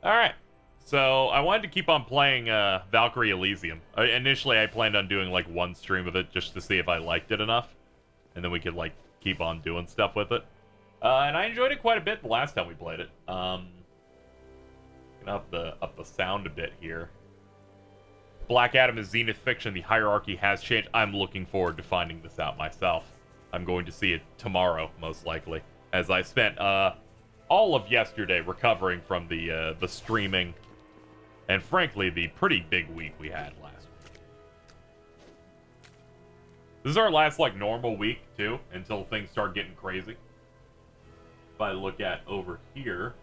Alright. So, I wanted to keep on playing Valkyrie Elysium. Initially, I planned on doing, like, one stream of it just to see if I liked it enough. And then we could, like, keep on doing stuff with it. And I enjoyed it quite a bit the last time we played it. Gonna up the sound a bit here. Black Adam is Zenith fiction. The hierarchy has changed. I'm looking forward to finding this out myself. I'm going to see it tomorrow, most likely, as I spent all of yesterday recovering from the streaming and, frankly, the pretty big week we had last week. This is our last, like, normal week, too, until things start getting crazy. If I look at over here,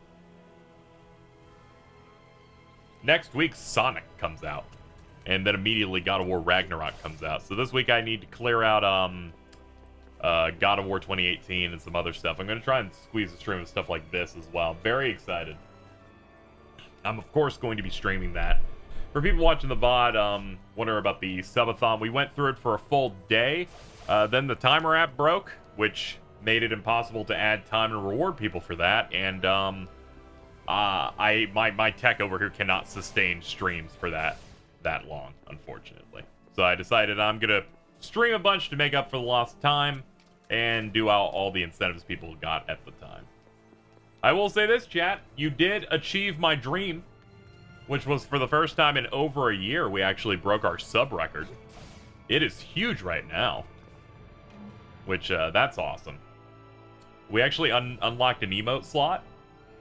next week Sonic comes out, and then immediately God of War Ragnarok comes out. So this week I need to clear out God of War 2018 and some other stuff. I'm going to try and squeeze a stream of stuff like this as well. Very excited. I'm, of course, going to be streaming that. For people watching the VOD, wondering about the subathon, we went through it for a full day. Then the timer app broke, which made it impossible to add time and reward people for that. And my tech over here cannot sustain streams for that long, unfortunately. So I decided I'm going to stream a bunch to make up for the lost time and do all the incentives people got at the time. I will say this, chat. You did achieve my dream, which was for the first time in over a year, we actually broke our sub record. It is huge right now, which that's awesome. We actually unlocked an emote slot.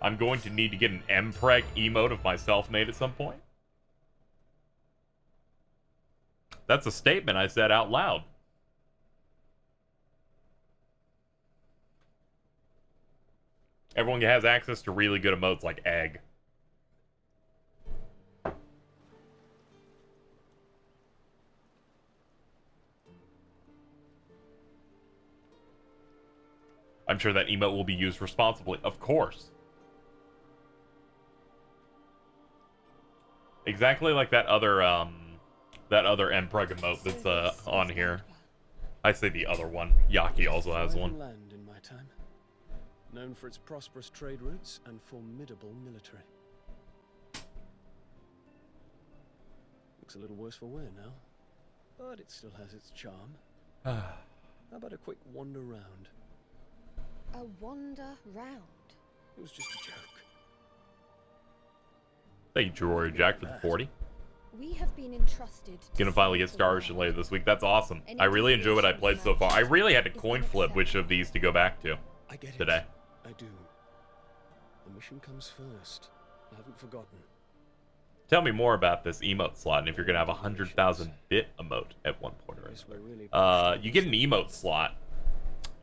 I'm going to need to get an MPreg emote of myself made at some point. That's a statement I said out loud. Everyone has access to really good emotes like egg. I'm sure that emote will be used responsibly. Of course. Exactly like that other MPreg emote that's on here. I say the other one. Yaki also has one. Land in my time. Known for its prosperous trade routes and formidable military. Looks a little worse for wear now, but it still has its charm. How about a quick wander round? A wander round? It was just a joke. Thank you, Warrior Jack, for the 40. We have been entrusted to Gonna finally get Star Ocean later this week. That's awesome. I really enjoy what I played so far. I really had to coin flip which of these to go back to I get today. It. I do. The mission comes first. I haven't forgotten. Tell me more about this emote slot and if you're gonna have a 100,000 bit emote at one point or another. You get an emote slot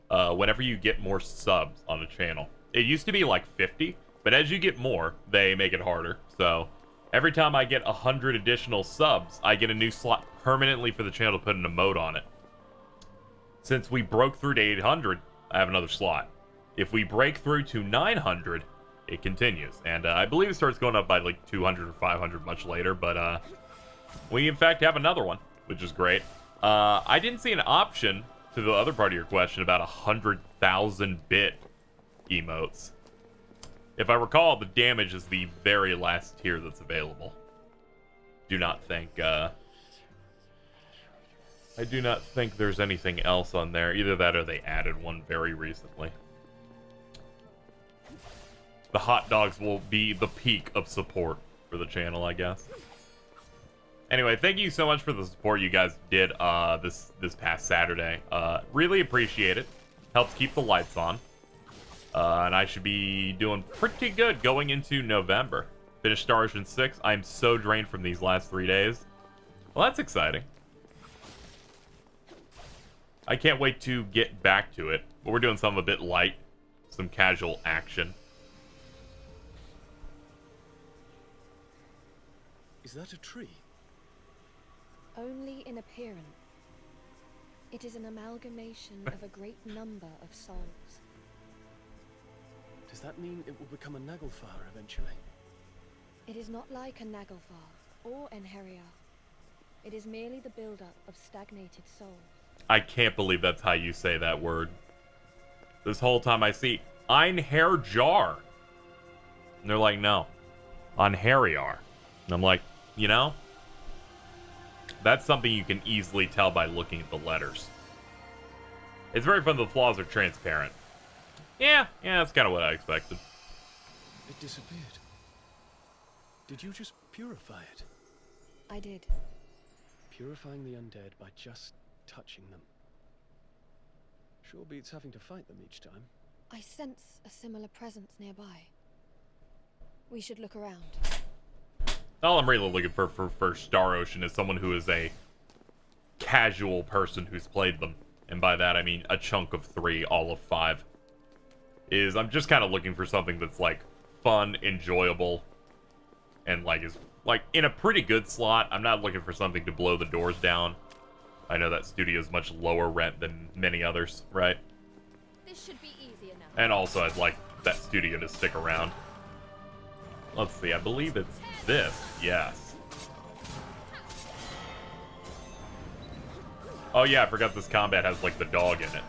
whenever you get more subs on a channel. It used to be like 50, but as you get more, they make it harder. So every time I get 100 additional subs, I get a new slot permanently for the channel to put an emote on it. Since we broke through to 800, I have another slot. If we break through to 900, it continues. And I believe it starts going up by like 200 or 500 much later, but we in fact have another one, which is great. I didn't see an option to the other part of your question about 100,000 bit emotes. If I recall, the damage is the very last tier that's available. Do not think, I do not think there's anything else on there. Either that or they added one very recently. The hot dogs will be the peak of support for the channel, I guess. Anyway, thank you so much for the support you guys did this past Saturday. Really appreciate it. Helps keep the lights on. And I should be doing pretty good going into November. Finished Star Ocean 6. I'm so drained from these last 3 days. Well, that's exciting. I can't wait to get back to it. But we're doing something a bit light. Some casual action. Is that a tree? Only in appearance. It is an amalgamation of a great number of souls. Does that mean it will become a Naglfar eventually? It is not like a Naglfar or Enheria. It is merely the buildup of stagnated souls. I can't believe that's how you say that word. This whole time I see Einherjar. And they're like, no. on Harriar. And I'm like, you know, that's something you can easily tell by looking at the letters. It's very fun. The flaws are transparent. Yeah, that's kind of what I expected. It disappeared. Did you just purify it? I did. Purifying the undead by just touching them. Sure beats having to fight them each time. I sense a similar presence nearby. We should look around. All I'm really looking for Star Ocean is someone who is a casual person who's played them. And by that, I mean a chunk of 3, all of 5. I'm just kind of looking for something that's, like, fun, enjoyable, and, like, is, like, in a pretty good slot. I'm not looking for something to blow the doors down. I know that studio is much lower rent than many others, right? This should be easier now. And also, I'd like that studio to stick around. Let's see, I believe it's this. Yes. Oh yeah, I forgot this combat has, like, the dog in it.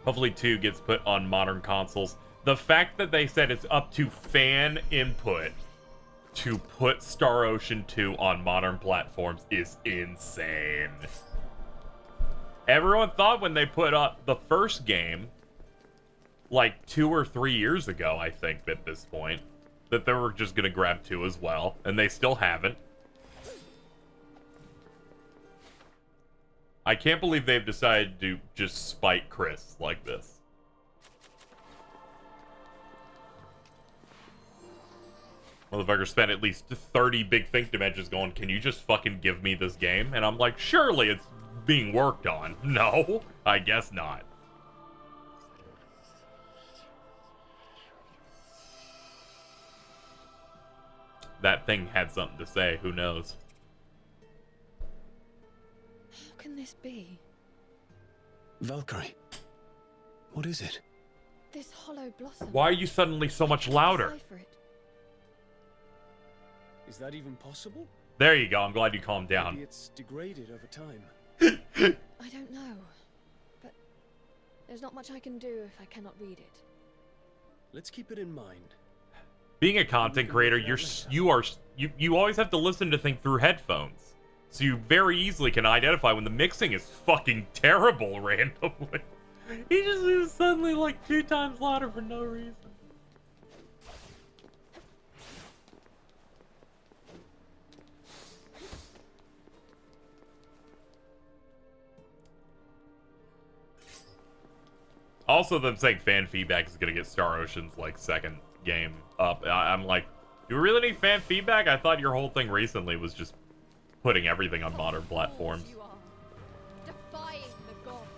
Hopefully 2 gets put on modern consoles. The fact that they said it's up to fan input to put Star Ocean 2 on modern platforms is insane. Everyone thought when they put up the first game, like 2 or 3 years ago, I think, at this point, that they were just going to grab 2 as well, and they still haven't. I can't believe they've decided to just spite Chris like this. Motherfucker spent at least 30 big think dimensions going, can you just fucking give me this game? And I'm like, surely it's being worked on. No, I guess not. That thing had something to say, who knows? How can this be? Valkyrie. What is it? This hollow blossom. Why are you suddenly so much louder? Decipher it. Is that even possible? There you go, I'm glad you calmed down. Maybe it's degraded over time. I don't know. But there's not much I can do if I cannot read it. Let's keep it in mind. Being a content creator, you always have to listen to things through headphones. So you very easily can identify when the mixing is fucking terrible randomly. He just is suddenly like 2 times louder for no reason. Also, them saying fan feedback is gonna get Star Ocean's like second game up. I'm like, do we really need fan feedback? I thought your whole thing recently was just putting everything on modern platforms. You are defying the gods.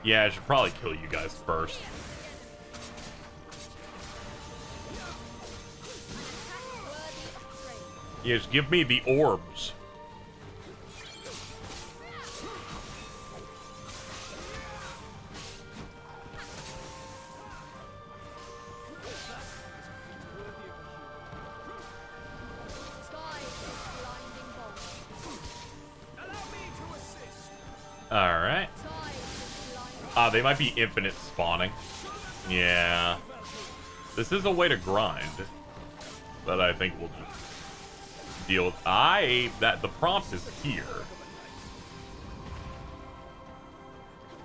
Yeah, I should probably kill you guys first. Yes, give me the orbs. Alright. They might be infinite spawning. Yeah. This is a way to grind. That I think we'll just deal with. That the prompt is here.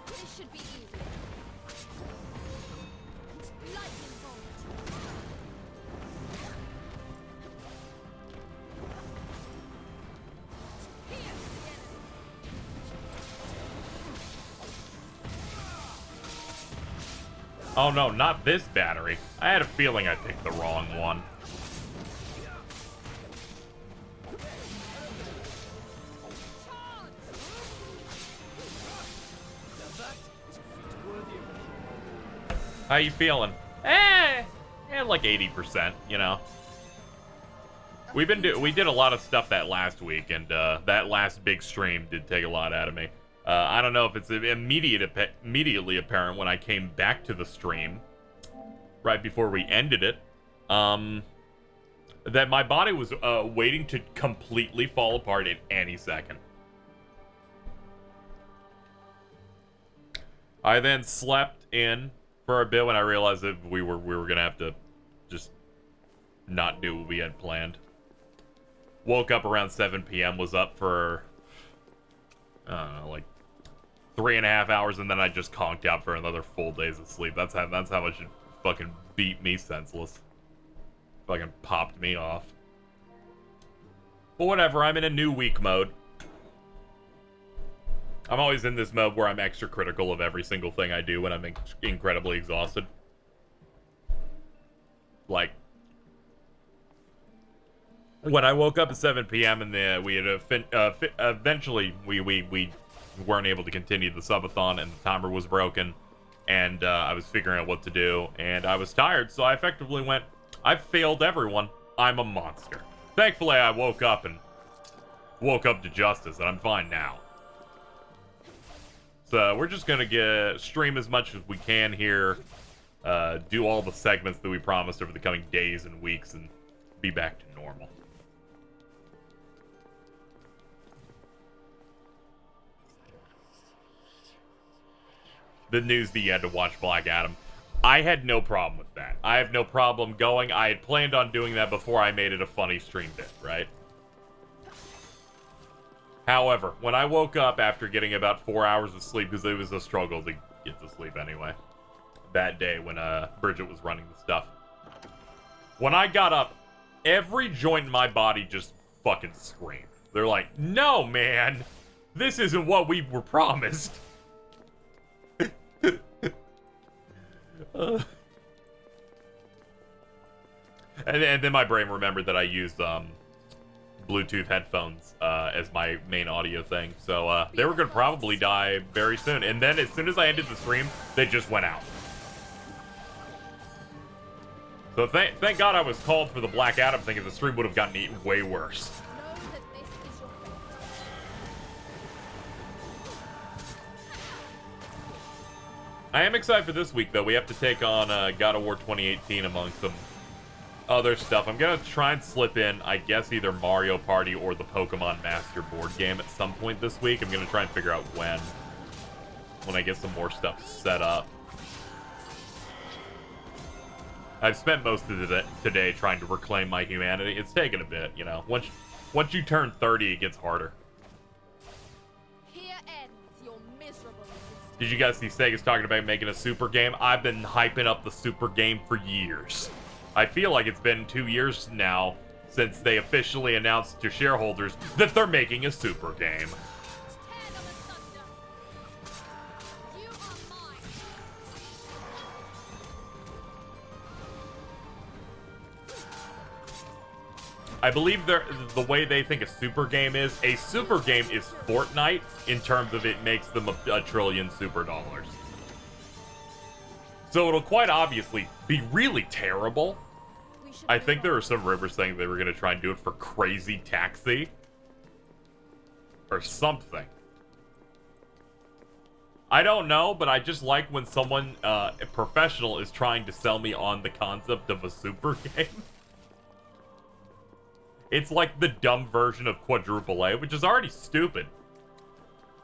This should be easy. Lightning bolt. Oh no, not this battery. I had a feeling I picked the wrong one. How you feeling? Like 80%, you know. We did a lot of stuff that last week, and that last big stream did take a lot out of me. I don't know if it's immediately apparent when I came back to the stream, right before we ended it. that my body was waiting to completely fall apart at any second. I then slept in for a bit when I realized that we were gonna have to just not do what we had planned. Woke up around 7 p.m. Was up for like 3.5 hours, and then I just conked out for another full days of sleep. That's how much it fucking beat me senseless. Fucking popped me off. But whatever, I'm in a new week mode. I'm always in this mode where I'm extra critical of every single thing I do when I'm incredibly exhausted. Like, when I woke up at 7 p.m. and we had eventually we weren't able to continue the subathon, and the timer was broken, and I was figuring out what to do, and I was tired, so I effectively went, I've failed everyone. I'm a monster. Thankfully, I woke up to justice, and I'm fine now. So we're just gonna stream as much as we can here, do all the segments that we promised over the coming days and weeks, and be back to normal. The news that you had to watch Black Adam. I had no problem with that. I have no problem going. I had planned on doing that before I made it a funny stream bit, right? However, when I woke up after getting about 4 hours of sleep, because it was a struggle to get to sleep anyway, that day when Bridget was running the stuff. When I got up, every joint in my body just fucking screamed. They're like, no, man, this isn't what we were promised. And then my brain remembered that I used Bluetooth headphones as my main audio thing, so they were gonna probably die very soon. And then as soon as I ended the stream, they just went out. So thank God I was called for the Black Adam thing, and the stream would have gotten way worse. I am excited for this week, though. We have to take on God of War 2018 among some other stuff. I'm going to try and slip in, I guess, either Mario Party or the Pokemon Master board game at some point this week. I'm going to try and figure out when I get some more stuff set up. I've spent most of today trying to reclaim my humanity. It's taken a bit, you know. Once you turn 30, it gets harder. Did you guys see Sega's talking about making a super game? I've been hyping up the super game for years. I feel like it's been 2 years now since they officially announced to shareholders that they're making a super game. I believe the way they think a super game is Fortnite in terms of it makes them a trillion super dollars. So it'll quite obviously be really terrible. I think there were some rumors saying they were going to try and do it for Crazy Taxi or something. I don't know, but I just like when someone professional is trying to sell me on the concept of a super game. It's like the dumb version of Quadruple A, which is already stupid.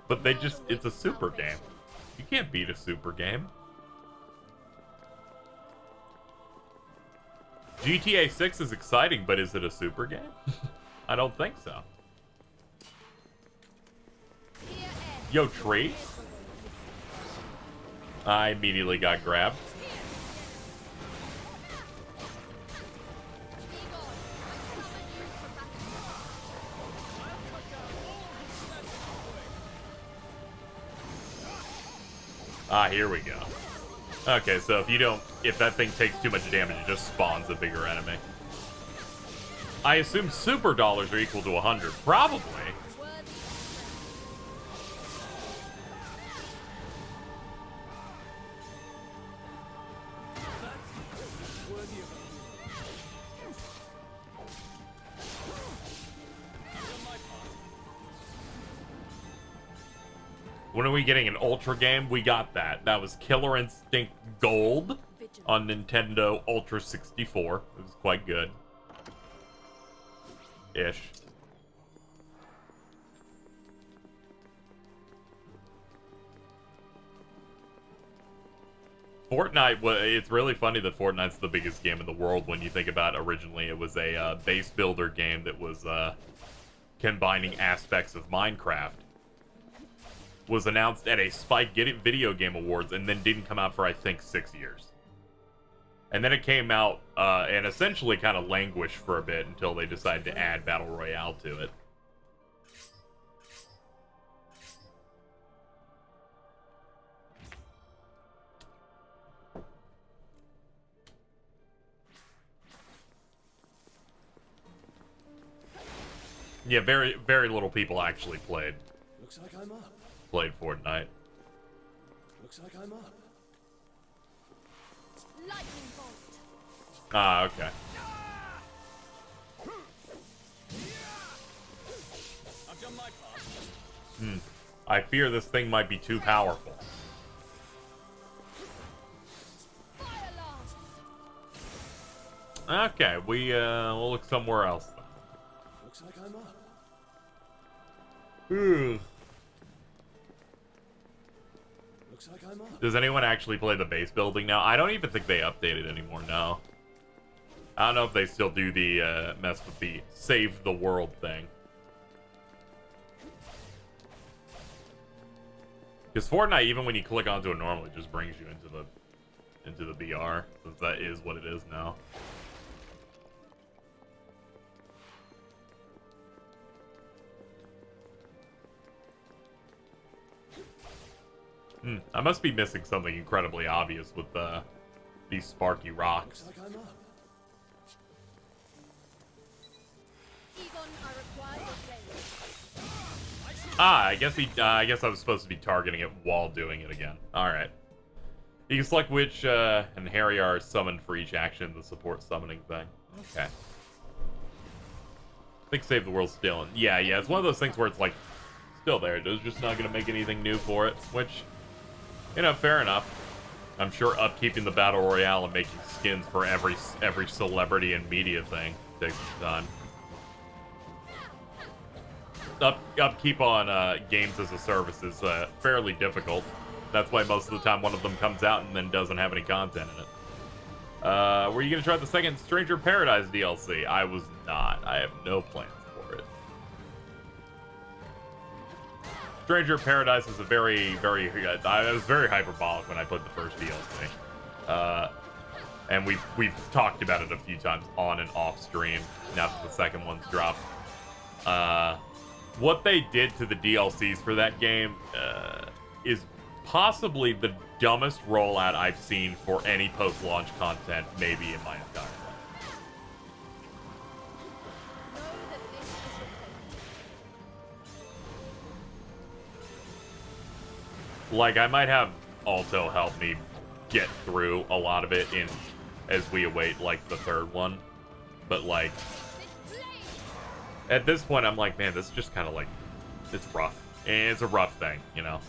But it's a super game. You can't beat a super game. GTA 6 is exciting, but is it a super game? I don't think so. Yo, tree? I immediately got grabbed. Ah, here we go. Okay, so if that thing takes too much damage, it just spawns a bigger enemy. I assume super dollars are equal to 100. Probably. When are we getting an Ultra game? We got that. That was Killer Instinct Gold on Nintendo Ultra 64. It was quite good. ish. Fortnite, it's really funny that Fortnite's the biggest game in the world when you think about it. Originally it was a base builder game that was combining aspects of Minecraft. Was announced at a Spike Video Game Awards and then didn't come out for, I think, 6 years. And then it came out and essentially kind of languished for a bit until they decided to add Battle Royale to it. Yeah, very, very little people actually played. Looks like I'm up. Played Fortnite. Looks like I'm up. Lightning bolt. Ah, okay. I've done my part. I fear this thing might be too powerful. Fire lance. Okay, we'll look somewhere else. Looks like I'm up. Then. Looks like I'm up. Does anyone actually play the base building now? I don't even think they update it anymore now. I don't know if they still do the mess with the save the world thing. Because Fortnite, even when you click onto it normally, just brings you into the VR, since that is what it is now. I must be missing something incredibly obvious with these sparky rocks. Looks like I'm up. Egon, I require your blade. Ah, I guess I was supposed to be targeting it while doing it again. Alright. You can select which and Harry are summoned for each action, the support summoning thing. Okay. I think Save the World's still in. Yeah, it's one of those things where it's like, still there. It's just not going to make anything new for it, which, you know, fair enough. I'm sure upkeeping the Battle Royale and making skins for every celebrity and media thing takes some time. Upkeep on games as a service is fairly difficult. That's why most of the time one of them comes out and then doesn't have any content in it. Were you going to try the second Stranger Paradise DLC? I was not. I have no plans for it. Stranger Paradise is a very, I was very hyperbolic when I played the first DLC. And we've talked about it a few times on and off stream now that the second one's dropped. What they did to the DLCs for that game is possibly the dumbest rollout I've seen for any post-launch content maybe in my entire life. Know that this is your fate. Like, I might have Alto help me get through a lot of it as we await, like, the third one. But, like, at this point, I'm like, man, this is just kind of like, it's rough. It's a rough thing, you know?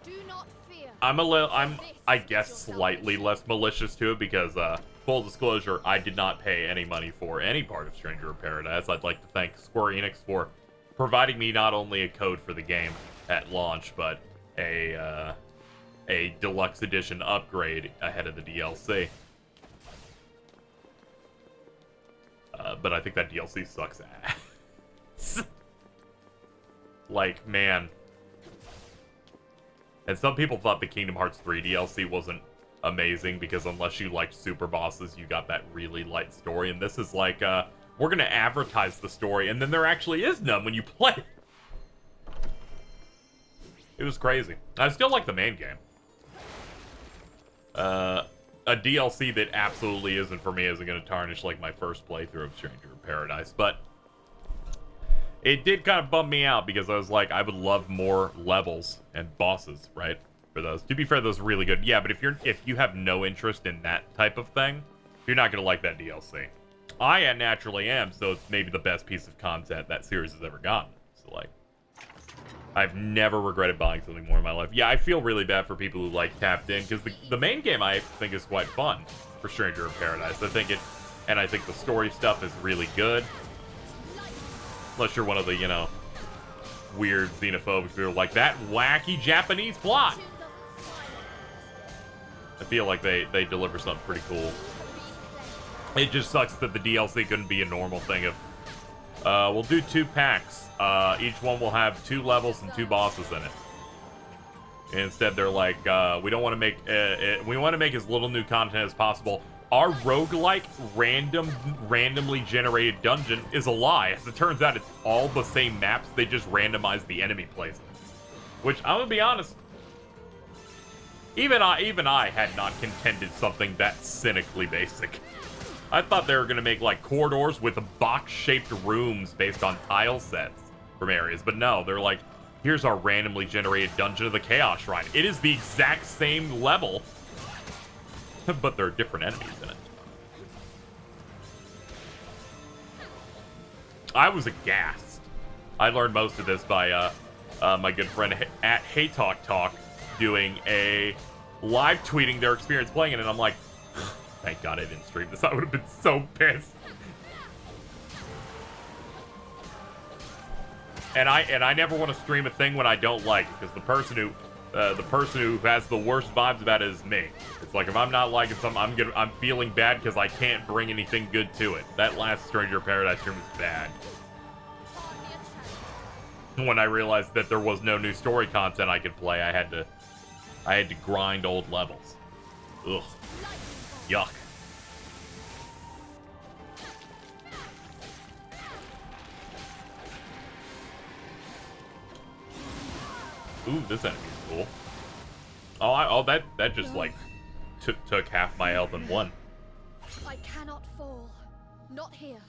Do not fear. I guess, slightly less malicious to it because, full disclosure, I did not pay any money for any part of Stranger of Paradise. I'd like to thank Square Enix for providing me not only a code for the game at launch, but a deluxe edition upgrade ahead of the DLC. But I think that DLC sucks ass. Like, man. And some people thought the Kingdom Hearts 3 DLC wasn't amazing because unless you liked super bosses, you got that really light story. And this is like, we're gonna advertise the story, and then there actually is none when you play it. It was crazy. I still like the main game. A DLC that absolutely isn't for me isn't going to tarnish like my first playthrough of Stranger of Paradise, but it did kind of bum me out because I was like, I would love more levels and bosses, right? For those. To be fair, those are really good. Yeah, but if you have no interest in that type of thing, you're not going to like that DLC. I naturally am, so it's maybe the best piece of content that series has ever gotten. So like, I've never regretted buying something more in my life. Yeah, I feel really bad for people who, like, tapped in, because the main game I think is quite fun for Stranger of Paradise. I think the story stuff is really good. Unless you're one of the, you know, weird xenophobic people like that wacky Japanese plot. I feel like they deliver something pretty cool. It just sucks that the DLC couldn't be a normal thing of, we'll do 2 packs. Each one will have 2 levels and 2 bosses in it. Instead, they're like, we don't want to make, we want to make as little new content as possible. Our roguelike randomly generated dungeon is a lie. As it turns out, it's all the same maps. They just randomize the enemy placements. Which, I'm gonna be honest, even I had not contended something that cynically basic. I thought they were gonna make like corridors with box-shaped rooms based on tile sets from areas, but no, they're like, here's our randomly generated Dungeon of the Chaos Shrine. It is the exact same level, but there are different enemies in it. I was aghast. I learned most of this by my good friend at Hey Talk Talk doing a live tweeting their experience playing it, and I'm like, thank God I didn't stream this. I would have been so pissed. And I never want to stream a thing when I don't like it, because the person who has the worst vibes about it is me. It's like, if I'm not liking something, I'm feeling bad because I can't bring anything good to it. That last Stranger of Paradise stream was bad. When I realized that there was no new story content I could play, I had to grind old levels. Ugh. Yuck. Ooh, this enemy's cool. Oh, that just like took half my health in one. I cannot fall. Not here.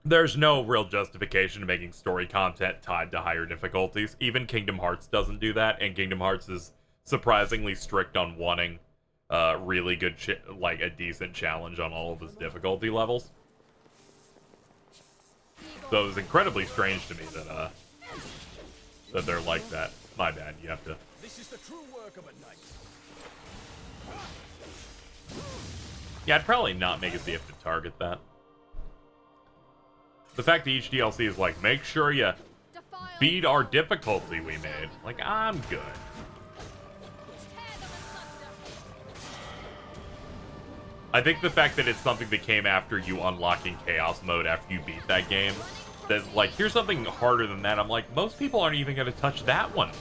There's no real justification to making story content tied to higher difficulties. Even Kingdom Hearts doesn't do that, and Kingdom Hearts is surprisingly strict on wanting really good, like a decent challenge on all of its difficulty levels. So it was incredibly strange to me that that they're like that. My bad. You have to. This is the true work of a knight. Yeah, I'd probably not make it so you have to target that. The fact that each DLC is like, make sure you beat our difficulty we made. Like, I'm good. I think the fact that it's something that came after you unlocking Chaos Mode after you beat that game, that's like, here's something harder than that. I'm like, most people aren't even going to touch that one.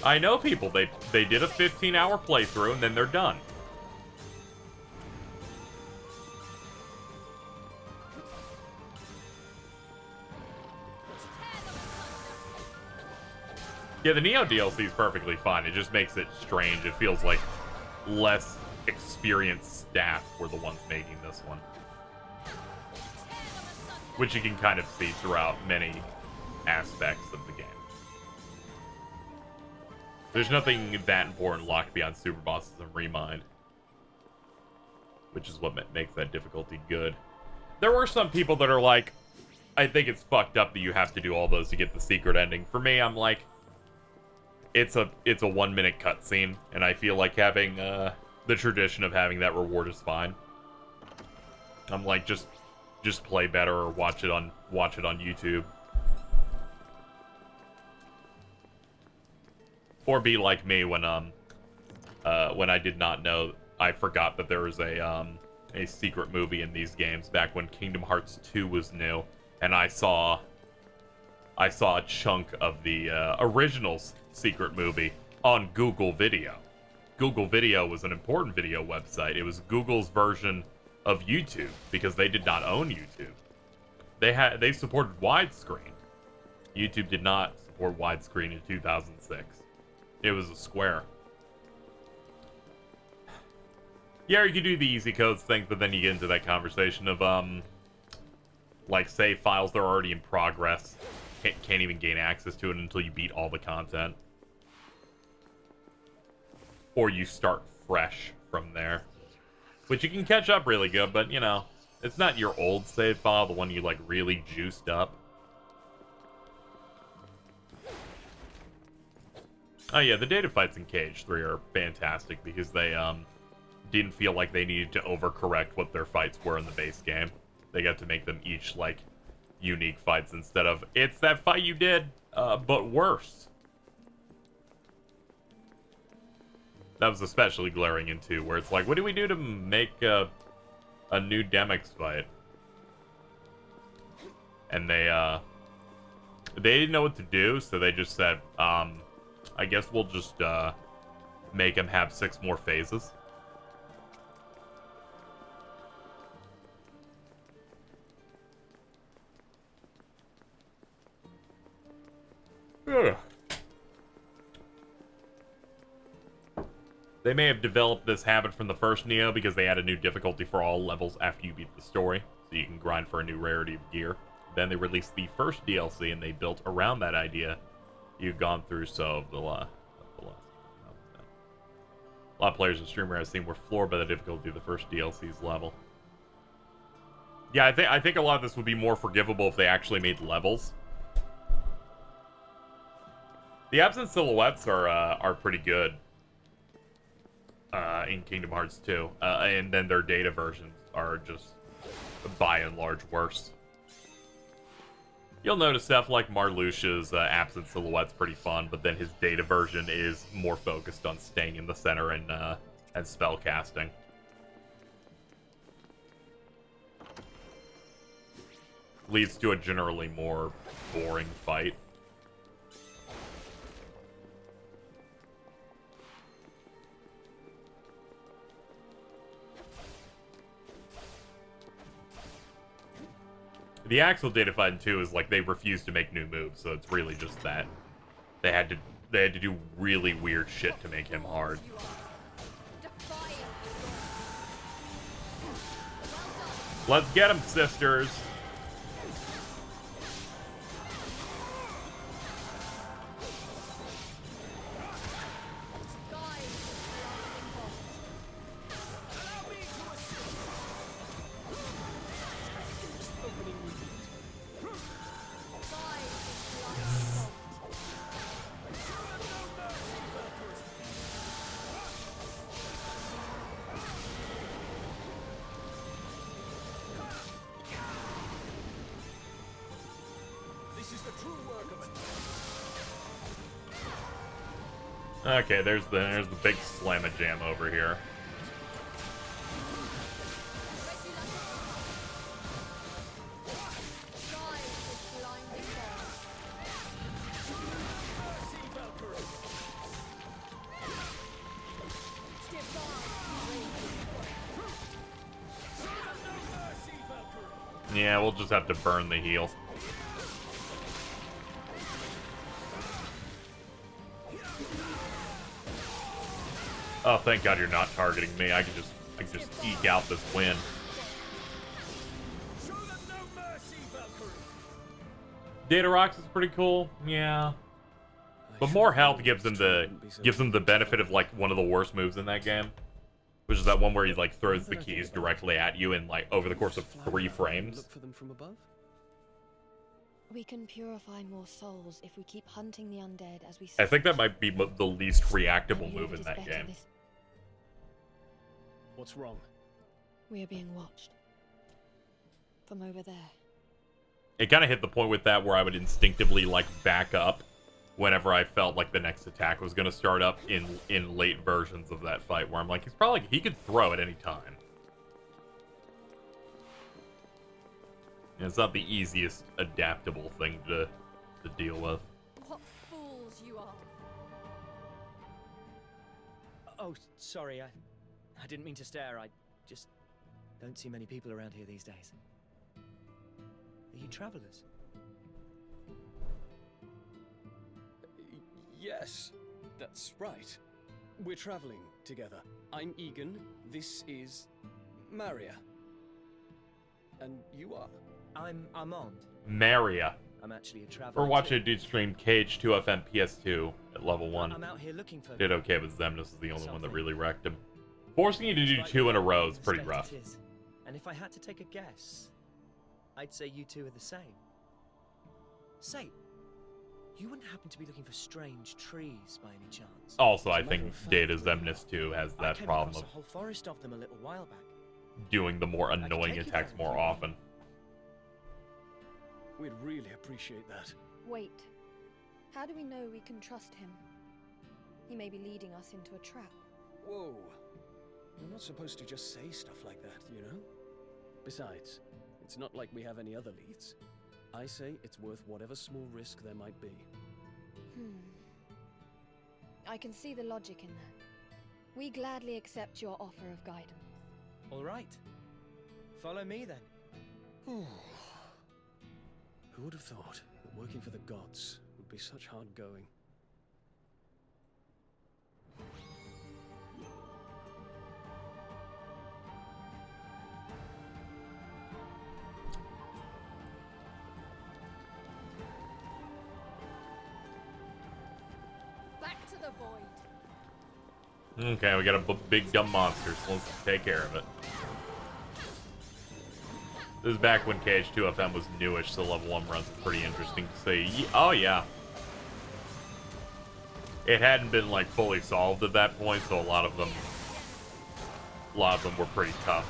I know people, they did a 15-hour playthrough and then they're done. Yeah, the Neo DLC is perfectly fine. It just makes it strange. It feels like less experienced staff were the ones making this one. Which you can kind of see throughout many aspects of the game. There's nothing that important locked beyond super bosses and Remind. Which is what makes that difficulty good. There were some people that are like, I think it's fucked up that you have to do all those to get the secret ending. For me, I'm like, it's a 1-minute cutscene, and I feel like having the tradition of having that reward is fine. I'm like, just play better or watch it on YouTube. Or be like me when I did not know, I forgot that there was a secret movie in these games back when Kingdom Hearts 2 was new, and I saw a chunk of the original's secret movie on Google Video. Google Video was an important video website. It was Google's version of YouTube because they did not own YouTube. They supported widescreen. YouTube did not support widescreen in 2006. It was a square. Yeah, you could do the easy codes thing, but then you get into that conversation of like save files that are already in progress. Can't even gain access to it until you beat all the content. Or you start fresh from there. Which you can catch up really good, but you know, it's not your old save file, the one you like really juiced up. Oh yeah, the data fights in Cage 3 are fantastic because they didn't feel like they needed to overcorrect what their fights were in the base game. They got to make them each, like, unique fights instead of, it's that fight you did, but worse. That was especially glaring in 2, where it's like, what do we do to make a new Demix fight? And they didn't know what to do, so they just said, I guess we'll just, make him have 6 more phases. Ugh. They may have developed this habit from the first Neo because they had a new difficulty for all levels after you beat the story, so you can grind for a new rarity of gear. Then they released the first DLC and they built around that idea you've gone through, so a lot of players in streamer I've seen were floored by the difficulty of the first DLC's level. Yeah, I think a lot of this would be more forgivable if they actually made levels. The absent silhouettes are pretty good in Kingdom Hearts 2, and then their data versions are just by and large worse. You'll notice stuff like Marluxia's absent silhouette's pretty fun, but then his data version is more focused on staying in the center and spell casting. Leads to a generally more boring fight. The Axel data fight in 2 is like they refused to make new moves, so it's really just that they had to do really weird shit to make him hard. Let's get him, sisters. Okay, there's the big slam-a-jam over here. Yeah, we'll just have to burn the heal. Oh, thank God you're not targeting me. I can just eke out this win. Data Rocks is pretty cool, yeah. But more health gives them the benefit of like one of the worst moves in that game, which is that one where he like throws the keys directly at you in like over the course of 3 frames. Look for them from above. We can purify more souls if we keep hunting the undead as we. I think that might be the least reactable move in that game. What's wrong? We are being watched from over there. It kind of hit the point with that where I would instinctively like back up whenever I felt like the next attack was going to start up in late versions of that fight, where I'm like, he could throw at any time. And it's not the easiest adaptable thing to deal with. What fools you are! Oh, sorry, I didn't mean to stare. I just don't see many people around here these days. Are you travelers? Yes, that's right. We're traveling together. I'm Egan. This is Maria. And you are? I'm Armand. Maria. I'm actually a traveler. We're watching a dude stream KH2FM PS2 at level 1. I'm out here looking for. Did okay, but Zemnis is the only one that really wrecked him. Forcing you to do 2 in a row is pretty rough. And if I had to take a guess, I'd say you two are the same. Say, you wouldn't happen to be looking for strange trees by any chance? Also, I think Data Zemnis 2 has that problem of a whole forest of them a little while back. doing the more annoying attacks more often. We'd really appreciate that. Wait. How do we know we can trust him? He may be leading us into a trap. Whoa. We're not supposed to just say stuff like that, you know? Besides, it's not like we have any other leads. I say it's worth whatever small risk there might be. I can see the logic in that. We gladly accept your offer of guidance. All right. Follow me then. Who would have thought that working for the gods would be such hard going? Back to the void. Okay, we got a big dumb monster, so let's take care of it. This is back when KH2FM was newish, so level 1 runs were pretty interesting to see. Oh yeah. It hadn't been like fully solved at that point, so a lot of them were pretty tough.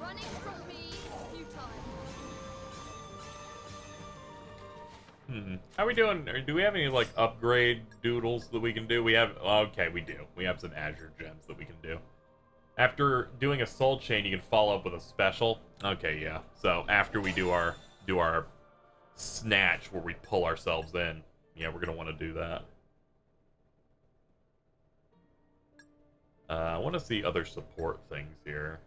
Running from me is futile. How we doing? Do we have any like upgrade doodles that we can do? We have, okay, we do. We have some Azure gems that we can do. After doing a soul chain, you can follow up with a special. Okay, yeah. So after we do our snatch where we pull ourselves in, yeah, we're gonna want to do that. I want to see other support things here.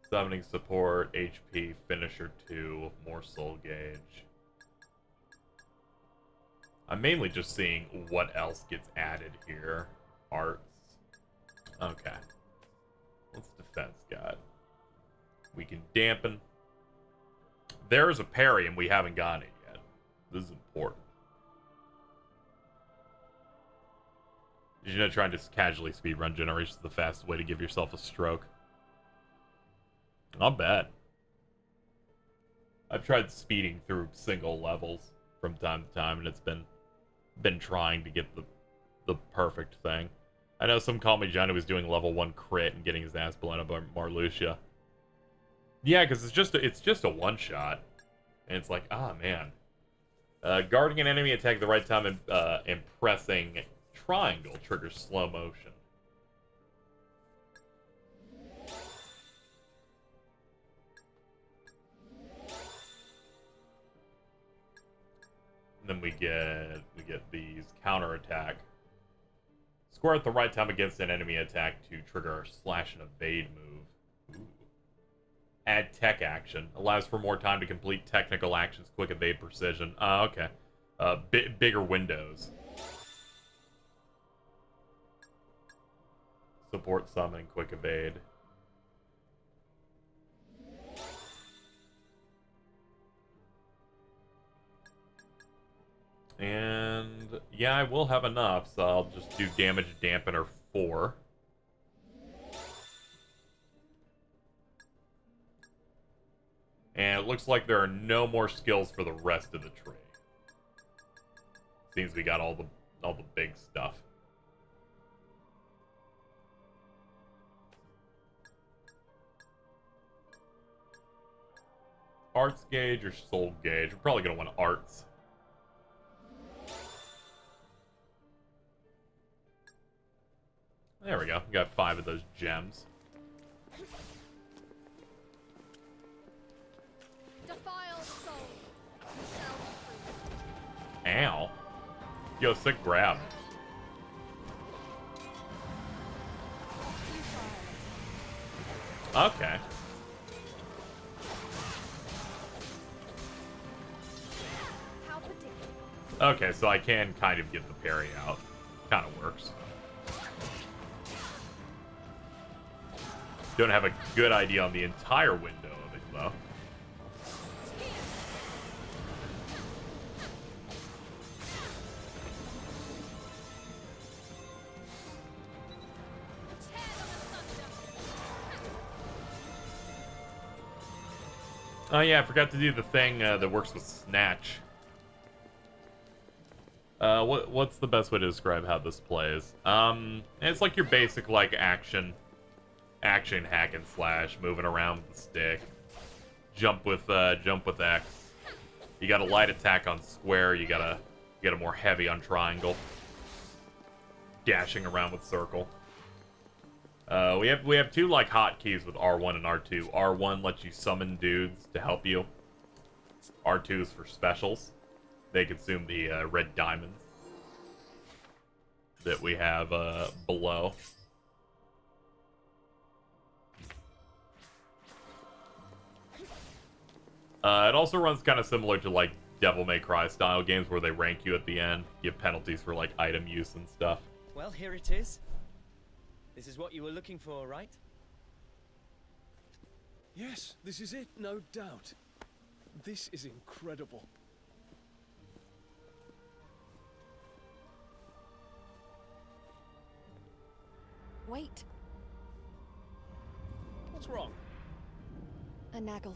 Summoning support, HP, finisher 2, more soul gauge. I'm mainly just seeing what else gets added here. Arts. Okay. What's defense got? We can dampen. There is a parry and we haven't gotten it yet. This is important. Did you know trying to casually speedrun Generations is the fastest way to give yourself a stroke? Not bad. I've tried speeding through single levels from time to time, and it's been trying to get the perfect thing. I know some call me Johnny was doing level 1 crit and getting his ass blown up by Marluxia. Yeah, because it's just a one shot, and it's like, ah, man. Guarding an enemy attack at the right time and pressing triangle triggers slow motion. And then we get these counter attack. Square at the right time against an enemy attack to trigger our slash and evade move. Ooh. Add tech action. Allows for more time to complete technical actions, quick evade, precision. Okay. Bigger windows. Support summon, quick evade. And yeah, I will have enough, so I'll just do damage dampener 4. And it looks like there are no more skills for the rest of the tree. Seems we got all the big stuff. Arts gauge or soul gauge? We're probably gonna want arts. There we go. We got 5 of those gems. Defiled soul. Shall be free. Ow. Yo, sick grab. Okay. How predictable. Okay, so I can kind of get the parry out. Kind of works. Don't have a good idea on the entire window of it, though. Oh yeah, I forgot to do the thing that works with Snatch. What's the best way to describe how this plays? It's like your basic like action, action hack and slash, moving around with the stick. Jump with X. You got a light attack on square. You got a more heavy on triangle. Dashing around with circle. We have two like hotkeys with R1 and R2. R1 lets you summon dudes to help you. R2 is for specials. They consume the red diamonds that we have below. It also runs kind of similar to like Devil May Cry style games where they rank you at the end. You have penalties for like item use and stuff. Well, here it is. This is what you were looking for, right? Yes, this is it, no doubt. This is incredible. Wait, What's wrong? a Naglfar.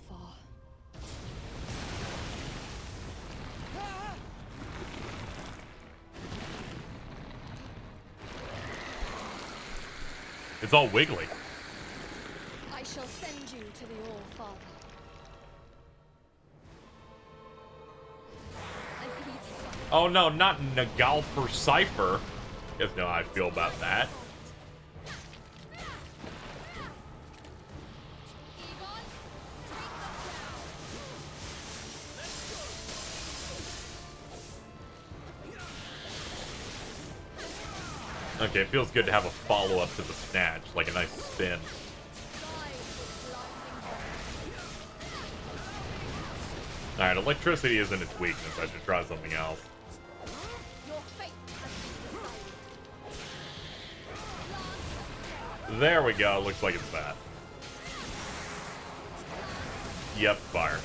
It's all wiggly. I shall send you to the All-Father. And he Oh no, not Nagal for Cypher. You guys know how I feel about that. Okay, it feels good to have a follow-up to the snatch, like a nice spin. Alright, electricity isn't its weakness. I should try something else. Your fate has been decided. There we go. Looks like it's that. Yep, fire.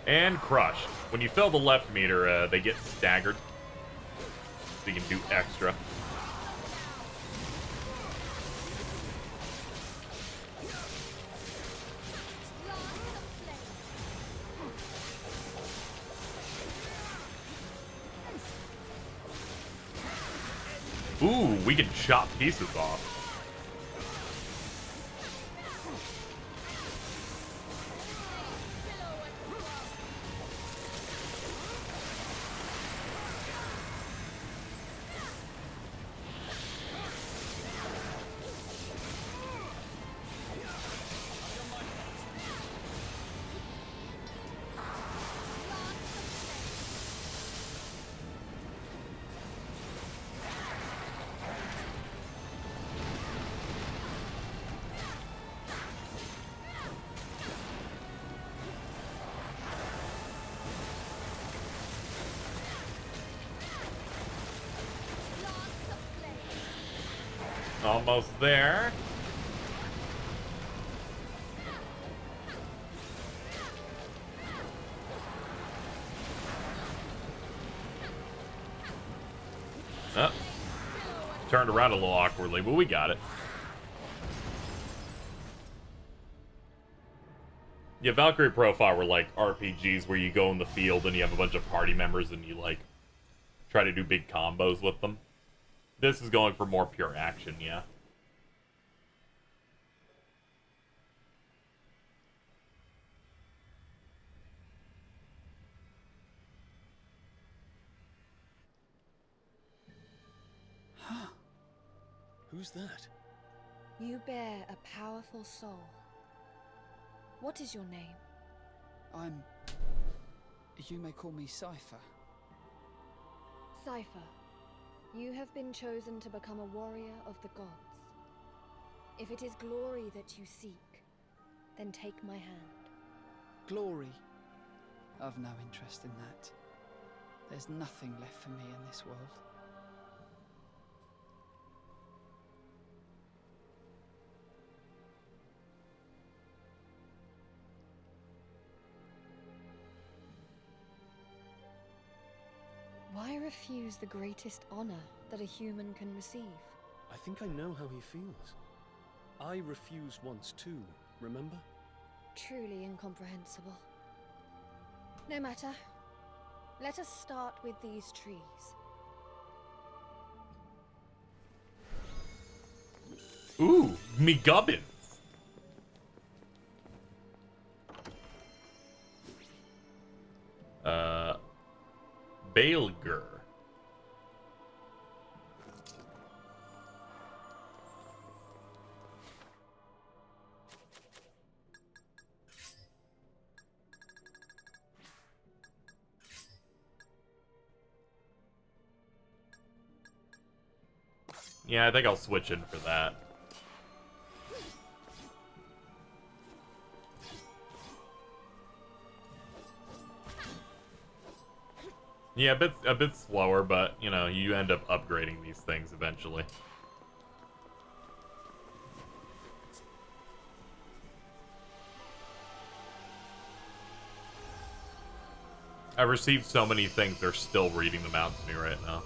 And crushed. When you fill the left meter, they get staggered. So you can do extra. Ooh, we can chop pieces off. Almost there. Oh. Turned around a little awkwardly, but we got it. Yeah, Valkyrie Profile were like RPGs where you go in the field and you have a bunch of party members and you like try to do big combos with them. This is going for more pure action, yeah. Who's that? You bear a powerful soul. What is your name? You may call me Cypher. Cypher, you have been chosen to become a warrior of the gods. If it is glory that you seek, then take my hand. Glory? I've no interest in that. There's nothing left for me in this world. Why refuse the greatest honor that a human can receive? I think I know how he feels. I refused once too, remember? Truly incomprehensible. No matter. Let us start with these trees. Ooh, me gubbins. Balgur. Yeah, I think I'll switch in for that. Yeah, a bit slower, but, you know, you end up upgrading these things eventually. I've received so many things, they're still reading them out to me right now.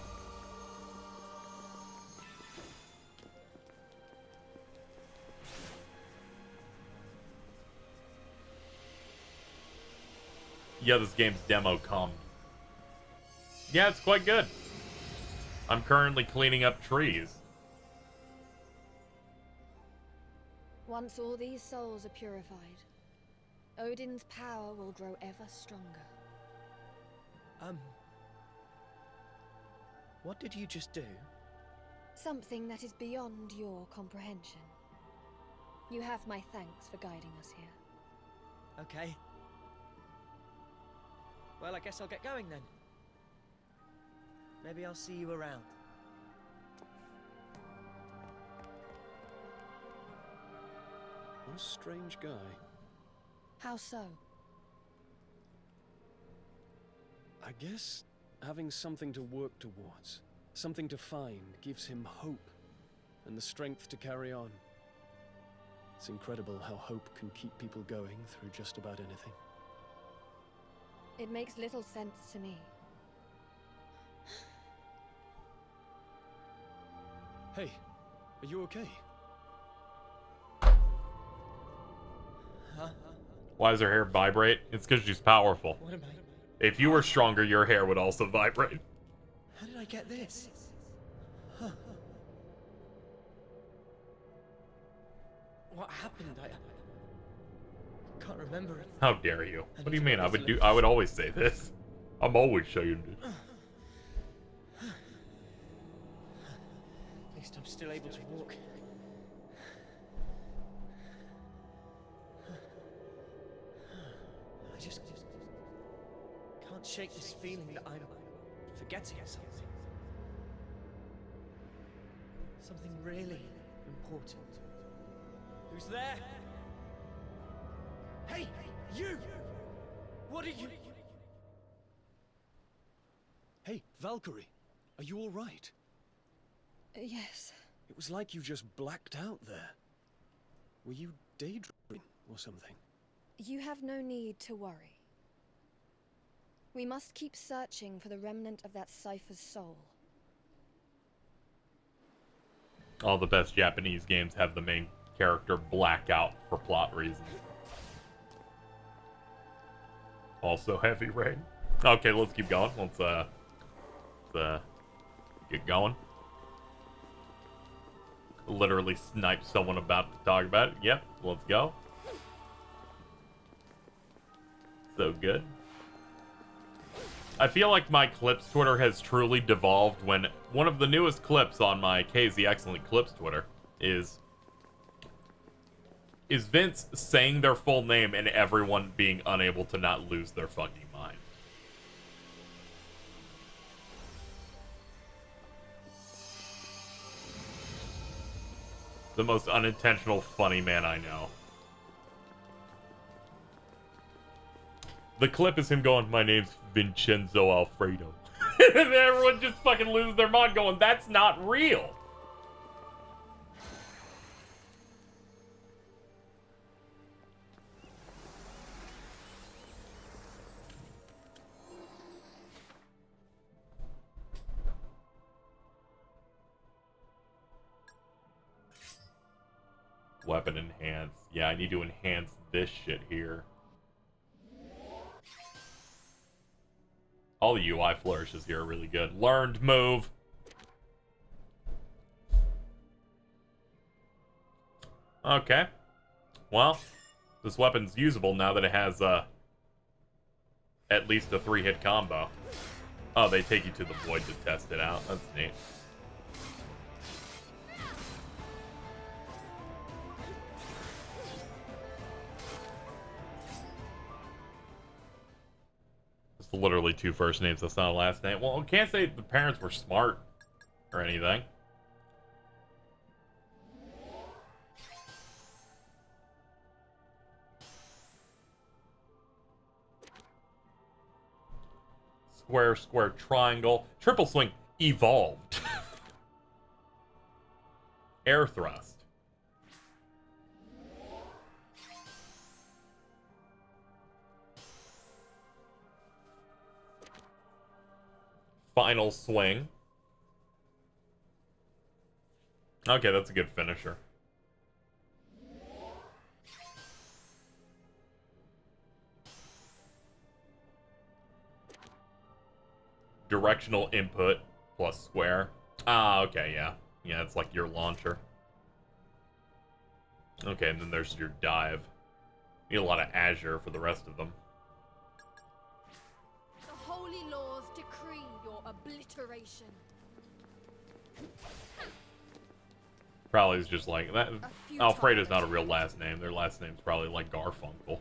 Yeah, this game's demo come. Yeah, it's quite good. I'm currently cleaning up trees. Once all these souls are purified, Odin's power will grow ever stronger. What did you just do? Something that is beyond your comprehension. You have my thanks for guiding us here. Okay. Well, I guess I'll get going then. Maybe I'll see you around. What a strange guy. How so? I guess having something to work towards, something to find, gives him hope and the strength to carry on. It's incredible how hope can keep people going through just about anything. It makes little sense to me. Hey, are you okay? Huh? Why does her hair vibrate? It's because she's powerful. What am I? If you were stronger, your hair would also vibrate. How did I get this? Huh. What happened? I can't remember it. How dare you? What do you mean? I would always say this. I'm always showing you. At least I'm still able to walk. I just can't shake this feeling that I'm forgetting something. Something really important. Who's there? Hey, you! What are you? Hey, Valkyrie, are you all right? Yes. It was like you just blacked out there. Were you daydreaming or something? You have no need to worry. We must keep searching for the remnant of that cipher's soul. All the best Japanese games have the main character black out for plot reasons. Also heavy rain. Okay, let's keep going. Let's get going. Literally snipe someone about to talk about it. Yep, let's go. So good. I feel like my clips Twitter has truly devolved when one of the newest clips on my KZXcellent Clips Twitter is Vince saying their full name and everyone being unable to not lose their fucking mind. The most unintentional funny man I know. The clip is him going, "My name's Vincenzo Alfredo." And everyone just fucking loses their mind going, "That's not real." Weapon enhance. Yeah, I need to enhance this shit here. All the UI flourishes here are really good. Learned move. Okay. Well, this weapon's usable now that it has at least a 3-hit combo. Oh, they take you to the void to test it out. That's neat. It's literally 2 first names. That's not a last name. Well, I can't say the parents were smart or anything. Square, square, triangle. Triple swing evolved. Air thrust. Final swing. Okay, that's a good finisher. Directional input plus square. Ah, okay, yeah. Yeah, it's like your launcher. Okay, and then there's your dive. Need a lot of Azure for the rest of them. The holy laws decree your obliteration. Probably is just like that. Alfredo's not a real last name. Their last name's probably like Garfunkel.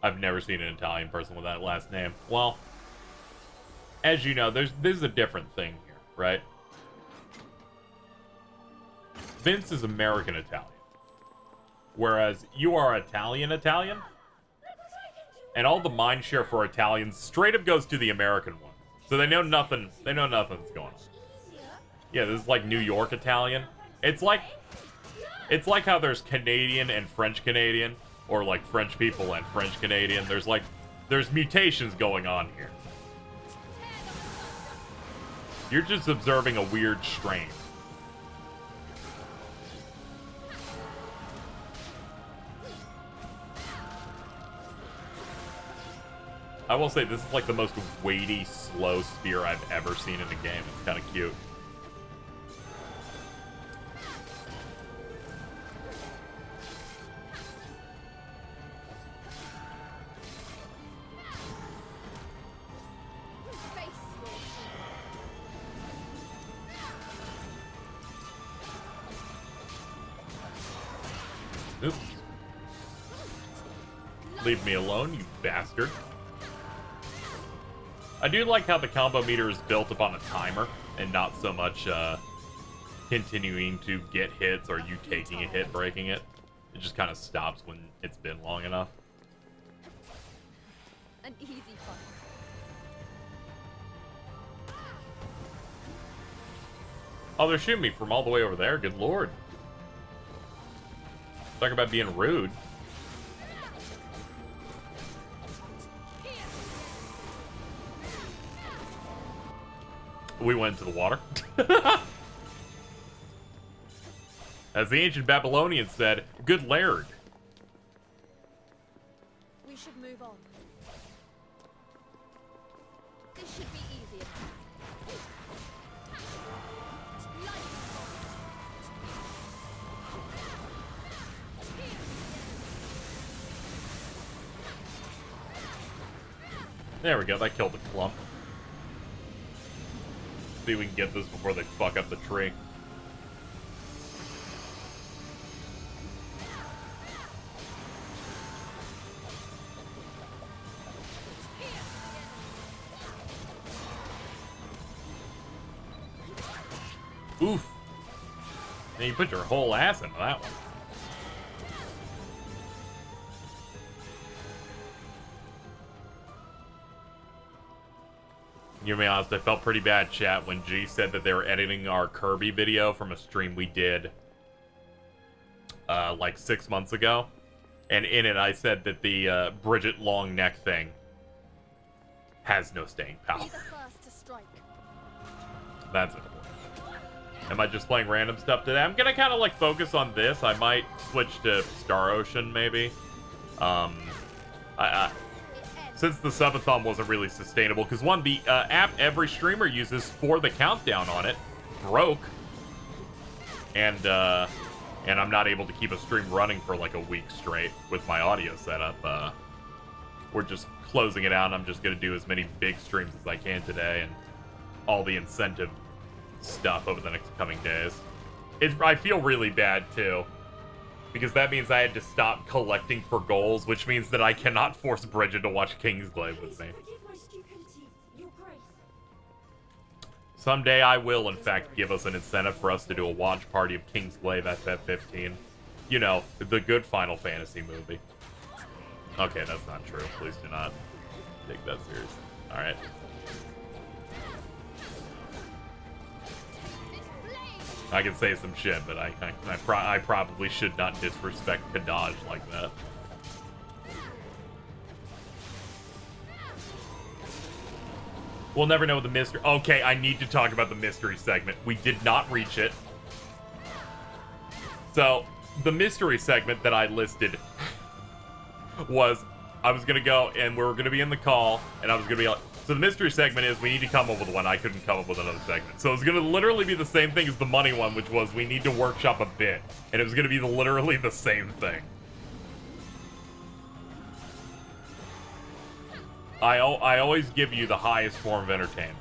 I've never seen an Italian person with that last name. Well, as you know, this is a different thing here, right? Vince is American Italian, whereas you are Italian, and all the mind share for Italians straight up goes to the American one. So they know nothing. They know nothing's going on. Yeah, this is like New York Italian. It's like how there's Canadian and French Canadian. Or like French people and French Canadian. There's mutations going on here. You're just observing a weird strain. I will say this is like the most weighty, slow spear I've ever seen in a game. It's kind of cute. Oops. Leave me alone, you bastard. I do like how the combo meter is built upon a timer and not so much continuing to get hits or you taking a hit, breaking it. It just kind of stops when it's been long enough. An easy fight. Oh, they're shooting me from all the way over there. Good lord. Talk about being rude. We went into the water. As the ancient Babylonians said, good laird. We should move on. This should be easy enough. There we go, that killed the clump. See if we can get this before they fuck up the tree. Oof. And you put your whole ass into that one. You be honest, I felt pretty bad, chat, when G said that they were editing our Kirby video from a stream we did like 6 months ago. And in it, I said that the Bridget long neck thing has no staying power. Be the first to strike. That's it. Am I just playing random stuff today? I'm gonna kind of like focus on this. I might switch to Star Ocean maybe. Since the subathon wasn't really sustainable, because one, the app every streamer uses for the countdown on it broke, and I'm not able to keep a stream running for like a week straight with my audio setup. We're just closing it out, and I'm just gonna do as many big streams as I can today, and all the incentive stuff over the next coming days. I feel really bad too, because that means I had to stop collecting for goals, which means that I cannot force Bridget to watch Kingsglaive with me. Someday I will, in fact, give us an incentive for us to do a watch party of Kingsglaive FF15. You know, the good Final Fantasy movie. Okay, that's not true. Please do not take that seriously. Alright. I can say some shit, but I probably should not disrespect Kadaj like that. We'll never know the mystery. Okay, I need to talk about the mystery segment. We did not reach it. So, the mystery segment that I listed was, I was gonna go and we were gonna be in the call, and I was gonna be like, so the mystery segment is we need to come up with one. I couldn't come up with another segment. So it was going to literally be the same thing as the money one, which was we need to workshop a bit. And it was going to be literally the same thing. I always give you the highest form of entertainment.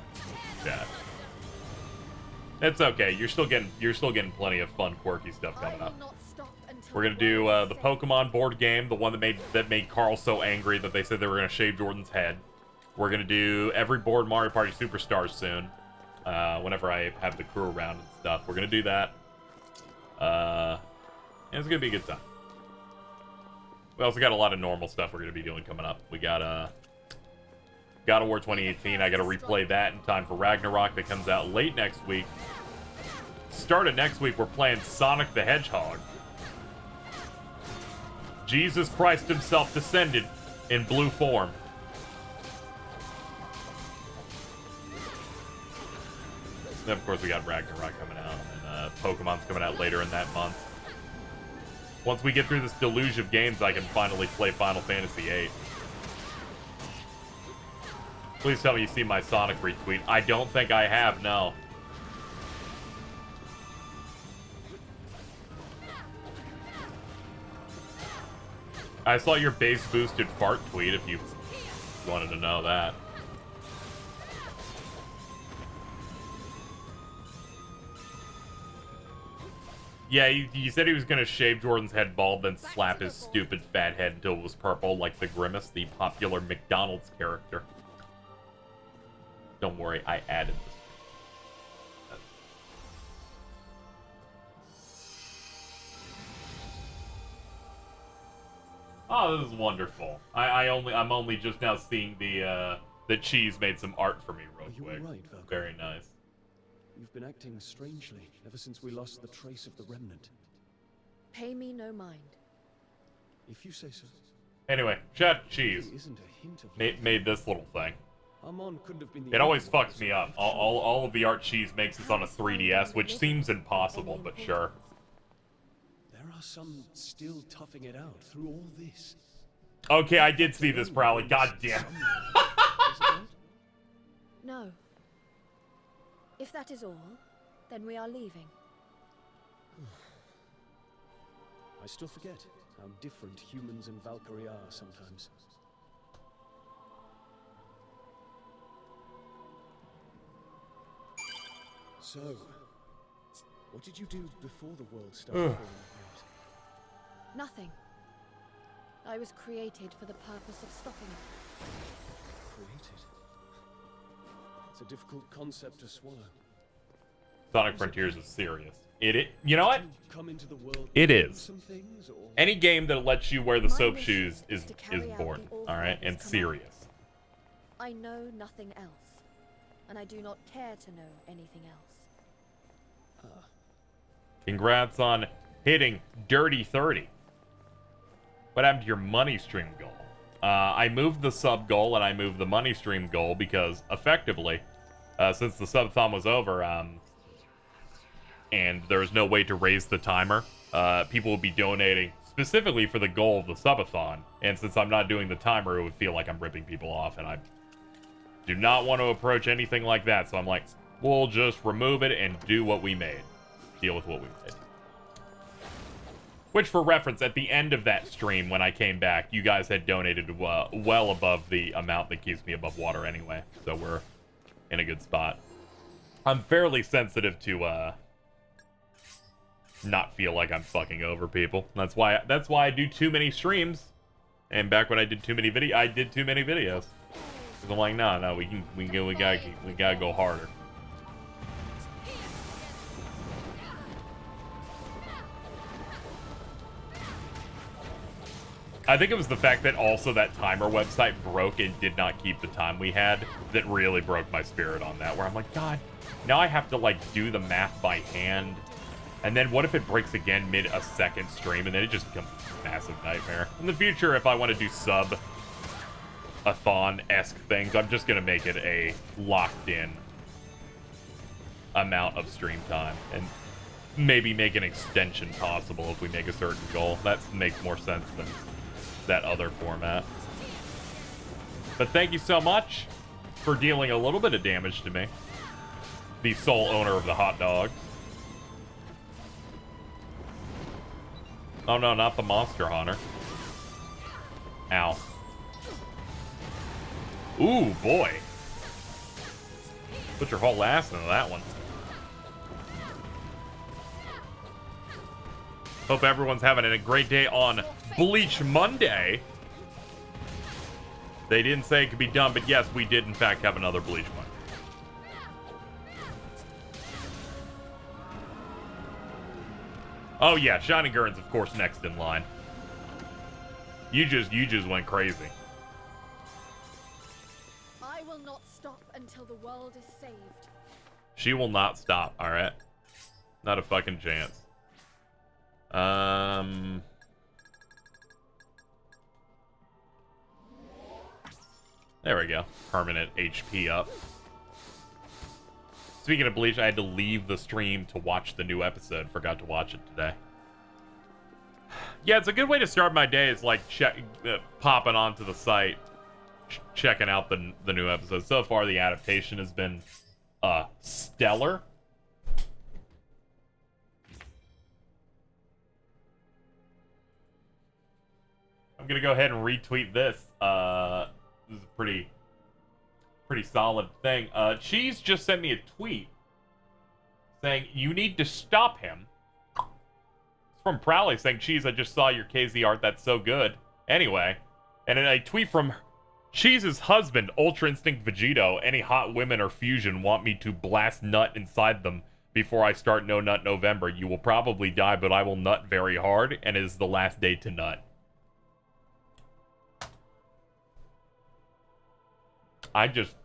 Yeah. It's okay. You're still getting plenty of fun, quirky stuff coming up. We're gonna do the Pokemon board game, the one that made Carl so angry that they said they were gonna shave Jordan's head. We're gonna do every board Mario Party Superstars soon. Whenever I have the crew around and stuff. We're gonna do that. And it's gonna be a good time. We also got a lot of normal stuff we're gonna be doing coming up. We got God of War 2018. I gotta replay that in time for Ragnarok that comes out late next week. Start of next week, we're playing Sonic the Hedgehog. Jesus Christ himself descended in blue form. Then, of course, we got Ragnarok coming out, and Pokemon's coming out later in that month. Once we get through this deluge of games, I can finally play Final Fantasy VIII. Please tell me you see my Sonic retweet. I don't think I have, no. I saw your base boosted fart tweet if you wanted to know that. Yeah, you said he was gonna shave Jordan's head bald, then slap his stupid fat head until it was purple, like the Grimace, the popular McDonald's character. Don't worry, I added this. Oh, this is wonderful. I'm only just now seeing the Cheese made some art for me real quick. Right, Valkyrie? Very nice. You've been acting strangely ever since we lost the trace of the remnant. Pay me no mind. If you say so. Anyway, Chat Cheese There isn't a hint of made this little thing. Amon couldn't have been the It always only one fucks me up. All of the art Cheese makes is on a 3DS, which seems impossible, but sure. There are some still toughing it out through all this. Okay, I did see this, Prowley. God damn. No. If that is all, then we are leaving. I still forget how different humans and Valkyrie are sometimes. So, what did you do before the world started falling apart? Nothing. I was created for the purpose of stopping it. Created? It's a difficult concept to swallow. Sonic Frontiers is serious. You know what? Did you come into the world It to do is. some things, or... Any game that lets you wear the My soap mission shoes is to carry out born, the alright? And All-Father's serious. I know nothing else, and I do not care to know anything else. Congrats on hitting Dirty 30. What happened to your money stream goal? I moved the sub goal and I moved the money stream goal because effectively, since the subathon was over, and there was no way to raise the timer, people would be donating specifically for the goal of the subathon. And since I'm not doing the timer, it would feel like I'm ripping people off, and I do not want to approach anything like that. So I'm like, we'll just remove it and do what we made. Deal with what we made. Which, for reference, at the end of that stream, when I came back, you guys had donated well above the amount that keeps me above water anyway. So we're in a good spot. I'm fairly sensitive to, not feel like I'm fucking over people. That's why I do too many streams. And back when I did too many videos. 'Cause I'm like, no, we gotta go harder. I think it was the fact that also that timer website broke and did not keep the time we had that really broke my spirit on that, where I'm like, God, now I have to, like, do the math by hand. And then what if it breaks again mid a second stream, and then it just becomes a massive nightmare. In the future, if I want to do sub-a-thon-esque things, I'm just going to make it a locked-in amount of stream time. And maybe make an extension possible if we make a certain goal. That makes more sense than that other format. But thank you so much for dealing a little bit of damage to me. The sole owner of the hot dogs. Oh no, not the Monster Hunter. Ow. Ooh, boy. Put your whole ass into that one. Hope everyone's having a great day on Bleach Monday. They didn't say it could be done, but yes, we did in fact have another Bleach Monday. Oh yeah, Shining Gurn's of course next in line. You just went crazy. I will not stop until the world is saved. She will not stop, alright? Not a fucking chance. There we go. Permanent HP up. Speaking of Bleach, I had to leave the stream to watch the new episode. Forgot to watch it today. Yeah, it's a good way to start my day. It's like popping onto the site, checking out the new episode. So far, the adaptation has been stellar. I'm gonna go ahead and retweet this. This is a pretty solid thing. Cheese just sent me a tweet saying, you need to stop him. It's from Prowley saying, Cheese, I just saw your KZ art. That's so good. Anyway, and in a tweet from Cheese's husband, Ultra Instinct Vegito, any hot women or fusion want me to blast nut inside them before I start No Nut November. You will probably die, but I will nut very hard, and it is the last day to nut. I just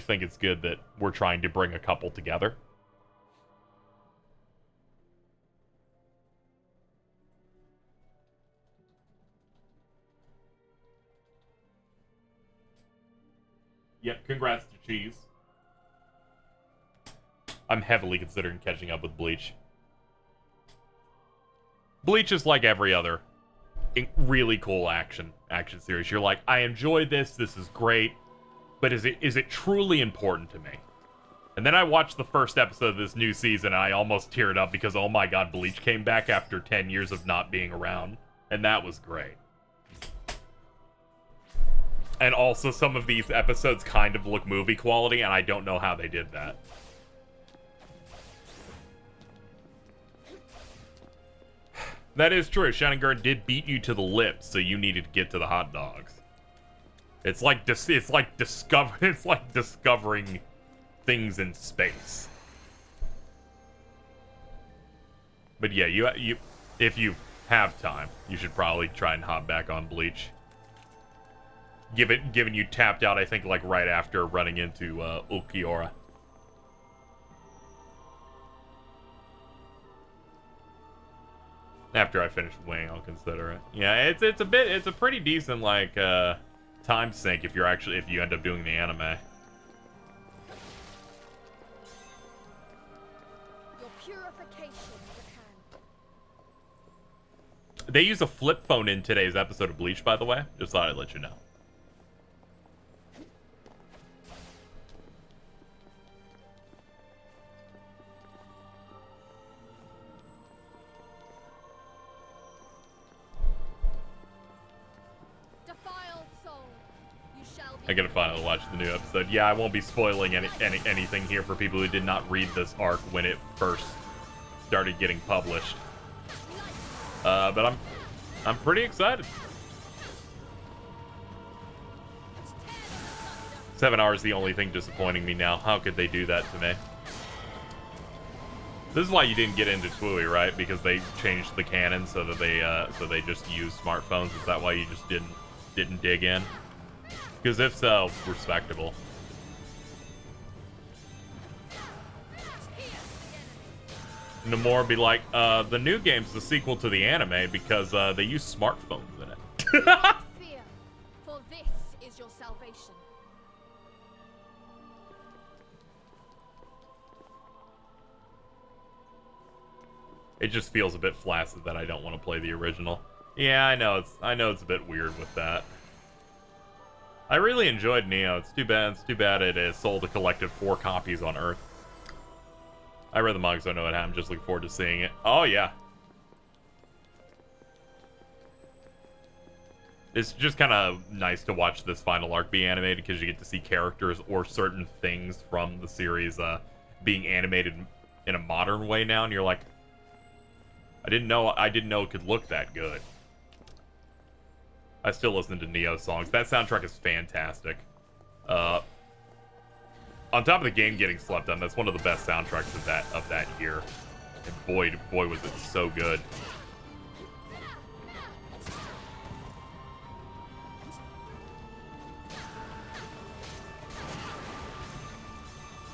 think it's good that we're trying to bring a couple together. Yep, congrats to Cheese. I'm heavily considering catching up with Bleach. Bleach is like every other really cool action series. You're like, I enjoy this. This is great. But is it truly important to me? And then I watched the first episode of this new season, and I almost teared up because, oh my god, Bleach came back after 10 years of not being around. And that was great. And also, some of these episodes kind of look movie quality, and I don't know how they did that. That is true. Shining Gurn did beat you to the lips, so you needed to get to the hot dogs. It's like discovering things in space. But yeah, you if you have time, you should probably try and hop back on Bleach. Given you tapped out, I think, like right after running into Ulquiorra. After I finish Wing, I'll consider it. Yeah, it's a pretty decent like time sink if you end up doing the anime. Your purification is at hand. They use a flip phone in today's episode of Bleach, by the way. Just thought I'd let you know. Defiled soul, you shall be. I gotta finally watch the new episode. Yeah, I won't be spoiling anything here for people who did not read this arc when it first started getting published. But I'm pretty excited. 7 hours the only thing disappointing me now. How could they do that to me? This is why you didn't get into Twooey, right? Because they changed the canon so that they just use smartphones. Is that why you just didn't dig in? Because if so, respectable. Namor be like, the new game's the sequel to the anime because they use smartphones in it. Fear, for this is your salvation. It just feels a bit flaccid that I don't want to play the original. Yeah, I know it's a bit weird with that. I really enjoyed Neo. It's too bad it has sold a collective 4 copies on Earth. I read the manga, so I know what happened. Just looking forward to seeing it. Oh yeah. It's just kind of nice to watch this final arc be animated because you get to see characters or certain things from the series being animated in a modern way now, and you're like, I didn't know it could look that good. I still listen to Neo songs. That soundtrack is fantastic. On top of the game getting slept on, that's one of the best soundtracks of that year. And boy was it so good.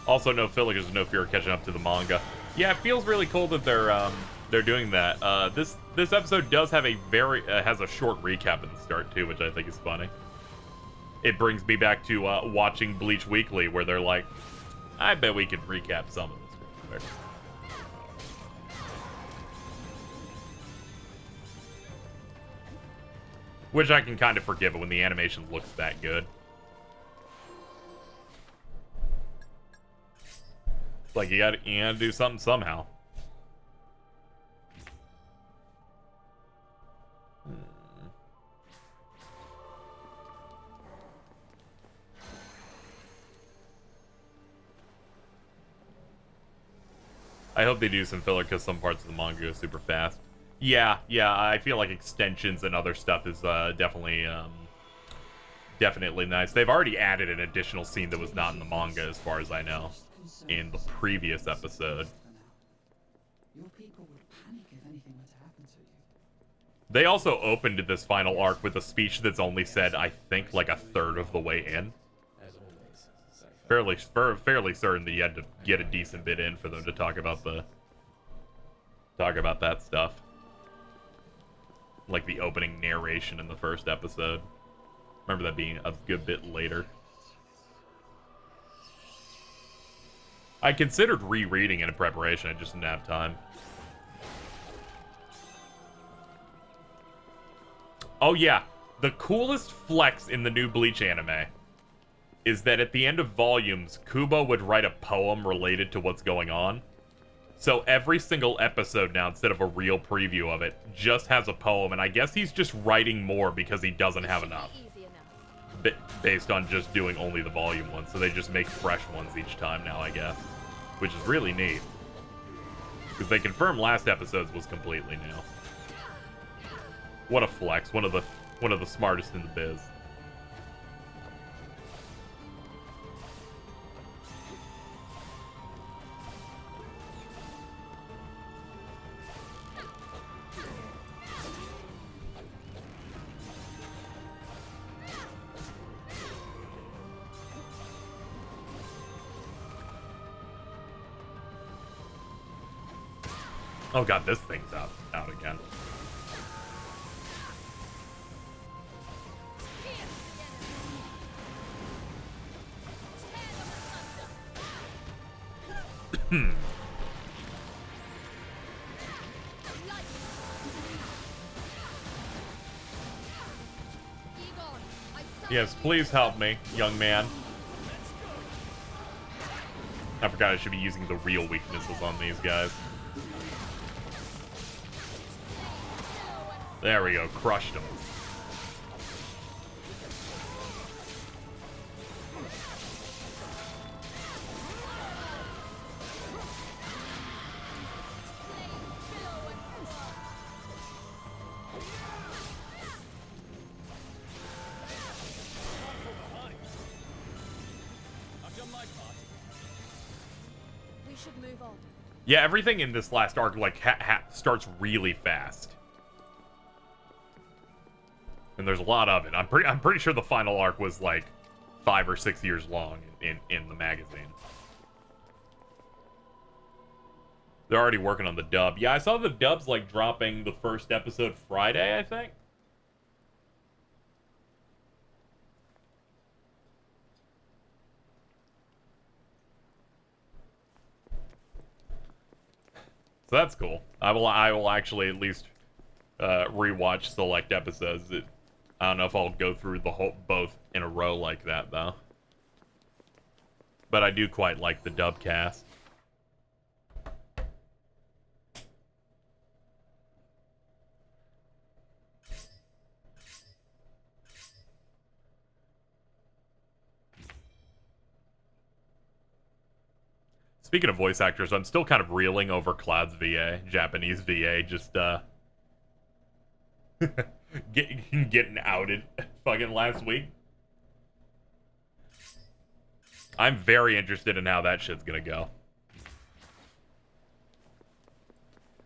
Also, no filler because there's no fear of catching up to the manga. Yeah, it feels really cool that they're doing that. This episode does have has a short recap at the start too, which I think is funny. It brings me back to watching Bleach Weekly, where they're like, I bet we could recap some of this. Which I can kind of forgive it when the animation looks that good. Like, you gotta do something somehow. I hope they do some filler because some parts of the manga go super fast. Yeah, I feel like extensions and other stuff is definitely nice. They've already added an additional scene that was not in the manga, as far as I know, in the previous episode. Your people would panic if anything were to happen to you. They also opened this final arc with a speech that's only said, I think, like a third of the way in. Fairly certain that you had to get a decent bit in for them to talk about that stuff. Like the opening narration in the first episode. Remember that being a good bit later. I considered rereading it in preparation, I just didn't have time. Oh yeah, the coolest flex in the new Bleach anime is that at the end of volumes, Kubo would write a poem related to what's going on. So every single episode now, instead of a real preview of it, just has a poem, and I guess he's just writing more because he doesn't have enough. Based on just doing only the volume ones, so they just make fresh ones each time now, I guess. Which is really neat. Because they confirmed last episode's was completely new. What a flex, one of the smartest in the biz. Oh god, this thing's out again. again. Yes, please help me, young man. I forgot I should be using the real weaknesses on these guys. There we go, crushed him. We should move on. Yeah, everything in this last arc like starts really fast, and there's a lot of it. I'm pretty sure the final arc was like 5 or 6 years long in the magazine. They're already working on the dub. Yeah, I saw the dub's like dropping the first episode Friday, I think. So that's cool. I will actually at least rewatch select episodes. I don't know if I'll go through the whole both in a row like that though. But I do quite like the dub cast. Speaking of voice actors, I'm still kind of reeling over Cloud's VA, Japanese VA, just getting outed fucking last week. I'm very interested in how that shit's gonna go.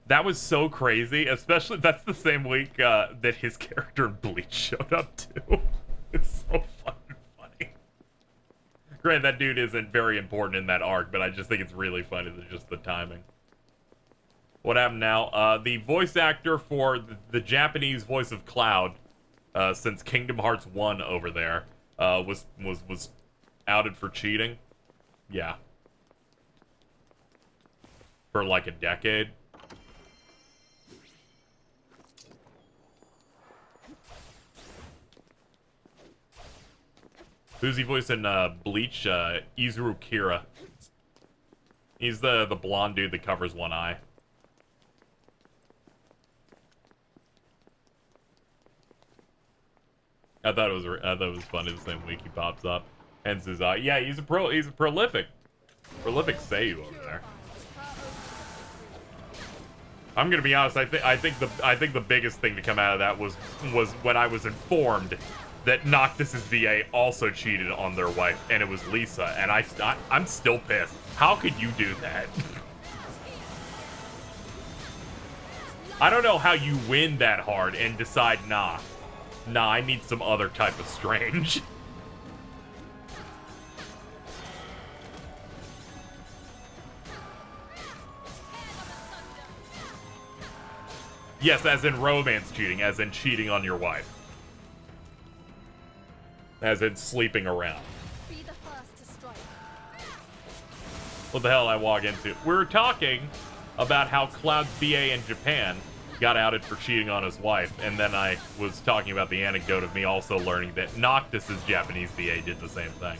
That was so crazy, especially that's the same week that his character in Bleach showed up too. It's so fucking funny. Granted, that dude isn't very important in that arc, but I just think it's really funny, just the timing. What happened now? The voice actor for the Japanese voice of Cloud, since Kingdom Hearts 1 over there, was outed for cheating. Yeah. For like a decade. Who's he voicing Bleach? Izuru Kira. He's the blonde dude that covers one eye. I thought it was funny the same week he pops up. Hence his eye. Yeah, he's a prolific Seiyu over there. I'm gonna be honest. I think the biggest thing to come out of that was when I was informed that Noctis's VA also cheated on their wife, and it was Lisa, and I'm still pissed. How could you do that? I don't know how you win that hard and decide, nah, I need some other type of strange. Yes, as in romance cheating, as in cheating on your wife. As in sleeping around. Be the first to strike. What the hell did I walk into? We were talking about how Cloud's VA in Japan got outed for cheating on his wife, and then I was talking about the anecdote of me also learning that Noctis's Japanese VA did the same thing.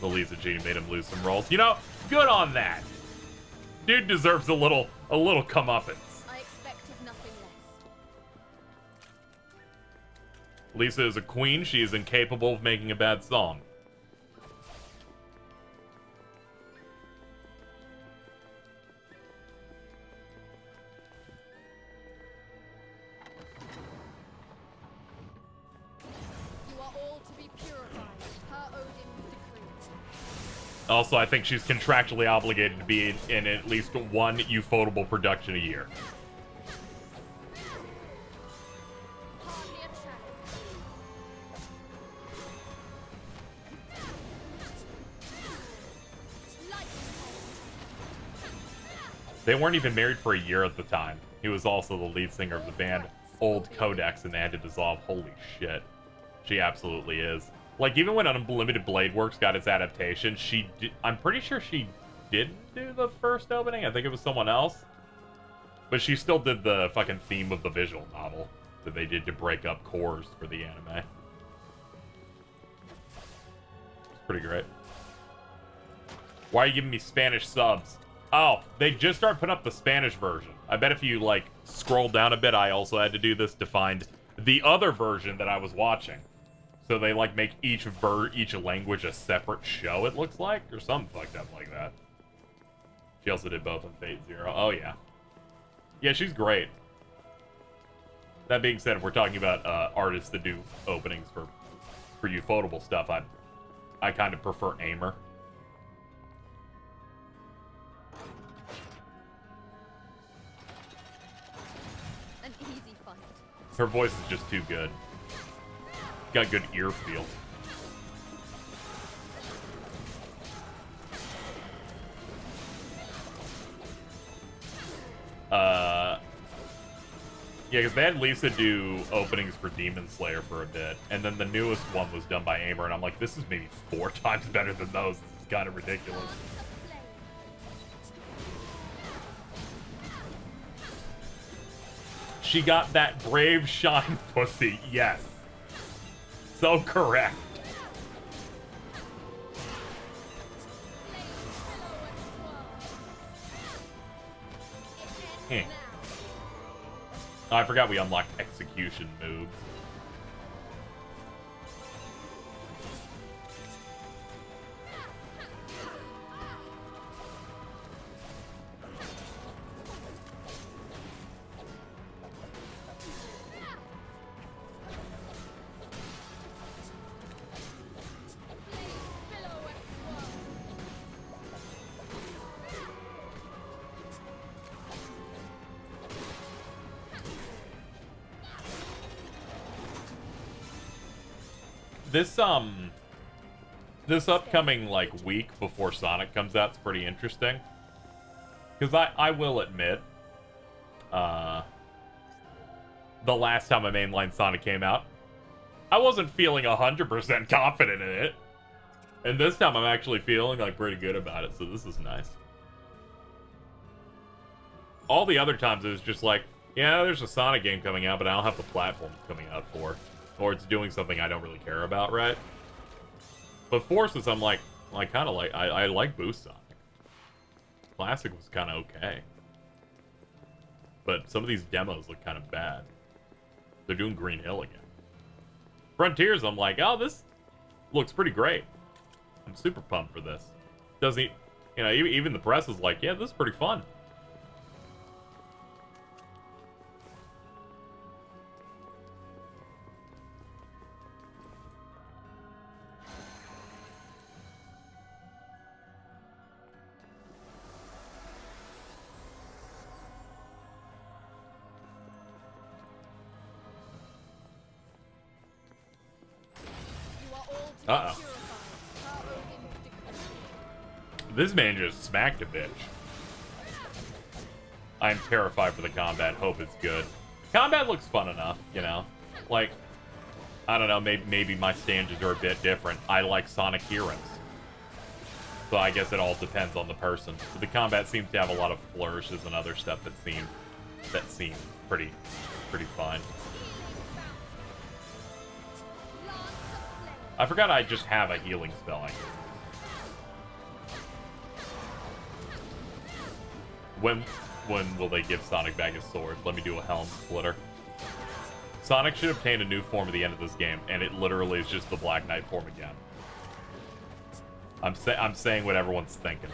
The Lisa cheating made him lose some roles. You know, good on that. Dude deserves a little comeuppance. I expected nothing less. Lisa is a queen. She is incapable of making a bad song. You are all to be purified, per Odin's decree. Also, I think she's contractually obligated to be in at least one ufotable production a year. Hardly a track. Lightning bolt. They weren't even married for a year at the time. He was also the lead singer of the band Old Codex, and they had to dissolve. Holy shit. She absolutely is. Like, even when Unlimited Blade Works got its adaptation, I'm pretty sure she didn't do the first opening. I think it was someone else. But she still did the fucking theme of the visual novel that they did to break up cores for the anime. It's pretty great. Why are you giving me Spanish subs? Oh, they just started putting up the Spanish version. I bet if you, like, scroll down a bit, I also had to do this to find the other version that I was watching. So they, like, make each language a separate show, it looks like, or something fucked up like that. She also did both on Fate Zero. Oh, yeah. Yeah, she's great. That being said, if we're talking about artists that do openings for ufotable stuff, I kind of prefer Aimer. An easy fight. Her voice is just too good. Got good ear feel. Yeah, because they had Lisa do openings for Demon Slayer for a bit, and then the newest one was done by Aimer, and I'm like, this is maybe 4 times better than those. This is kind of ridiculous. She got that brave shine pussy, yes. So correct. Heh. Oh, I forgot we unlocked execution moves. This upcoming, like, week before Sonic comes out is pretty interesting. Because I will admit, the last time a mainline Sonic came out, I wasn't feeling 100% confident in it. And this time I'm actually feeling, like, pretty good about it, so this is nice. All the other times it was just like, yeah, there's a Sonic game coming out, but I don't have the platform it's coming out for. Or it's doing something I don't really care about, right? But Forces, I'm like, I kind of like, I like Boost Sonic. Classic was kind of okay. But some of these demos look kind of bad. They're doing Green Hill again. Frontiers, I'm like, oh, this looks pretty great. I'm super pumped for this. Doesn't, you know, even the press is like, yeah, this is pretty fun. Uh-oh. This man just smacked a bitch. I'm terrified for the combat. Hope it's good. Combat looks fun enough, you know? Like, I don't know, maybe my standards are a bit different. I like Sonic Heroes. So I guess it all depends on the person. But the combat seems to have a lot of flourishes and other stuff that seem pretty fun. I forgot I just have a healing spell. When will they give Sonic back his sword? Let me do a helm splitter. Sonic should obtain a new form at the end of this game, and it literally is just the Black Knight form again. I'm saying what everyone's thinking.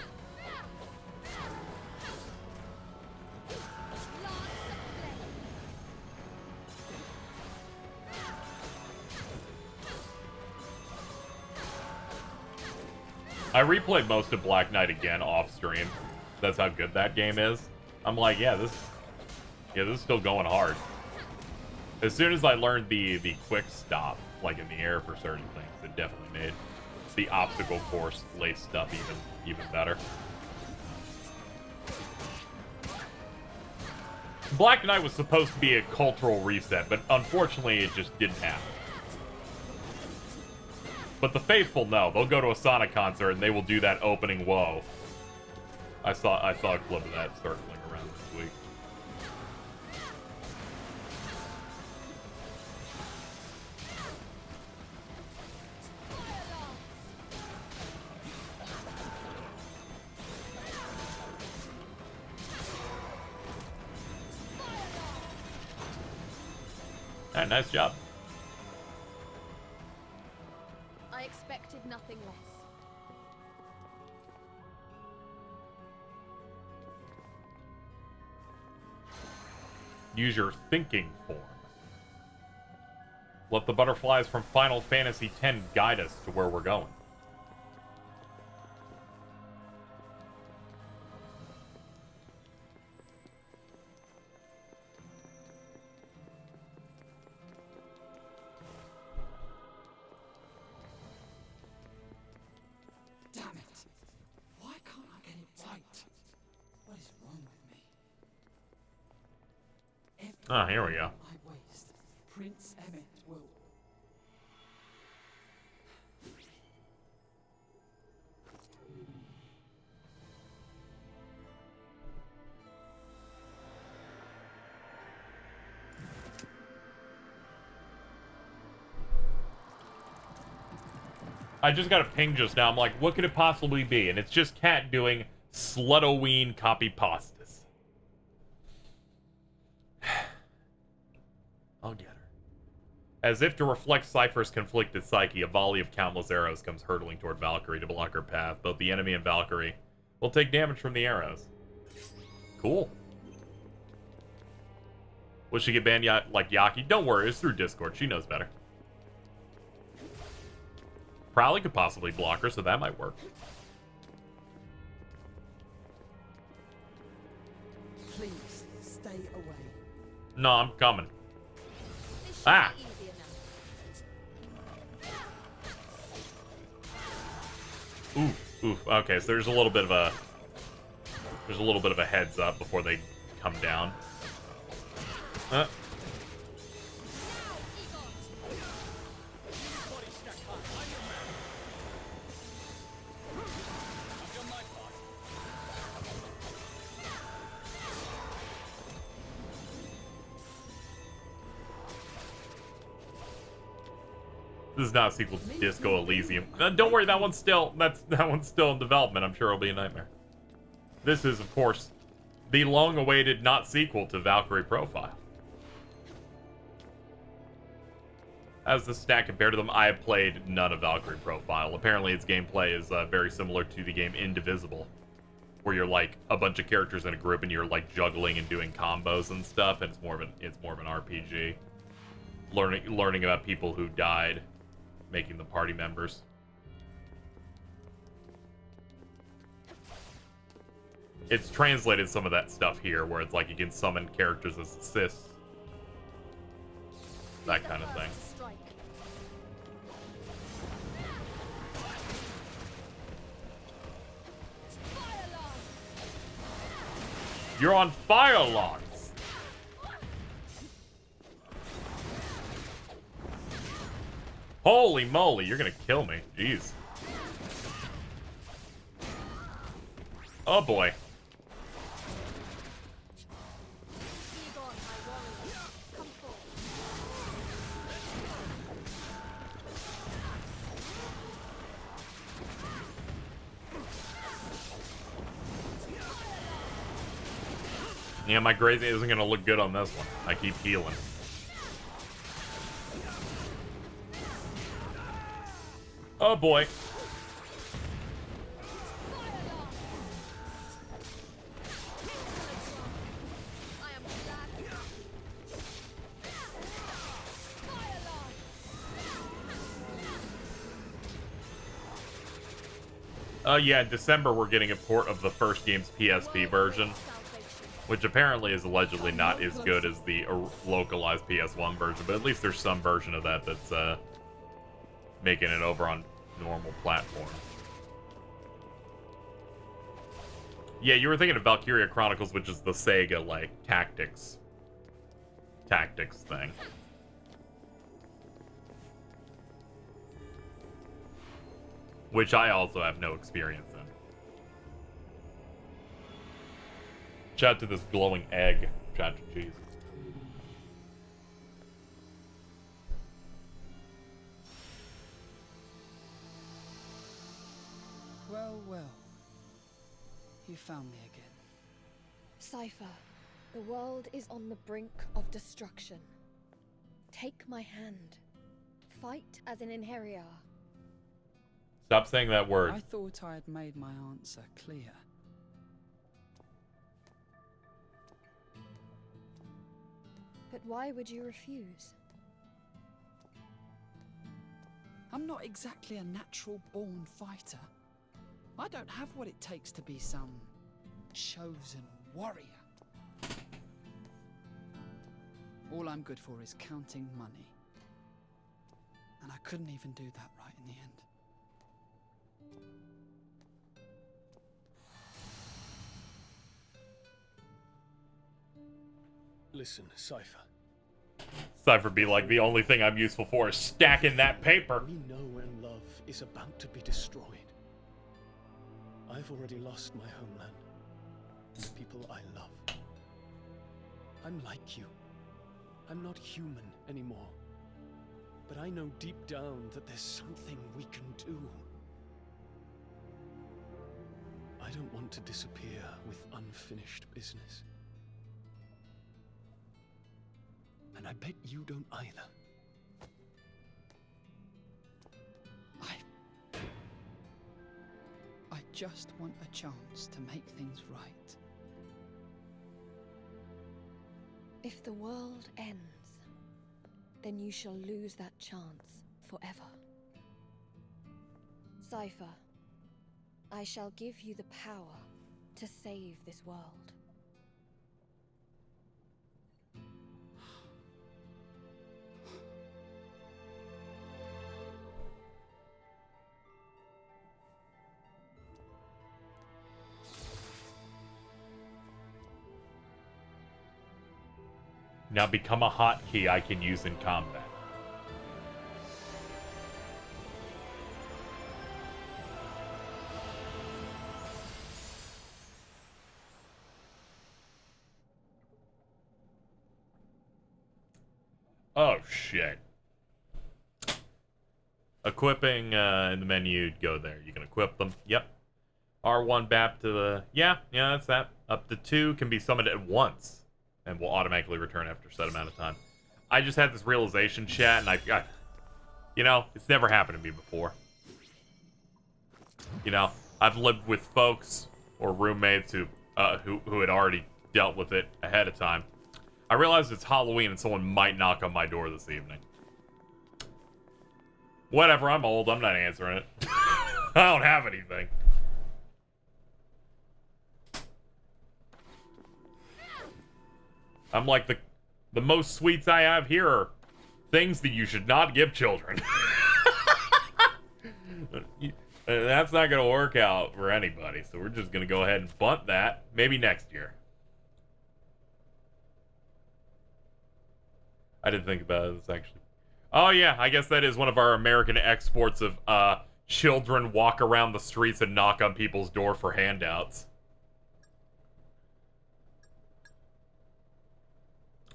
I replayed most of Black Knight again off stream. That's how good that game is. I'm like, yeah, this is still going hard. As soon as I learned the quick stop, like in the air for certain things, it definitely made the obstacle course lace stuff even better. Black Knight was supposed to be a cultural reset, but unfortunately it just didn't happen. But the faithful know. They'll go to a Sonic concert and they will do that opening whoa. I saw a clip of that circling around this week. Ah, nice job. I expected nothing less. Use your thinking form. Let the butterflies from Final Fantasy X guide us to where we're going. Damn it! Why can't I get it right? What is wrong with me? Ah, here we go. I waste. Prince Emmett will. I just got a ping just now. I'm like, what could it possibly be? And it's just Cat doing Slutoween copy pastas. I'll get her. As if to reflect Cypher's conflicted psyche, a volley of countless arrows comes hurtling toward Valkyrie to block her path. Both the enemy and Valkyrie will take damage from the arrows. Cool. Will she get banned like Yaki? Don't worry, it's through Discord. She knows better. Prowley could possibly block her, so that might work. Please stay away. No, I'm coming. This should Ah! be easy enough. Oof, oof. Okay, so there's a little bit of a heads up before they come down. This is not a sequel to Disco Elysium. Don't worry, that one's still in development. I'm sure it'll be a nightmare. This is, of course, the long-awaited not sequel to Valkyrie Profile. As the stat compared to them, I have played none of Valkyrie Profile. Apparently, its gameplay is very similar to the game Indivisible, where you're like a bunch of characters in a group and you're like juggling and doing combos and stuff. And it's more of an RPG. Learning about people who died, making them party members. It's translated some of that stuff here, where it's like you can summon characters as assists. That kind of thing. You're on fire logs. Holy moly, you're gonna kill me. Jeez. Oh boy. Yeah, my grazing isn't gonna look good on this one. I keep healing. Oh boy. Yeah, in December we're getting a port of the first game's PSP version, which apparently is allegedly not as good as the localized PS1 version, but at least there's some version of that that's making it over on normal platforms. Yeah, you were thinking of Valkyria Chronicles, which is the Sega, like, tactics thing. Which I also have no experience in. Shout out to this glowing egg. Shout out to cheese. Well, well. You found me again. Cypher, the world is on the brink of destruction. Take my hand. Fight as an Inheriar. Stop saying that word. I thought I had made my answer clear. But why would you refuse? I'm not exactly a natural-born fighter. I don't have what it takes to be some chosen warrior. All I'm good for is counting money. And I couldn't even do that right in the end. Listen, Cypher. Cypher be like, the only thing I'm useful for is stacking that paper. We know when love is about to be destroyed. I've already lost my homeland. And the people I love. I'm like you. I'm not human anymore. But I know deep down that there's something we can do. I don't want to disappear with unfinished business. And I bet you don't either. I just want a chance to make things right. If the world ends, then you shall lose that chance forever. Cypher, I shall give you the power to save this world. Now become a hotkey I can use in combat. Oh, shit. Equipping in the menu, go there. You can equip them. Yep. R1 BAP to the... Yeah, that's that. Up to 2 can be summoned at once. And will automatically return after a set amount of time. I just had this realization, chat, and I you know, it's never happened to me before. You know, I've lived with folks or roommates who had already dealt with it ahead of time. I realized it's Halloween and someone might knock on my door this evening. Whatever, I'm old, I'm not answering it. I don't have anything. I'm like, the most sweets I have here are things that you should not give children. That's not going to work out for anybody, so we're just going to go ahead and bunt that. Maybe next year. I didn't think about this, actually. Oh, yeah, I guess that is one of our American exports of children walk around the streets and knock on people's door for handouts.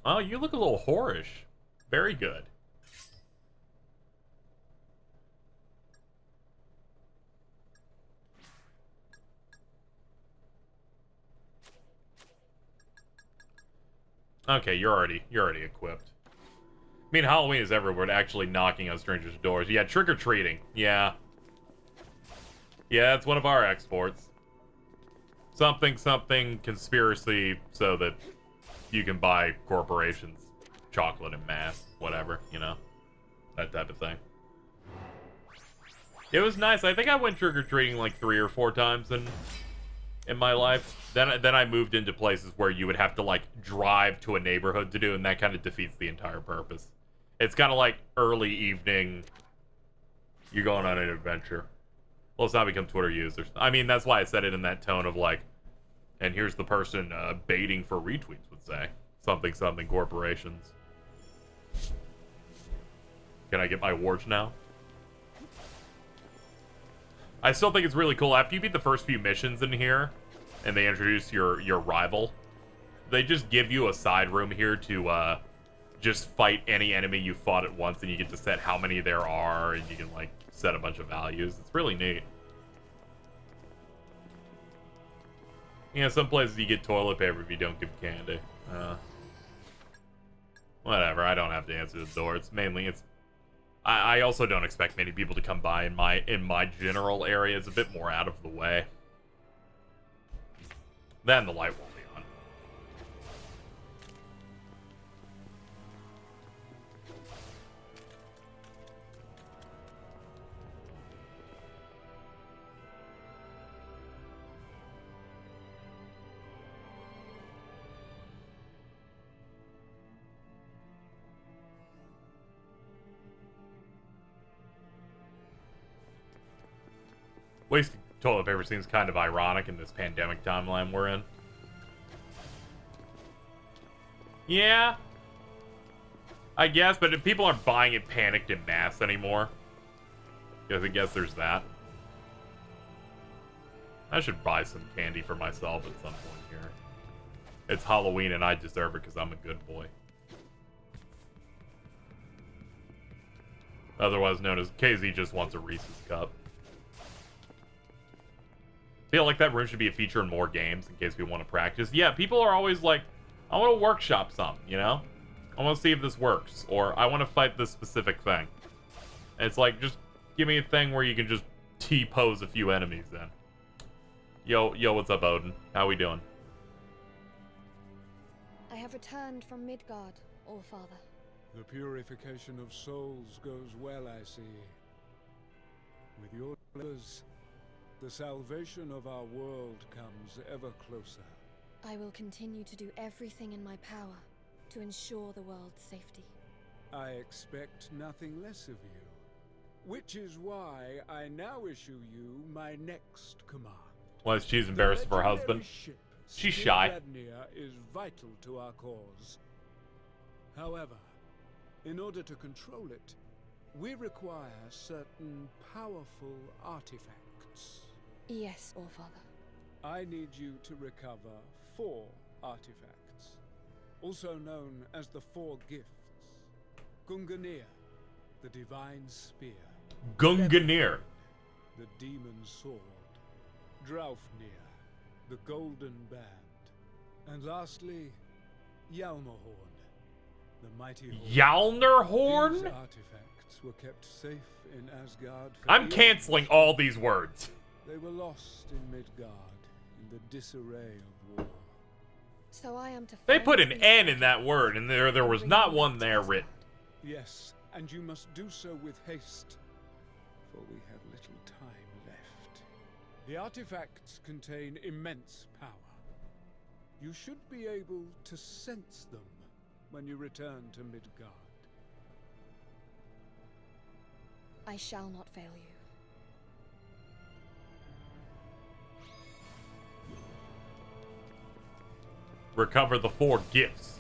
Oh, you look a little whorish. Very good. Okay, you're already equipped. I mean, Halloween is everywhere, actually knocking on strangers' doors. Yeah, trick-or-treating. Yeah. Yeah, that's one of our exports. Something conspiracy so that you can buy corporations chocolate in mass, whatever, you know, that type of thing. It was nice. I think I went trick-or-treating like 3 or 4 times in my life. Then I moved into places where you would have to like drive to a neighborhood to do, and that kind of defeats the entire purpose. It's kind of like early evening, you're going on an adventure. Well, let's not become Twitter users. I mean, that's why I said it in that tone of like, And here's the person baiting for retweets would say. Something something corporations. Can I get my awards now? I still think it's really cool. After you beat the first few missions in here, and they introduce your rival, they just give you a side room here to just fight any enemy you fought at once, and you get to set how many there are, and you can like set a bunch of values. It's really neat. Yeah, some places you get toilet paper if you don't give candy. Whatever, I don't have to answer the door. It's mainly I also don't expect many people to come by in my general area. It's a bit more out of the way. Then the light won't be on. Wasting toilet paper seems kind of ironic in this pandemic timeline we're in. Yeah. I guess, but if people aren't buying it panicked in mass anymore. I guess there's that. I should buy some candy for myself at some point here. It's Halloween and I deserve it because I'm a good boy. Otherwise known as KZ just wants a Reese's cup. Feel like that room should be a feature in more games in case we want to practice. Yeah, people are always like, I want to workshop some, you know? I want to see if this works, or I want to fight this specific thing. And it's like, just give me a thing where you can just T-pose a few enemies then. Yo, what's up, Odin? How we doing? I have returned from Midgard, Allfather. The purification of souls goes well, I see. With your prayers, the salvation of our world comes ever closer. I will continue to do everything in my power to ensure the world's safety. I expect nothing less of you, which is why I now issue you my next command. Why is she's embarrassed of her husband? She's shy. Is vital to our cause. However, in order to control it, we require certain powerful artifacts. Yes, Allfather. I need you to recover 4 artifacts, also known as the 4 gifts. Gungnir, the divine spear. Gungnir, the demon sword. Draufnir, the golden band. And lastly, Yalmerhorn, the mighty horn. Yalnerhorn? These artifacts were kept safe in Asgard. I'm canceling all these words. They were lost in Midgard in the disarray of war. So I am to. They put an N in that word, and there was not one there written. Yes, and you must do so with haste, for we have little time left. The artifacts contain immense power. You should be able to sense them when you return to Midgard. I shall not fail you. Recover the 4 gifts.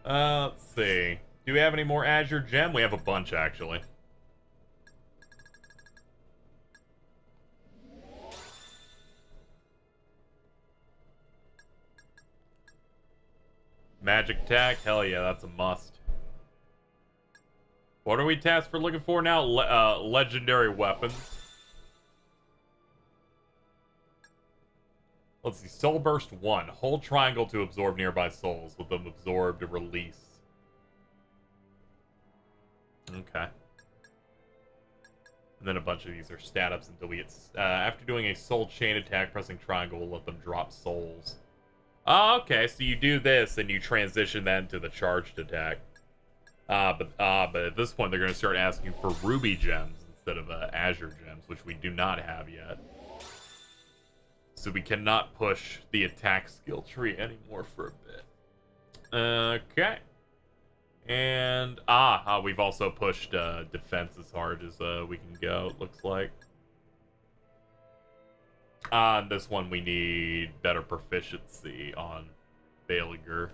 Let's see. Do we have any more Azure Gem? We have a bunch, actually. Magic attack? Hell yeah, that's a must. What are we tasked for looking for now? Legendary weapons. Let's see. Soul Burst 1. Hold triangle to absorb nearby souls. With them absorbed to release. Okay. And then a bunch of these are stat ups until we get... after doing a soul chain attack, pressing triangle will let them drop souls. Oh, okay. So you do this and you transition that into the charged attack. But at this point, they're going to start asking for ruby gems instead of azure gems, which we do not have yet. So we cannot push the attack skill tree anymore for a bit. Okay. And we've also pushed defense as hard as we can go, it looks like. On this one we need better proficiency on Baliger.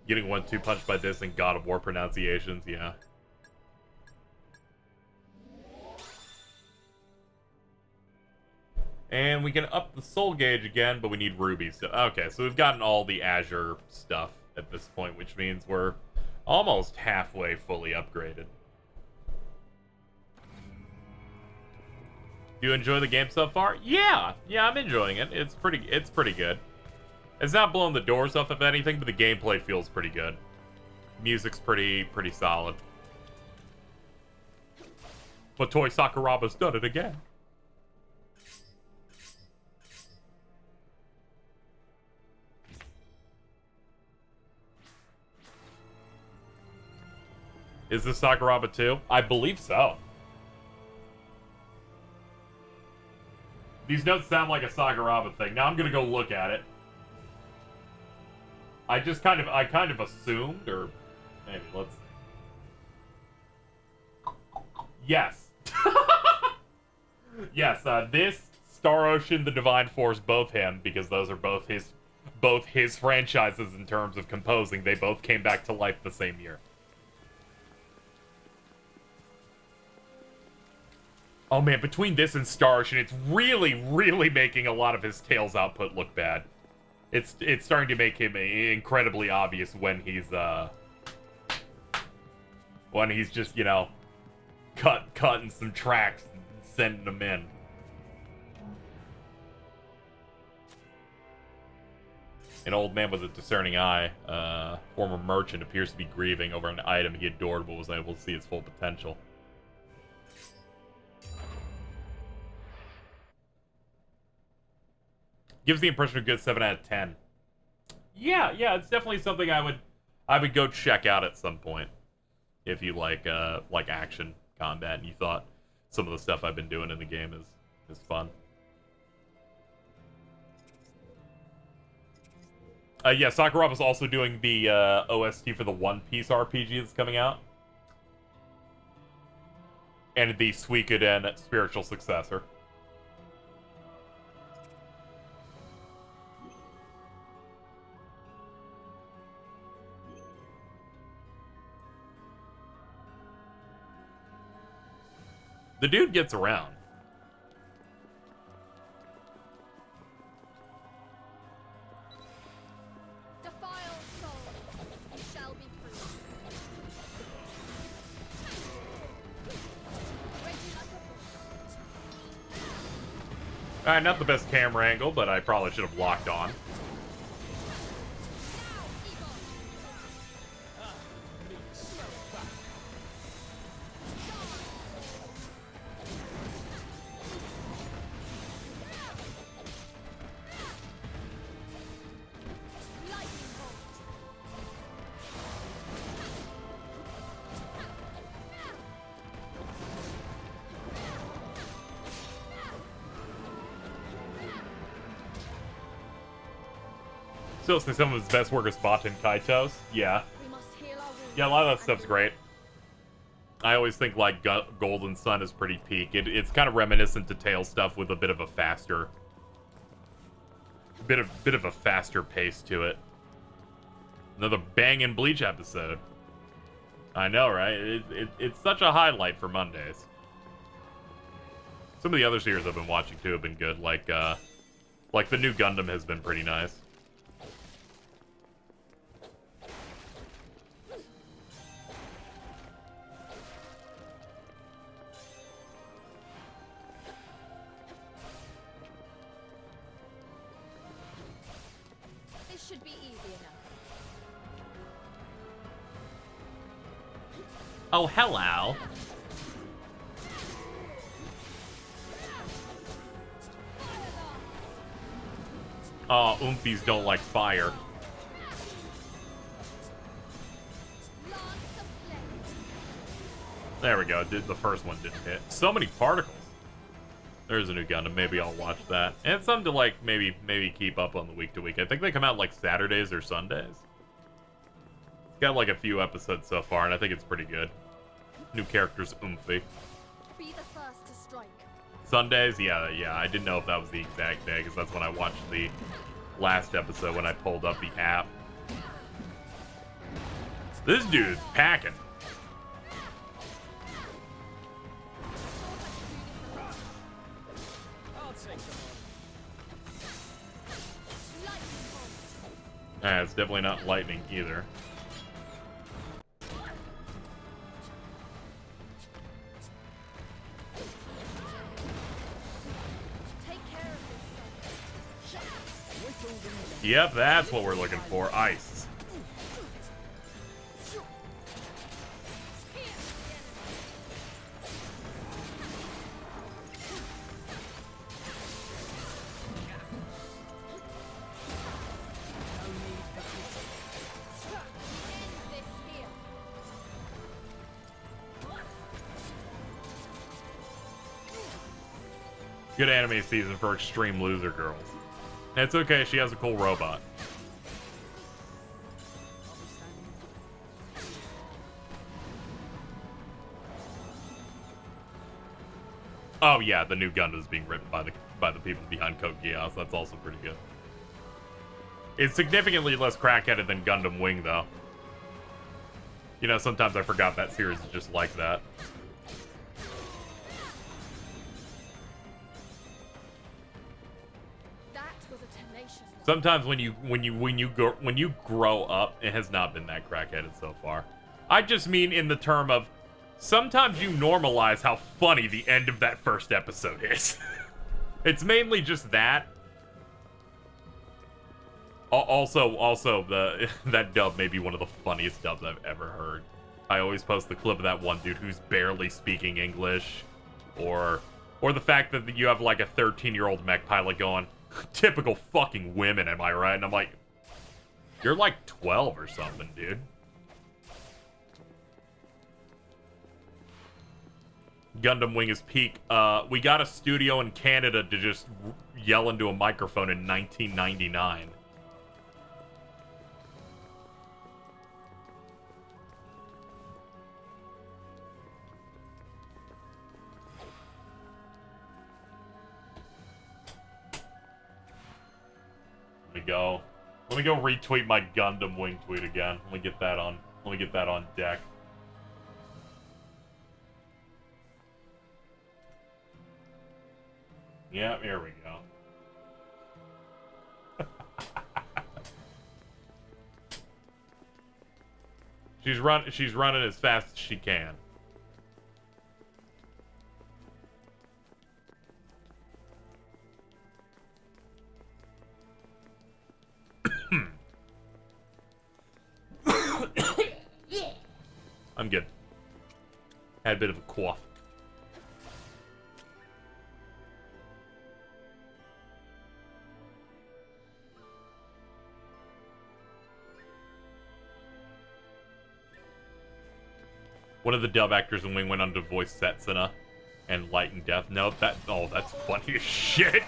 Getting 1-2 punched by this and God of War pronunciations, yeah. And we can up the soul gauge again, but we need rubies. Okay, so we've gotten all the Azure stuff at this point, which means we're almost halfway fully upgraded. Do you enjoy the game so far? Yeah, I'm enjoying it. It's pretty good. It's not blowing the doors off of anything, but the gameplay feels pretty good. Music's pretty solid. But Toy Sakuraba's done it again. Is this Sakuraba 2? I believe so. These notes sound like a Sakuraba thing. Now I'm gonna go look at it. I kind of assumed, or maybe let's. Yes. Yes. This Star Ocean, The Divine Force, both him, because those are both his franchises in terms of composing. They both came back to life the same year. Oh man, between this and Star Ocean, it's really making a lot of his Tales output look bad. It's starting to make him incredibly obvious when he's just, you know, cutting some tracks and sending them in. An old man with a discerning eye, former merchant, appears to be grieving over an item he adored but was unable to see its full potential. Gives the impression of a good 7 out of 10. Yeah, it's definitely something I would go check out at some point. If you like action combat and you thought some of the stuff I've been doing in the game is fun. Yeah, Sakuraba's also doing the OST for the One Piece RPG that's coming out. And the Suikoden spiritual successor. The dude gets around. Defiled soul, you shall be free. Alright, not the best camera angle, but I probably should have locked on. Still say some of his best work is Baten Kaitos. Yeah. We must heal our wounds. Yeah, a lot of that stuff's great. I always think like Golden Sun is pretty peak. It's kind of reminiscent to Tail stuff with a bit of a faster bit of a faster pace to it. Another banging Bleach episode. I know, right? It's such a highlight for Mondays. Some of the other series I've been watching too have been good, like the new Gundam has been pretty nice. This should be easy enough. Oh, hello. Oh, Oompies don't like fire. There we go. The first one didn't hit. So many particles. There's a new Gundam. Maybe I'll watch that. And it's something to like maybe keep up on the week to week. I think they come out like Saturdays or Sundays. It's got like a few episodes so far, and I think it's pretty good. New characters, oomphy. Be the first to strike. Sundays, yeah. I didn't know if that was the exact day because that's when I watched the last episode when I pulled up the app. This dude's packing. It's definitely not lightning either. Yep, that's what we're looking for. Ice. Good anime season for extreme loser girls. It's okay, she has a cool robot. Oh yeah, the new Gundam is being written by the people behind Code Geass. That's also pretty good. It's significantly less crackheaded than Gundam Wing, though. You know, sometimes I forgot that series is just like that. Sometimes when you grow up, it has not been that crackheaded so far. I just mean in the term of sometimes you normalize how funny the end of that first episode is. It's mainly just that. Also, that dub may be one of the funniest dubs I've ever heard. I always post the clip of that one dude who's barely speaking English, or the fact that you have like a 13-year-old mech pilot going, "Typical fucking women, am I right?" And I'm like, you're like 12 or something, dude. Gundam Wing is peak. We got a studio in Canada to just yell into a microphone in 1999. Let me go retweet my Gundam Wing tweet again. Let me get that on deck. Yeah, here we go. She's running as fast as she can. I'm good. Had a bit of a cough. One of the dub actors in Wing went on to voice Setsuna and Light and Death. No, that's funny as shit.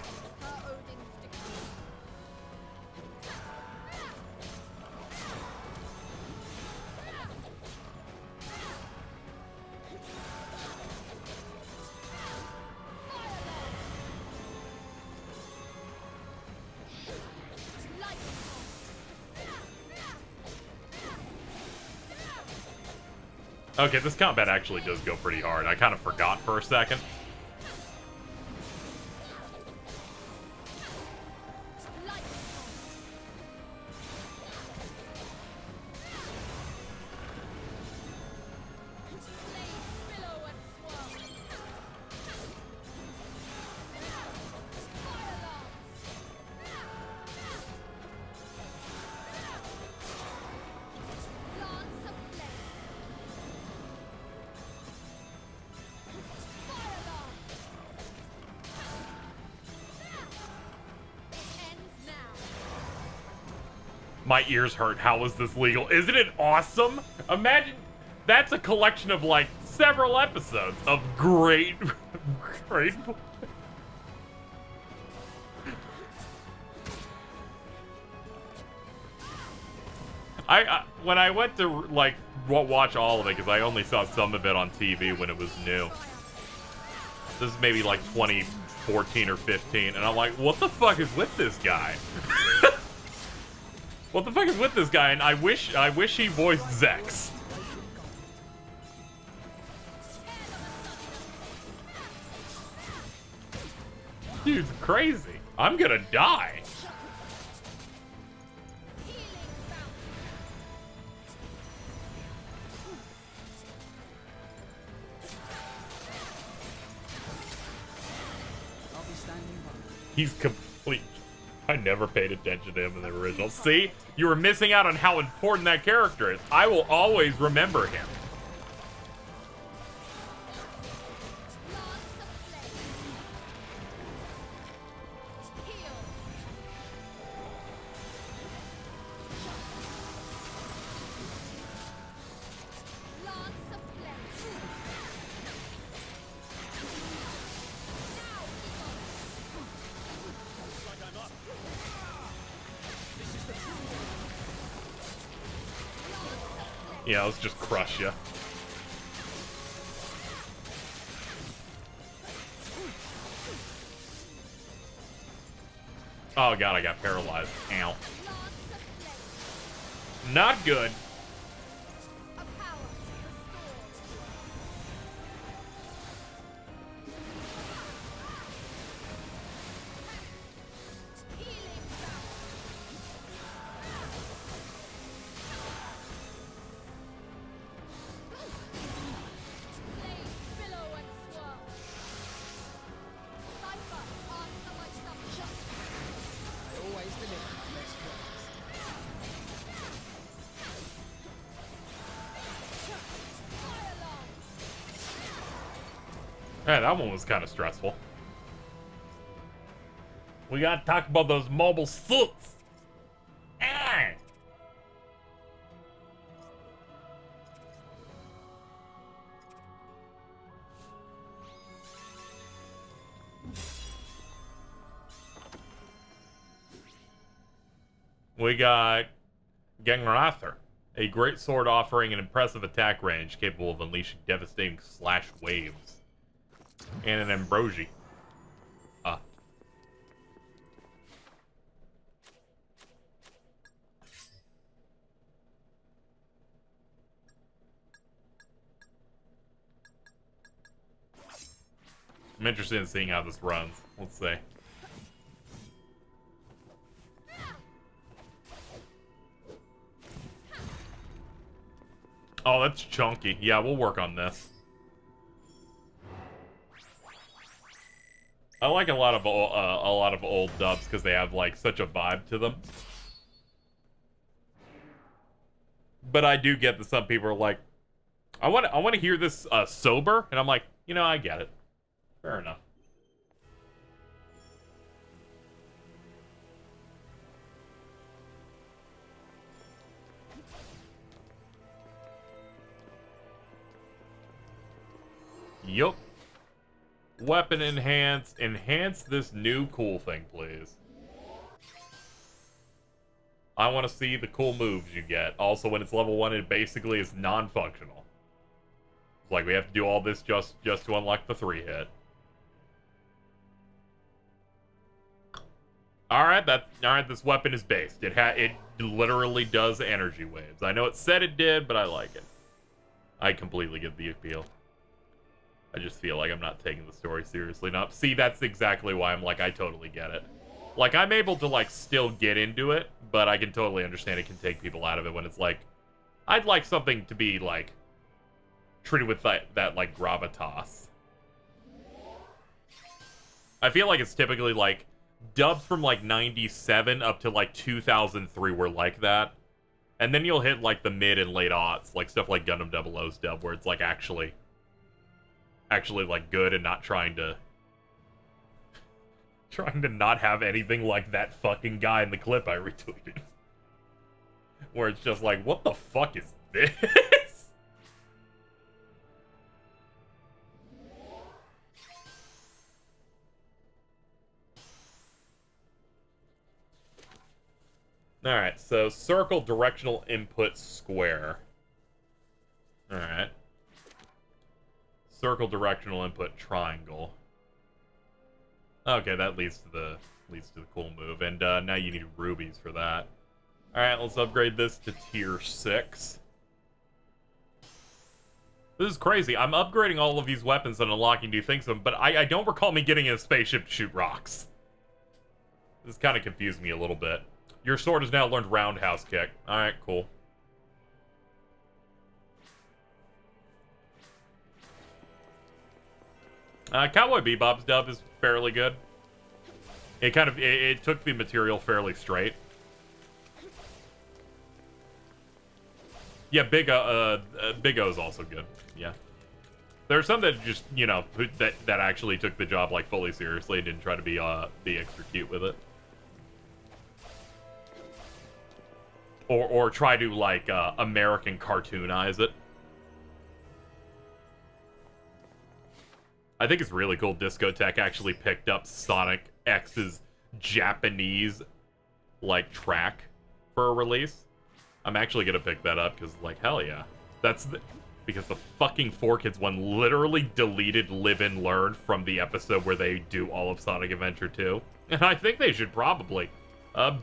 Okay, this combat actually does go pretty hard. I kind of forgot for a second. My ears hurt. How is this legal? Isn't it awesome? Imagine that's a collection of like several episodes of great I when I went to like watch all of it, because I only saw some of it on TV when it was new. This is maybe like 2014 or 15, and I'm like, what the fuck is with this guy? What the fuck is with this guy? And I wish he voiced Zex. Dude's crazy. I'm gonna die. He's complete. I never paid attention to him in the original. See? You were missing out on how important that character is. I will always remember him. Yeah, let's just crush you. Oh god, I got paralyzed. Ow. Not good. Yeah, that one was kind of stressful. We gotta talk about those mobile suits. Ah. We got Gangrather, a great sword offering an impressive attack range capable of unleashing devastating slash waves. And an Ambrosia. I'm interested in seeing how this runs. Let's see. Oh, that's chunky. Yeah, we'll work on this. I like a lot of old dubs because they have like such a vibe to them. But I do get that some people are like, I want to hear this sober, and I'm like, you know, I get it. Fair enough. Yup. Weapon enhance. Enhance this new cool thing, please. I want to see the cool moves you get. Also, when it's level 1, it basically is non-functional. Like, we have to do all this just to unlock the 3-hit. Alright, this weapon is based. It literally does energy waves. I know it said it did, but I like it. I completely get the appeal. I just feel like I'm not taking the story seriously enough. See, that's exactly why I'm like, I totally get it. Like, I'm able to, like, still get into it, but I can totally understand it can take people out of it when it's like, I'd like something to be, like, treated with that like, gravitas. I feel like it's typically, like, dubs from, like, 97 up to, like, 2003 were like that. And then you'll hit, like, the mid and late aughts, like, stuff like Gundam 00's dub, where it's, like, actually like good and not trying to not have anything like that fucking guy in the clip I retweeted, where it's just like, what the fuck is this? All right, So circle, directional input, square. Alright. Circle, directional input, triangle. Okay, that leads to the cool move. And now you need rubies for that. Alright, let's upgrade this to tier 6. This is crazy. I'm upgrading all of these weapons and unlocking new things, but I don't recall me getting in a spaceship to shoot rocks. This kind of confused me a little bit. Your sword has now learned roundhouse kick. Alright, cool. Cowboy Bebop's dub is fairly good. It took the material fairly straight. Yeah, Big O is also good. Yeah. There are some that just, you know, that actually took the job like fully seriously and didn't try to be extra cute with it. Or try to like American cartoonize it. I think it's really cool Discotech actually picked up Sonic X's Japanese like track for a release. I'm actually gonna pick that up because, like, hell yeah. Because the fucking 4Kids one literally deleted Live and Learn from the episode where they do all of Sonic Adventure 2. And I think they should probably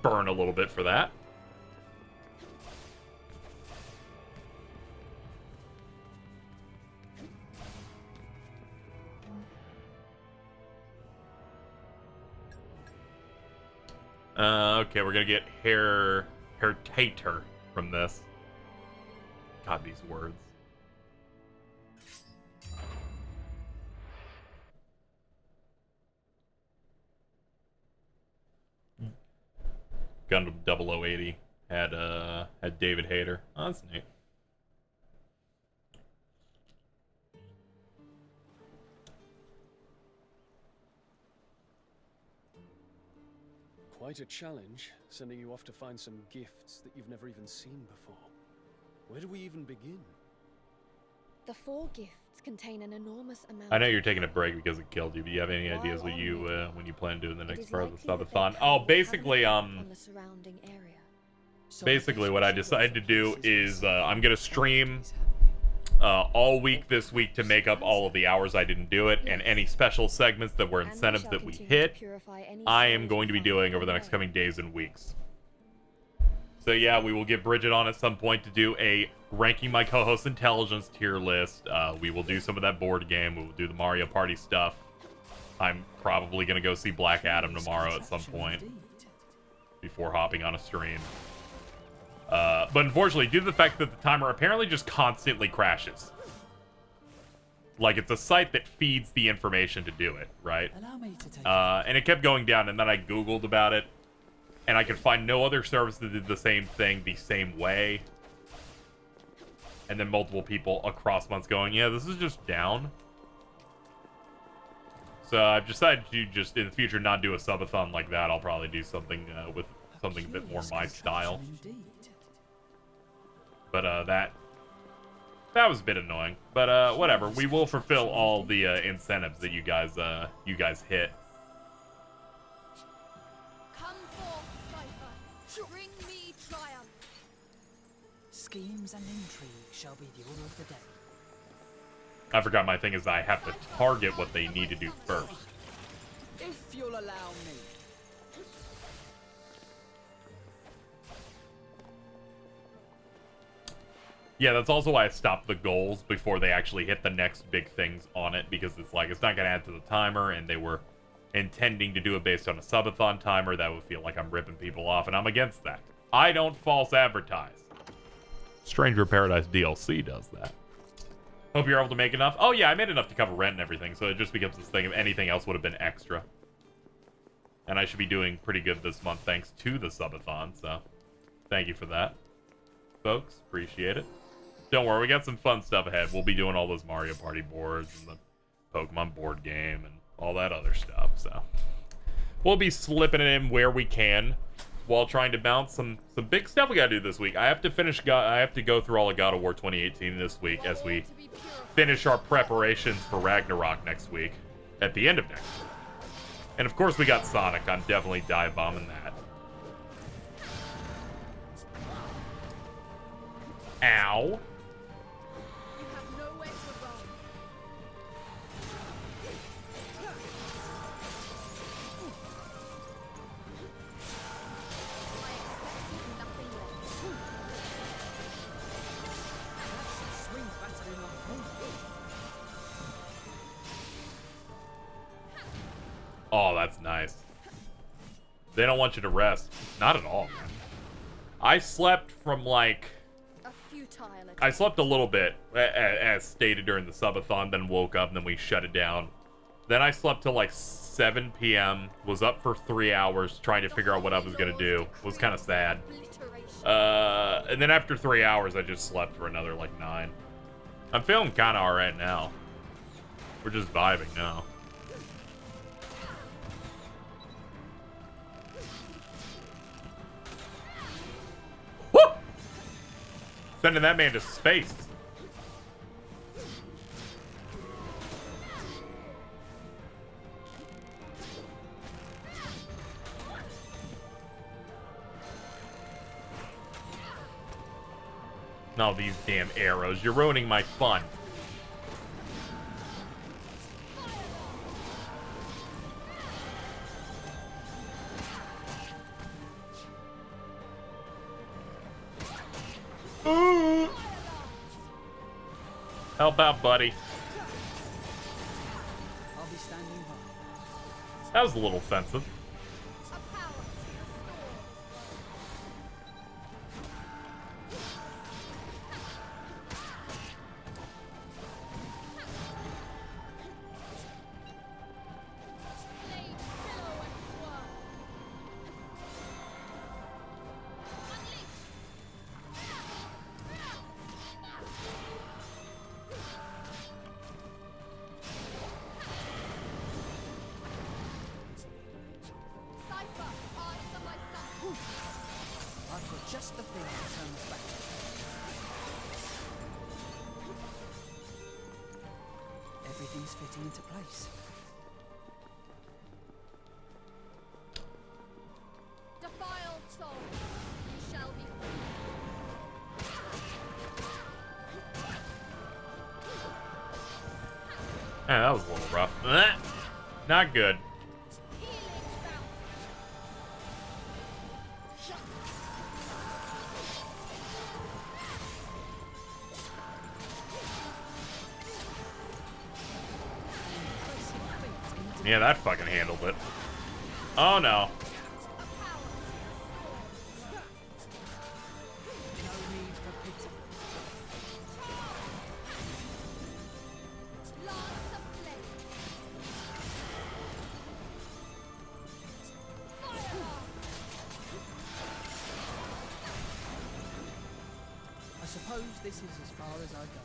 burn a little bit for that. Okay, we're gonna get hair tater from this. God, these words. Gundam 0080 had David Hayter. Oh, that's neat. Quite a challenge, sending you off to find some gifts that you've never even seen before. Where do we even begin? The 4 gifts contain an enormous amount. I know you're taking a break because it killed you, but do you have any ideas what you when you plan to do in the next part of the subathon? Oh, basically, basically what I decided to do is I'm gonna stream all week this week to make up all of the hours I didn't do it, and any special segments that were incentives that we hit, I am going to be doing over the next coming days and weeks. So yeah, we will get Bridget on at some point to do a ranking my co-host intelligence tier list. We will do some of that board game. We will do the Mario Party stuff. I'm probably going to go see Black Adam tomorrow at some point before hopping on a stream. But unfortunately, due to the fact that the timer apparently just constantly crashes. Like, it's a site that feeds the information to do it, right? And it kept going down, and then I Googled about it, and I could find no other service that did the same thing the same way. And then multiple people across months going, yeah, this is just down. So I've decided to just, in the future, not do a subathon like that. I'll probably do something with something a bit more my style. But that was a bit annoying. But whatever. We will fulfill all the incentives that you guys hit. Come forth, Cypher. Bring me triumph. Schemes and intrigue shall be the order of the day. I forgot my thing is I have to target what they need to do first. If you'll allow me. Yeah, that's also why I stopped the goals before they actually hit the next big things on it, because it's like, it's not going to add to the timer, and they were intending to do it based on a subathon timer. That would feel like I'm ripping people off, and I'm against that. I don't false advertise. Stranger Paradise DLC does that. Hope you're able to make enough. Oh yeah, I made enough to cover rent and everything, so it just becomes this thing of anything else would have been extra. And I should be doing pretty good this month thanks to the subathon, so thank you for that, folks. Appreciate it. Don't worry, we got some fun stuff ahead. We'll be doing all those Mario Party boards and the Pokemon board game and all that other stuff, so we'll be slipping it in where we can while trying to bounce some big stuff we gotta do this week. I have to go through all of God of War 2018 this week as we finish our preparations for Ragnarok next week, at the end of next week. And of course we got Sonic. I'm definitely dive bombing that. Ow. You have nowhere to run. I expected nothing less. Swing better in our home. Oh, that's nice. They don't want you to rest. Not at all, man. I slept from like... A futile attempt. I slept a little bit, as stated during the subathon, then woke up, and then we shut it down. Then I slept till like 7 p.m., was up for 3 hours trying to figure out what I was going to do. It was kind of sad. And then after 3 hours, I just slept for another like 9. I'm feeling kind of alright now. We're just vibing now. Woo! Sending that man to space. No, these damn arrows. You're ruining my fun. Ooh. Help out, buddy. I'll be standing by. That was a little offensive. I've got just the thing to turn us back. Everything's fitting into place. Defiled soul, you shall be free. Man, that was a little rough. Not good. Yeah, that fucking handled it. Oh no. I suppose this is as far as I go.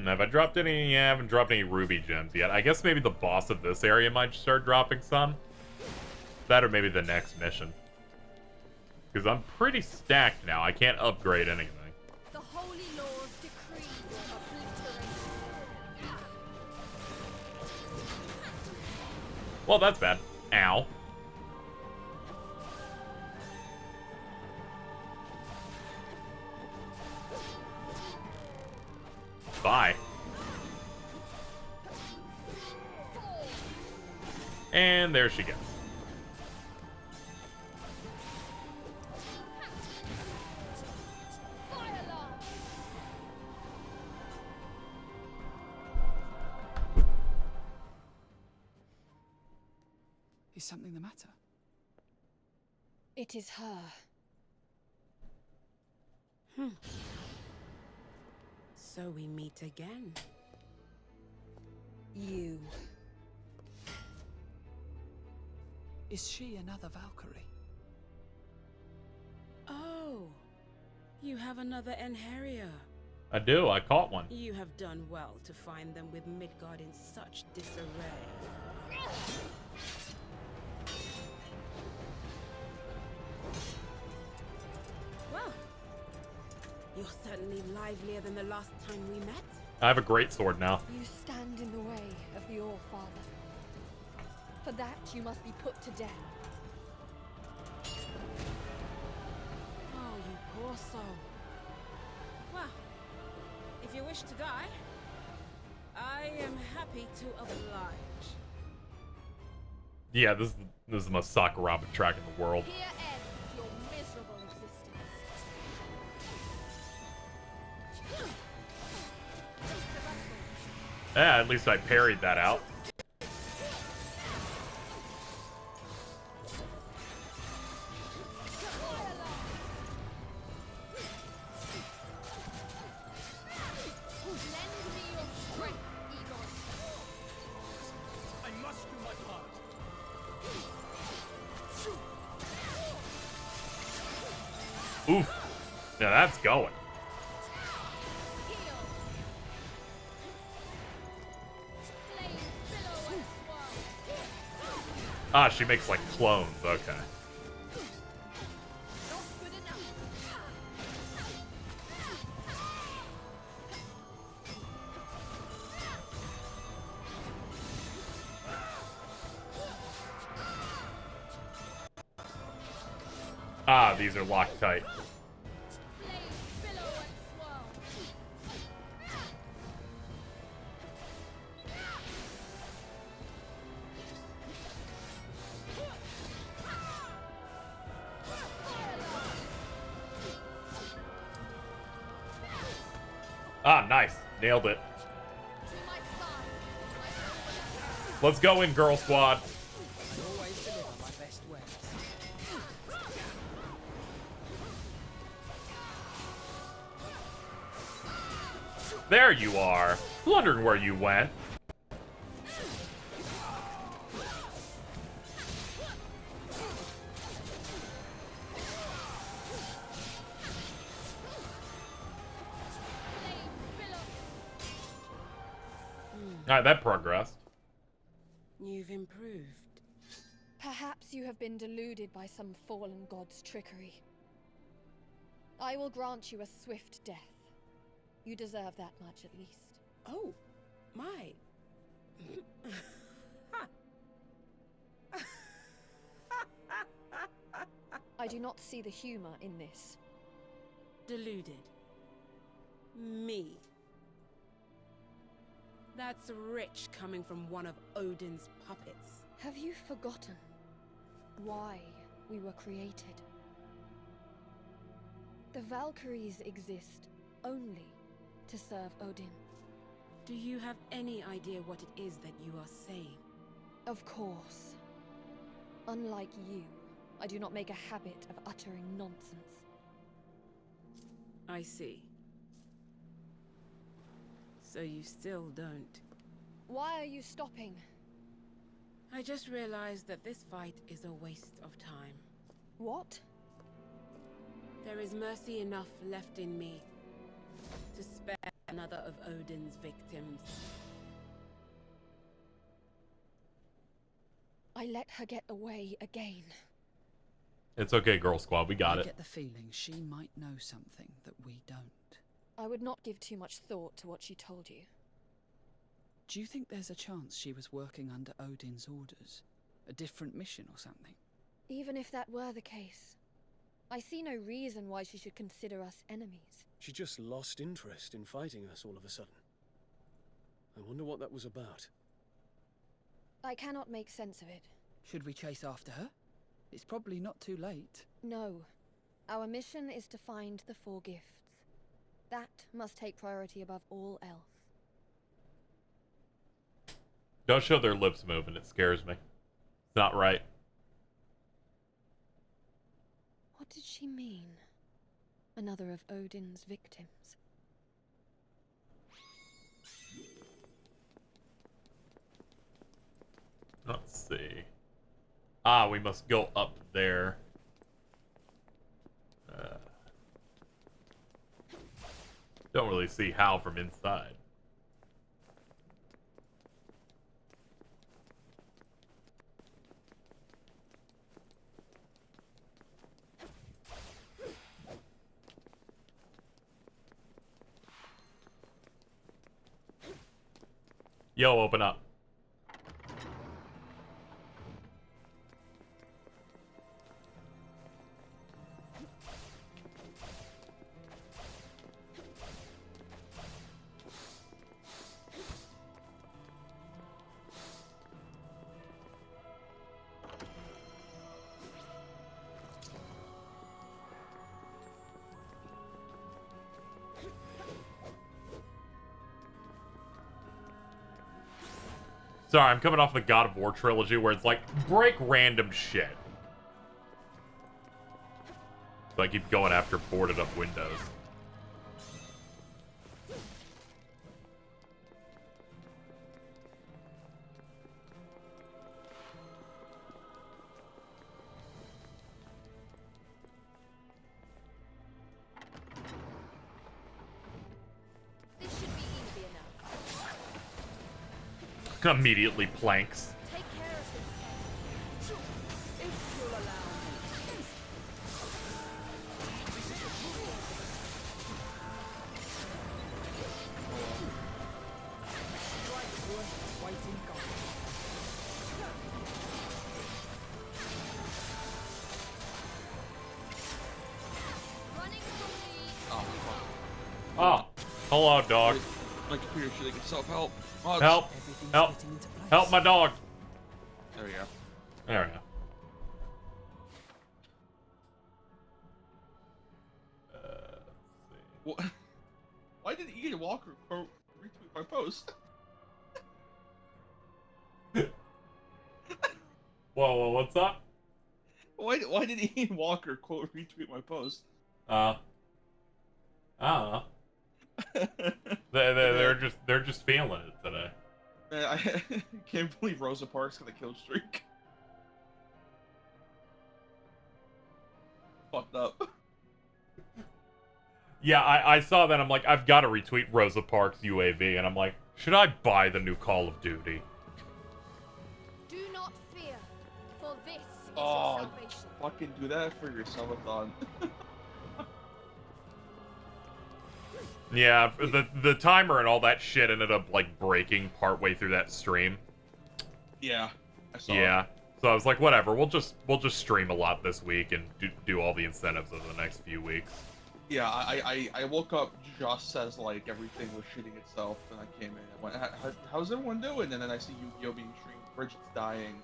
Have I dropped any? Yeah, I haven't dropped any ruby gems yet. I guess maybe the boss of this area might start dropping some. That or maybe the next mission. Because I'm pretty stacked now. I can't upgrade anything. The holy laws decree obliteration. Well, that's bad. Ow. Bye. And there she goes. Is something the matter? It is her. So we meet again. You. Is she another Valkyrie? Oh, you have another Enheria. I do. I caught one. You have done well to find them with Midgard in such disarray. Well, you're certainly livelier than the last time we met. I have a great sword now. You stand in the way of the All-Father. For that, you must be put to death. Oh, you poor soul. Well, if you wish to die, I am happy to oblige. Yeah, this is the most Sakuraba track in the world. Here ends your miserable existence. Yeah, at least I parried that out. Oof. Now that's going. Ah, she makes like clones. Okay. Ah, these are locked tight. Ah, nice. Nailed it. Let's go in, Girl Squad. I always deliver my best wares. There you are. Wondering where you went. Alright, that progressed. You've improved. Perhaps you have been deluded by some fallen god's trickery. I will grant you a swift death. You deserve that much at least. Oh, my. I do not see the humor in this. Deluded. Me. That's rich coming from one of Odin's puppets. Have you forgotten why we were created? The Valkyries exist only to serve Odin. Do you have any idea what it is that you are saying? Of course. Unlike you, I do not make a habit of uttering nonsense. I see. So you still don't. Why are you stopping? I just realized that this fight is a waste of time. What? There is mercy enough left in me to spare another of Odin's victims. I let her get away again. It's okay, Girl Squad. We got I it. get the feeling she might know something that we don't. I would not give too much thought to what she told you. Do you think there's a chance she was working under Odin's orders? A different mission or something? Even if that were the case, I see no reason why she should consider us enemies. She just lost interest in fighting us all of a sudden. I wonder what that was about. I cannot make sense of it. Should we chase after her? It's probably not too late. No. Our mission is to find the 4 gifts. That must take priority above all else. Don't show their lips moving. It scares me. It's not right. What did she mean? Another of Odin's victims. Let's see. Ah, we must go up there. Don't really see how from inside. Yo, open up. Sorry, I'm coming off the God of War trilogy where it's like, break random shit. So I keep going after boarded up windows. This should be easy enough. Immediately planks. Take care of himself. If you'll allow me. Running from me. Oh, fuck. Oh, hello, dog. My computer should get self-help. Oh, Help! Everything's Help! fitting into place. Help my dog! There we go. There we go. What? Why did Ian Walker retweet my post? Whoa, what's up? Why did Ian Walker quote retweet my post? I don't know. They're just feeling it today. Man, I can't believe Rosa Parks got a kill streak. Fucked up. Yeah, I saw that. I'm like, I've got to retweet Rosa Parks UAV, and I'm like, should I buy the new Call of Duty? Do not fear, for this is Oh, your salvation. fucking do that for your subathon. Yeah, the timer and all that shit ended up like breaking partway through that stream. Yeah, I saw Yeah, so I was like, whatever. We'll just stream a lot this week and do all the incentives over the next few weeks. Yeah, I woke up just as like everything was shitting itself, and I came in and went, how's everyone doing? And then I see Yu-Gi-Oh being streamed, Bridget's dying.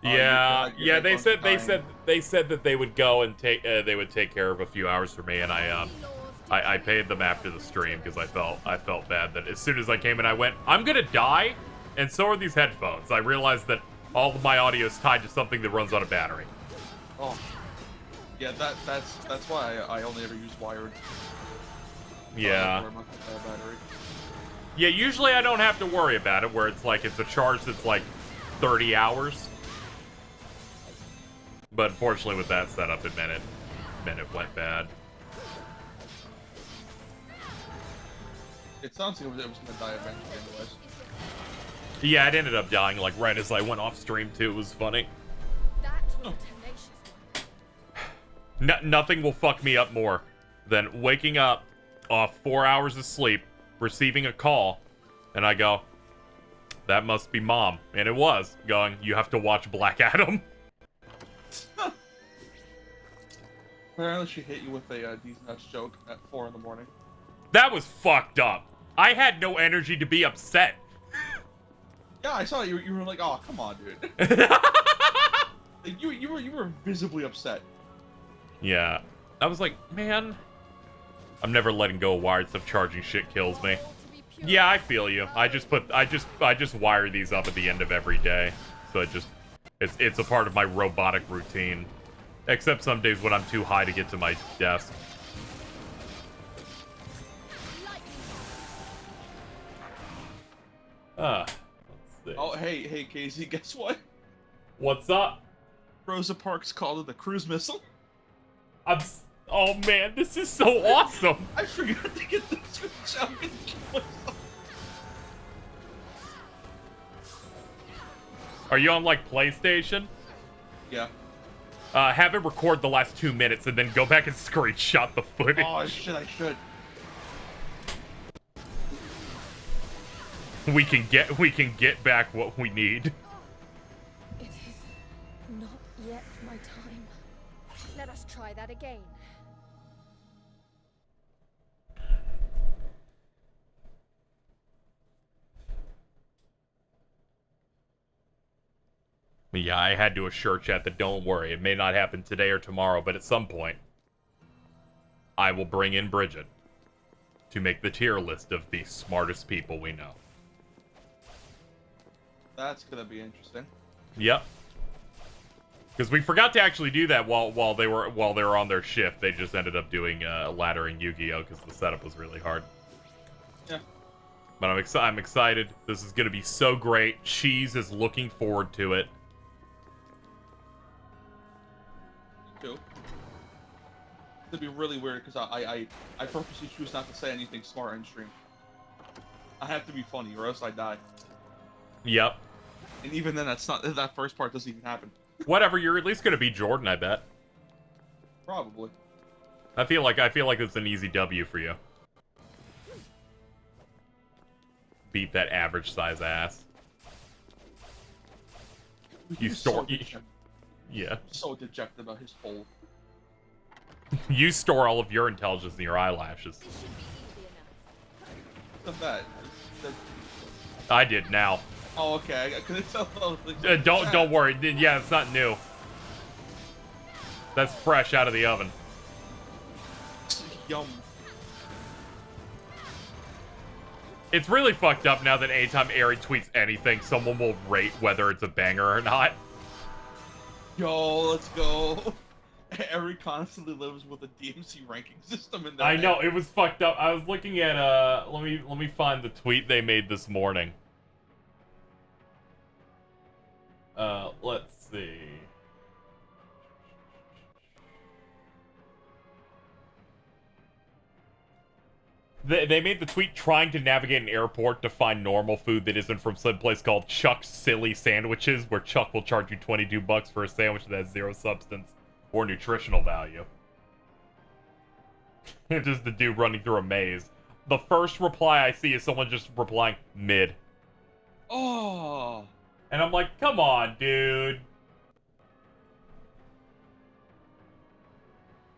Yeah, your they headphones said are they said that they would go and take care of a few hours for me, and I paid them after the stream because I felt bad that as soon as I came in, I went, I'm gonna die, and so are these headphones. I realized that all of my audio is tied to something that runs on a battery. Oh, yeah, that's why I only ever use wired. Yeah. For my battery. Yeah, usually I don't have to worry about it, where it's like it's a charge that's like 30 hours. But unfortunately with that setup, it meant it went bad. It sounds like it was gonna die eventually anyways. Yeah, it ended up dying like right as I went off stream too. It was funny. That was a tenacious one. Nothing will fuck me up more than waking up off 4 hours of sleep, receiving a call, and I go, that must be mom. And it was, going, you have to watch Black Adam. Apparently she hit you with a these nuts joke at 4 in the morning. That was fucked up. I had no energy to be upset. Yeah, I saw you were like, oh, come on, dude. Like, you were visibly upset. Yeah. I was like, man, I'm never letting go of wired stuff. Charging shit kills me. Yeah, I feel you. I just wire these up at the end of every day. So it's a part of my robotic routine. Except some days when I'm too high to get to my desk. Let's see. Oh, hey, Casey, guess what? What's up? Rosa Parks called it a cruise missile. Oh man, this is so awesome. I forgot to get the switch out. Are you on like PlayStation? Yeah. Have it record the last 2 minutes and then go back and screenshot the footage. Oh shit, I should. We can get back what we need. It is not yet my time. Let us try that again. Yeah, I had to assure chat that don't worry, it may not happen today or tomorrow, but at some point, I will bring in Bridget to make the tier list of the smartest people we know. That's gonna be interesting. Yep. Because we forgot to actually do that while they were on their shift. They just ended up doing laddering Yu-Gi-Oh because the setup was really hard. Yeah. But I'm excited. This is gonna be so great. Cheese is looking forward to it. Too. It'd be really weird because I purposely choose not to say anything smart in stream. I have to be funny or else I die. Yep. And even then, that first part doesn't even happen. Whatever, you're at least gonna beat Jordan, I bet. Probably. I feel like it's an easy W for you. Beat that average size ass. You store. Yeah. So dejected about his whole. You store all of your intelligence in your eyelashes. Not that. I did now. Oh, okay. I couldn't tell. Don't worry. Yeah, it's not new. That's fresh out of the oven. Yum. It's really fucked up now that anytime Ari tweets anything, someone will rate whether it's a banger or not. Yo, let's go. Ari constantly lives with a DMC ranking system in there. I know, it was fucked up. I was looking at let me find the tweet they made this morning. Let's see. They made the tweet trying to navigate an airport to find normal food that isn't from some place called Chuck's Silly Sandwiches, where Chuck will charge you $22 for a sandwich that has zero substance or nutritional value. Just the dude running through a maze. The first reply I see is someone just replying, mid. Oh. And I'm like, come on, dude.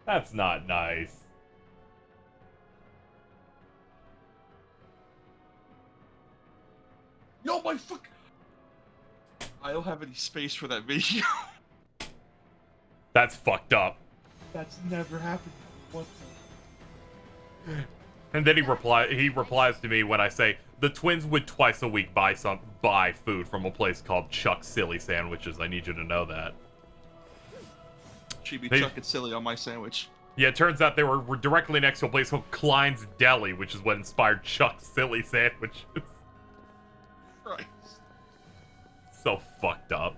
That's not nice. Yo, my fuck. I don't have any space for that video. That's fucked up. That's never happened. What the? And then he replies to me when I say the twins would twice a week buy food from a place called Chuck's Silly Sandwiches. I need you to know that. She'd be Chuck and Silly on my sandwich. Yeah, it turns out they were directly next to a place called Klein's Deli, which is what inspired Chuck's Silly Sandwiches. Christ. So fucked up.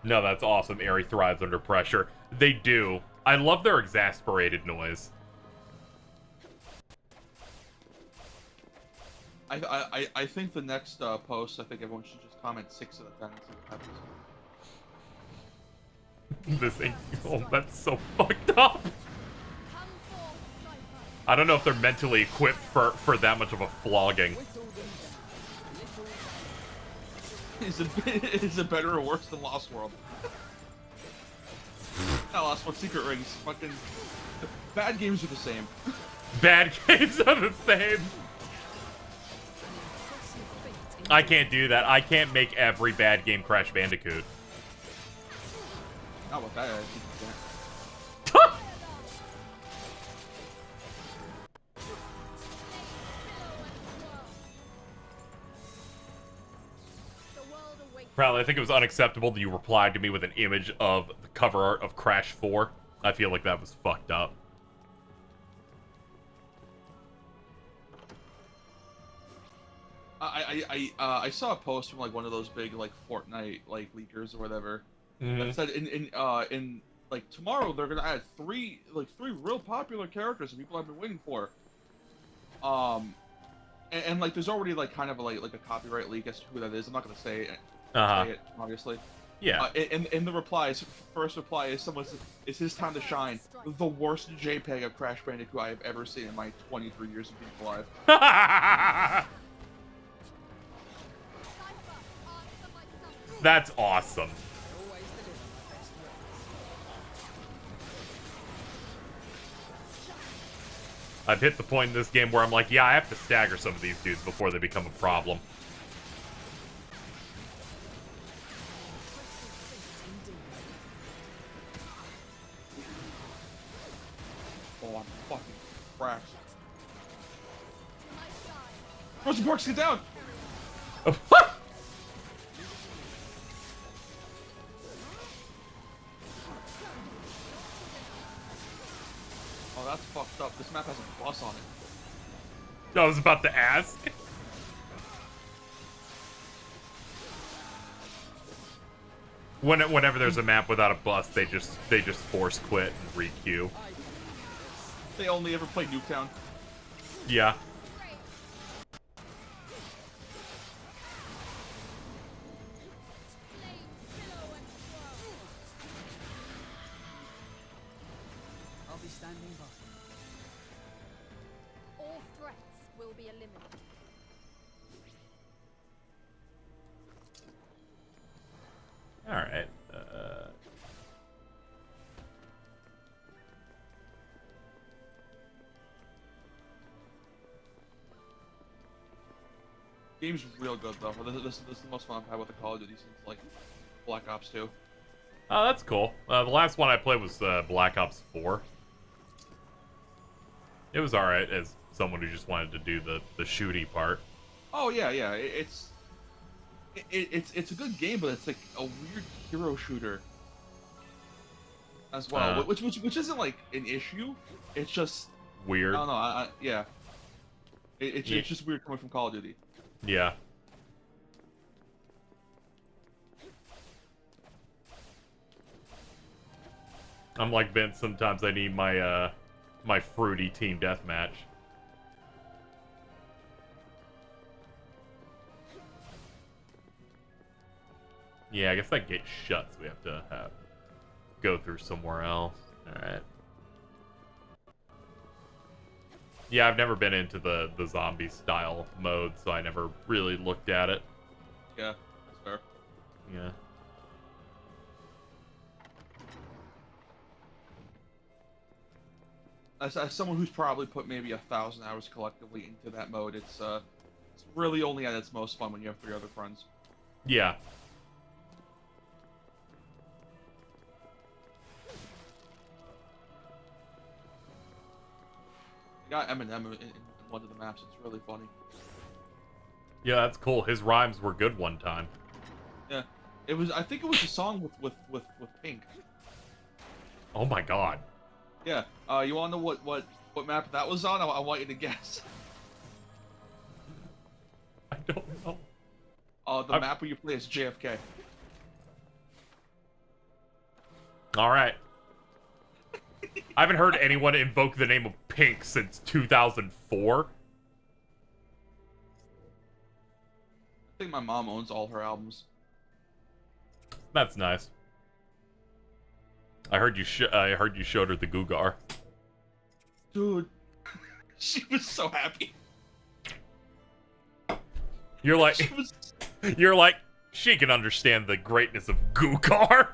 No, that's awesome. Ari thrives under pressure. They do. I love their exasperated noise. I think the next post, I think everyone should just comment 6 out of 10 and see what happens. This ain't. Oh, that's so fucked up. I don't know if they're mentally equipped for that much of a flogging. Is it better or worse than Lost World? Not Lost World, Secret Rings. Fucking bad games are the same. Bad games are the same. I can't do that. I can't make every bad game Crash Bandicoot. Not with that attitude, you can't. Probably, I think it was unacceptable that you replied to me with an image of the cover art of Crash 4. I feel like that was fucked up. I saw a post from like one of those big like Fortnite like leakers or whatever that said in like tomorrow they're gonna add three real popular characters that people have been waiting for. And like there's already like kind of like a copyright leak as to who that is. I'm not gonna say it, obviously. Yeah. In the replies, first reply is someone says, "It's his time to shine." The worst JPEG of Crash Bandicoot I have ever seen in my 23 years of being alive. That's awesome. I've hit the point in this game where I'm like, yeah, I have to stagger some of these dudes before they become a problem. Oh, I'm fucking crashed. Rosie Parks, get down! Oh, that's fucked up. This map has a boss on it. I was about to ask. Whenever there's a map without a bus, they just force quit and re-queue. They only ever play Nuketown. Yeah. I'll be standing by. All threats will be eliminated. All right. Game's real good though. This is the most fun I've had with the Call of Duty since like Black Ops 2. Oh, that's cool. The last one I played was Black Ops 4. It was alright as someone who just wanted to do the shooty part. Oh yeah, yeah. It's a good game, but it's like a weird hero shooter as well, which isn't like an issue. It's just Weird. I don't know. Yeah. It's just weird coming from Call of Duty. Yeah. I'm like Vince. Sometimes I need my my fruity team deathmatch. Yeah, I guess that gate shut, so we have to go through somewhere else. All right. Yeah, I've never been into the zombie style mode, so I never really looked at it. Yeah, that's fair. Yeah. As someone who's probably put maybe 1,000 hours collectively into that mode, it's really only at its most fun when you have 3 other friends. Yeah. You got Eminem in one of the maps. It's really funny. Yeah, that's cool. His rhymes were good one time. Yeah, it was. I think it was a song with Pink. Oh my god. Yeah. You want to know what map that was on? I want you to guess. I don't know. The map where you play is JFK. All right. I haven't heard anyone invoke the name of Pink since 2004. I think my mom owns all her albums. That's nice. I heard you showed her the Gugar. Dude, she was so happy. You're like, she can understand the greatness of Gugar.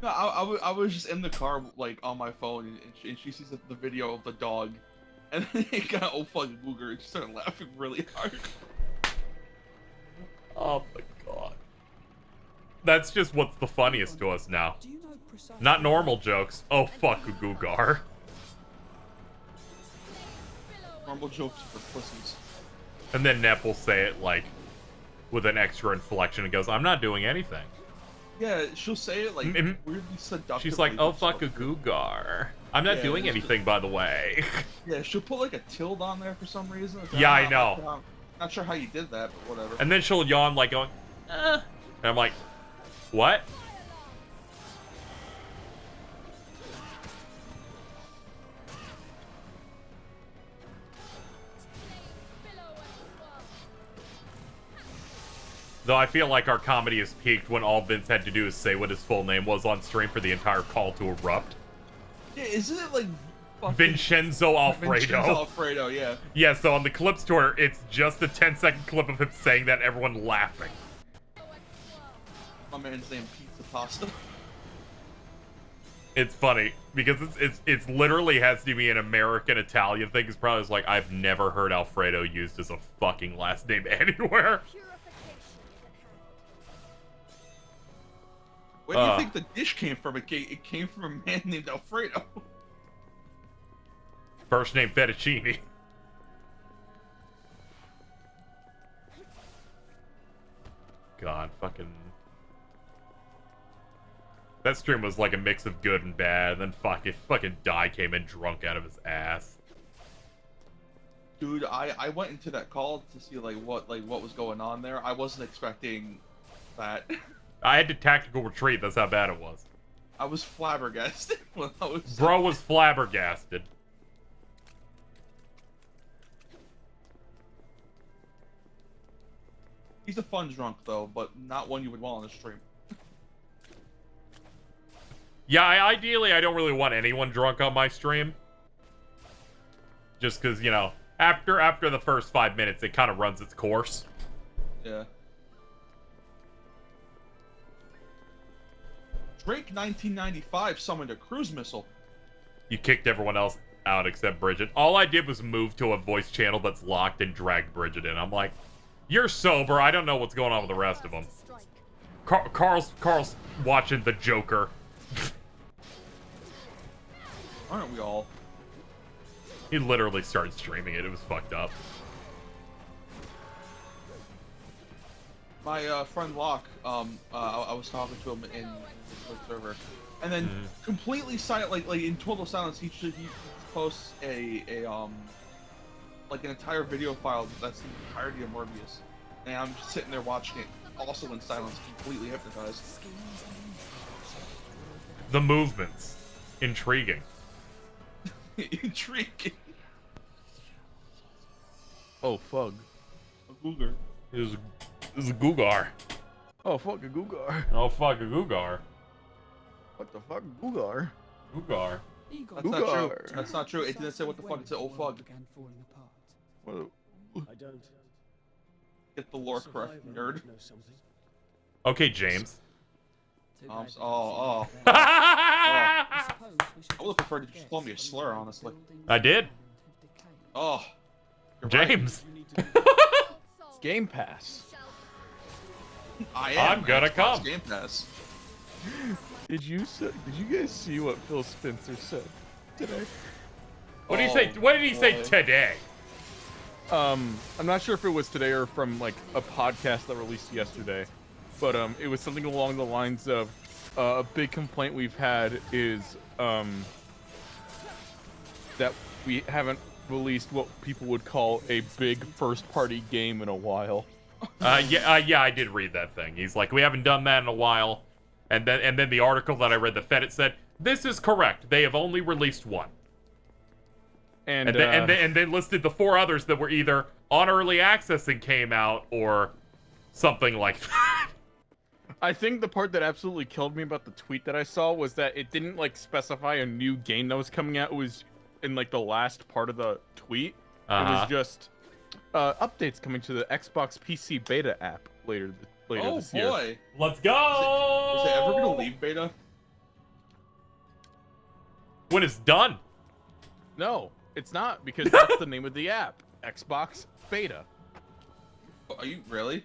No, I was just in the car, like, on my phone, and she sees the video of the dog, and then it got oh fucking booger, and she started laughing really hard. Oh my god. That's just what's the funniest to us now. Not normal jokes. Oh fuck Gugar. Normal jokes for pussies. And then Nep will say it, like, with an extra inflection and goes, I'm not doing anything. Yeah, she'll say it, like, weirdly seductively. She's like, oh fuck a Gugar. I'm not doing anything, by the way. Yeah, she'll put, like, a tilde on there for some reason. Yeah, I know. Not sure how you did that, but whatever. And then she'll yawn, like, going, And I'm like, what? Though I feel like our comedy has peaked when all Vince had to do is say what his full name was on stream for the entire call to erupt. Yeah, isn't it like Vincenzo Alfredo? Vincenzo Alfredo, yeah. Yeah, so on the clips Twitter, it's just a 10-second clip of him saying that, everyone laughing. My man's name Pizza Pasta. It's funny because it's literally has to be an American Italian thing. It's probably like I've never heard Alfredo used as a fucking last name anywhere. Where do you think the dish came from? It came from a man named Alfredo. First name Fettuccine. god, fucking. That stream was like a mix of good and bad, and then fucking Die came in drunk out of his ass. Dude, I went into that call to see what was going on there. I wasn't expecting that. I had to tactical retreat, that's how bad it was. I was flabbergasted when I was... Bro was flabbergasted. He's a fun drunk, though, but not one you would want on a stream. Yeah, ideally, I don't really want anyone drunk on my stream. Just because, you know, after the first 5 minutes, it kind of runs its course. Yeah. Drake 1995 summoned a cruise missile. You kicked everyone else out except Bridget. All I did was move to a voice channel that's locked and dragged Bridget in. I'm like, you're sober. I don't know what's going on with the rest of them. Carl's watching the Joker. Aren't we all? He literally started streaming it. It was fucked up. My friend Locke, I was talking to him in the server, and then completely silent, like in total silence, he posts an entire video file that's the entirety of Morbius, and I'm just sitting there watching it, also in silence, completely hypnotized. The movements, intriguing. Intriguing. Oh, fug. A googer. It was a Googar. Oh, fuck a Googar. Oh, fuck a Googar. What the fuck, Googar? Googar. That's not true. That's not true. It didn't say what the fuck. It said, oh, fuck. I don't. Get the lore correct, nerd. Okay, James. I would have preferred if you just called me a slur, honestly. I did. Oh. James. Right. It's Game Pass. I'm gonna come. Game Pass. Did you guys see what Phil Spencer said today? What did he say? What did he say today? I'm not sure if it was today or from like a podcast that released yesterday, but it was something along the lines of a big complaint we've had is that we haven't released what people would call a big first-party game in a while. Yeah, I did read that thing. He's like, we haven't done that in a while, and then the article that I read that fed it said, this is correct. They have only released one. And then listed the 4 others that were either on early access and came out or something like that. I think the part that absolutely killed me about the tweet that I saw was that it didn't like specify a new game that was coming out. It was in like the last part of the tweet. It was just updates coming to the Xbox PC beta app later this year. Oh boy. Let's go! Is it ever gonna leave beta? When it's done. No, it's not, because that's the name of the app. Xbox Beta. Are you really?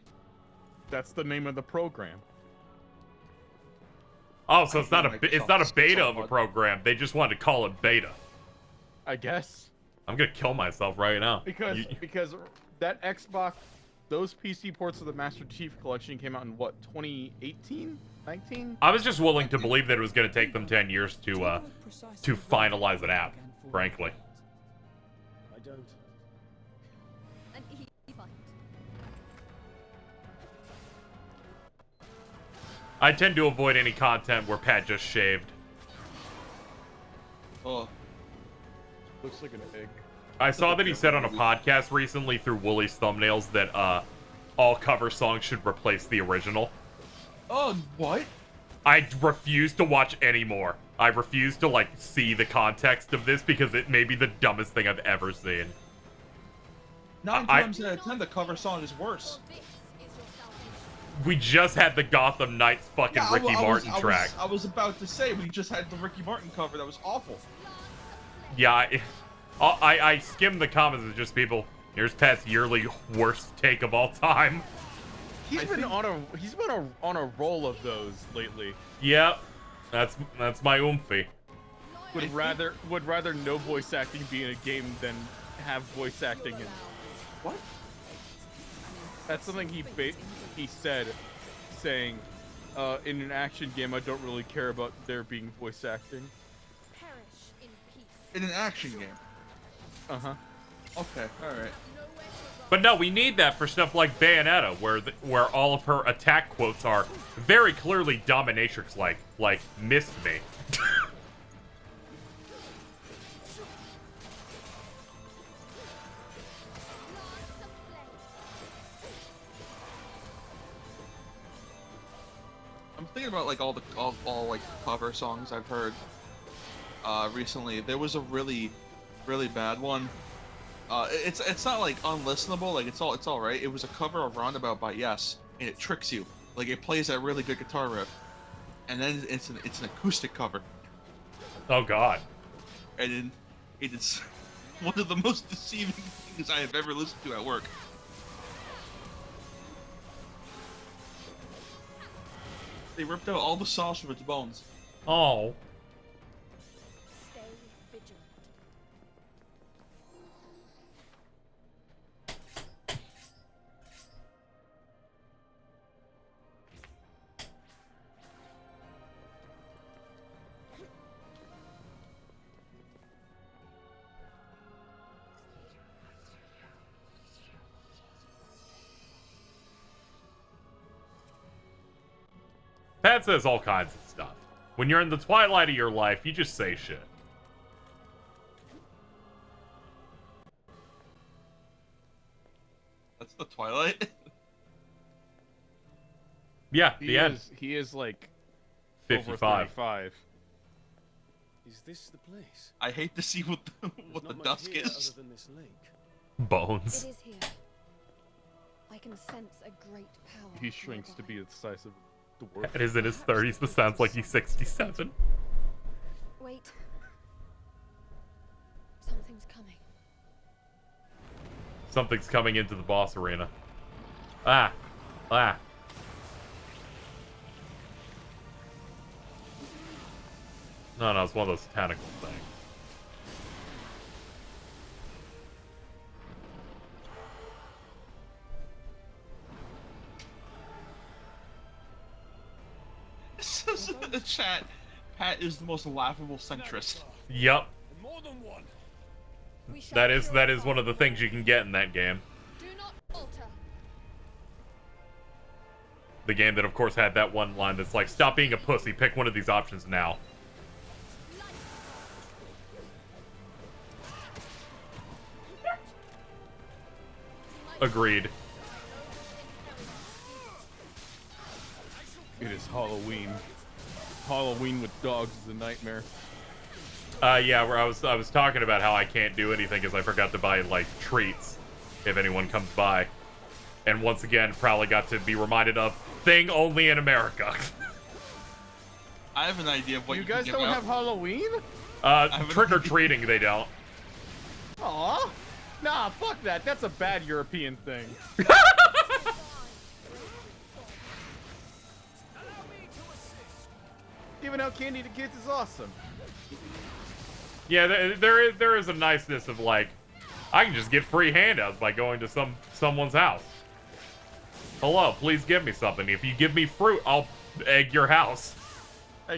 That's the name of the program. Oh, so it's not a beta of a program. They just wanted to call it beta. I guess. I'm gonna kill myself right now. Because that Xbox, those PC ports of the Master Chief Collection came out in what, 2018? 19? I was just willing to believe that it was gonna take them 10 years to finalize an app, frankly. I don't. And he fight. I tend to avoid any content where Pat just shaved. Oh. Looks like an egg. I saw that he said on a podcast recently through Wooly's thumbnails that all cover songs should replace the original. Oh, what? I refuse to watch anymore. I refuse to like see the context of this because it may be the dumbest thing I've ever seen. 9 times out of 10, the cover song is worse. We just had the Gotham Knights fucking Ricky Martin track. I was about to say, we just had the Ricky Martin cover that was awful. Yeah, I skimmed the comments of just people. Here's Pat's yearly worst take of all time. He's been on a roll of those lately. Yep, that's my oomphy. Would rather no voice acting be in a game than have voice acting in. What? That's something he said saying, in an action game, I don't really care about there being voice acting. Perish in peace. In an action game. Uh-huh. Okay, alright. But no, we need that for stuff like Bayonetta, where all of her attack quotes are very clearly dominatrix like missed me. I'm thinking about like all like cover songs I've heard recently. There was a really bad one. It's not like unlistenable, like it's all right. It was a cover of Roundabout by Yes, and it tricks you. Like it plays that really good guitar riff, and then it's an acoustic cover. Oh God. And it is one of the most deceiving things I have ever listened to at work. They ripped out all the sauce from its bones. Oh. Stay vigilant. Pat says all kinds of stuff. When you're in the twilight of your life, you just say shit. That's the Twilight? Yeah, the end. He is like 55. over 35. Is this the place? I hate to see what the There's not much dusk here is. Other than this lake. Bones. It is here. I can sense a great power. He shrinks to be nearby. the size of the dwarf. Pat is in his 30s, but sounds like he's 67. Wait. Something's coming. Something's coming into the boss arena. Ah. Ah. No, it's one of those tentacle things. Says in the chat, Pat is the most laughable centrist. Yep. More than one. We shall That is purify one of the things you can get in that game. Do not falter. The game that, of course, had that one line that's like, stop being a pussy, pick one of these options now. Agreed. It is Halloween. Halloween with dogs is a nightmare. Yeah, where I was talking about how I can't do anything because I forgot to buy, like, treats if anyone comes by. And once again, probably got to be reminded of thing only in America. I have an idea of what You you guys can don't give out. have Halloween? Trick-or-treating, they don't. Aw. Nah, fuck that. That's a bad European thing. Giving out candy to kids is awesome. Yeah, there is a niceness of, like, I can just get free handouts by going to someone's house. Hello, please give me something. If you give me fruit, I'll egg your house. I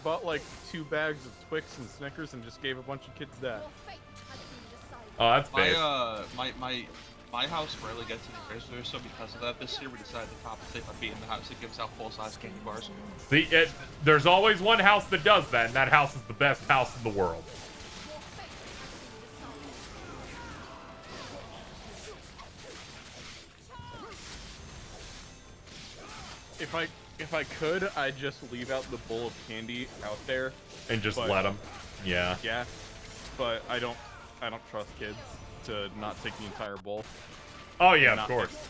bought like 2 bags of Twix and Snickers and just gave a bunch of kids that. Oh, that's bad. My house rarely gets any visitors, so because of that, this year we decided to compensate by being the house that gives out full-size candy bars. See, there's always one house that does that, and that house is the best house in the world. If I could, I'd just leave out the bowl of candy out there And just let them. Yeah. Yeah, but I don't trust kids to not take the entire bowl. Oh yeah, of course.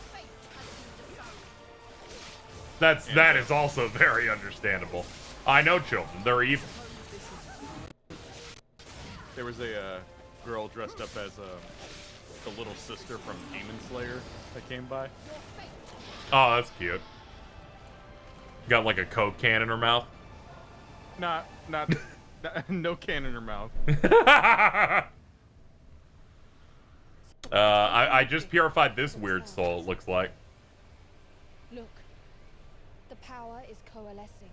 That is also very understandable. I know children; they're evil. There was a girl dressed up as the little sister from Demon Slayer that came by. Oh, that's cute. Got like a Coke can in her mouth. Not no can in her mouth. I just purified this weird soul, it looks like. Look. The power is coalescing.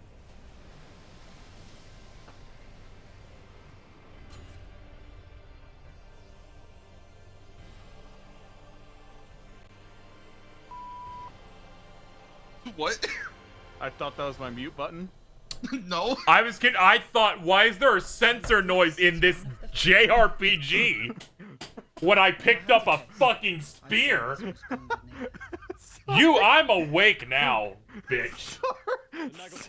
What? I thought that was my mute button. No. I was kidding. I thought, why is there a sensor noise in this JRPG when I picked up a fucking spear? I'm awake now, bitch.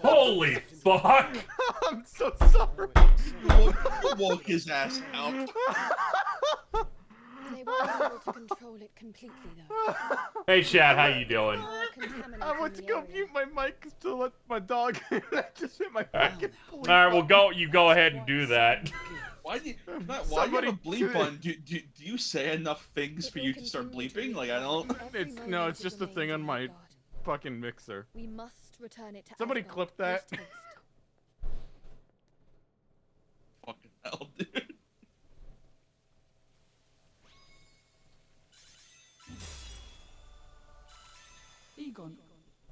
Holy fuck. I'm so sorry. Woke his ass out. They were able to control it completely, though. Hey, Chad, how you doing? I went to go mute my mic to let my dog. I just hit my fucking bleep. All right, well, you go ahead and do that. Why do you have a bleep button? Do you say enough things for you to start bleeping? Like, I don't. It's just a thing on my fucking mixer. We must return it to Somebody Asgard clip that. post-haste. Fucking hell, dude. Egon,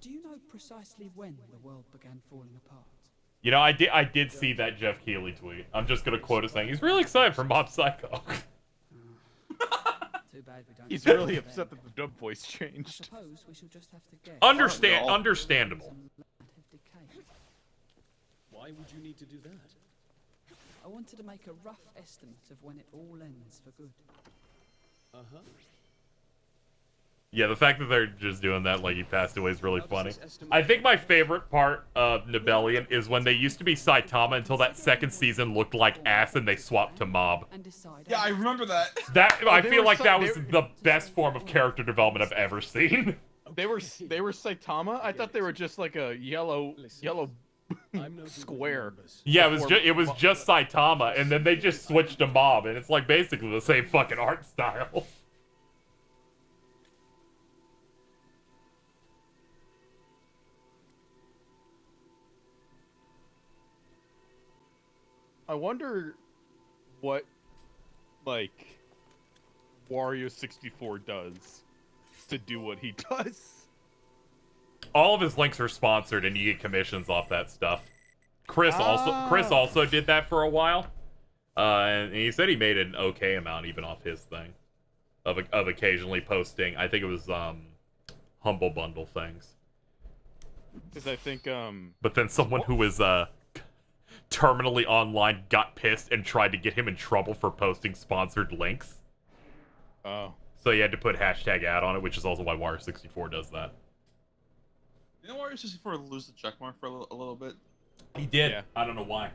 do you know precisely when the world began falling apart? You know, I did see that Jeff Keighley tweet. I'm just gonna quote it saying he's really excited for Mob Psycho. Too bad we don't. He's really upset that the dub voice changed. Suppose we shall just have to guess. Understandable. Why would you need to do that? I wanted to make a rough estimate of when it all ends for good. Uh-huh. Yeah, the fact that they're just doing that like he passed away is really funny. I think my favorite part of Nibellion is when they used to be Saitama until that second season looked like ass and they swapped to Mob. Yeah, I remember that. I feel like that was the best form of character development I've ever seen. They were Saitama? I thought they were just like a yellow square. Yeah, it was just Saitama, and then they just switched to Mob, and it's like basically the same fucking art style. I wonder what, like, Wario 64 does to do what he does. All of his links are sponsored, and you get commissions off that stuff. Chris also did that for a while, and he said he made an okay amount even off his thing, of occasionally posting. I think it was Humble Bundle things. Because I think But then someone who was terminally online got pissed and tried to get him in trouble for posting sponsored links. Oh. So you had to put hashtag ad on it, which is also why Wario 64 does that. You know Wario 64 lose the checkmark for a little bit? He did. Yeah. I don't know why.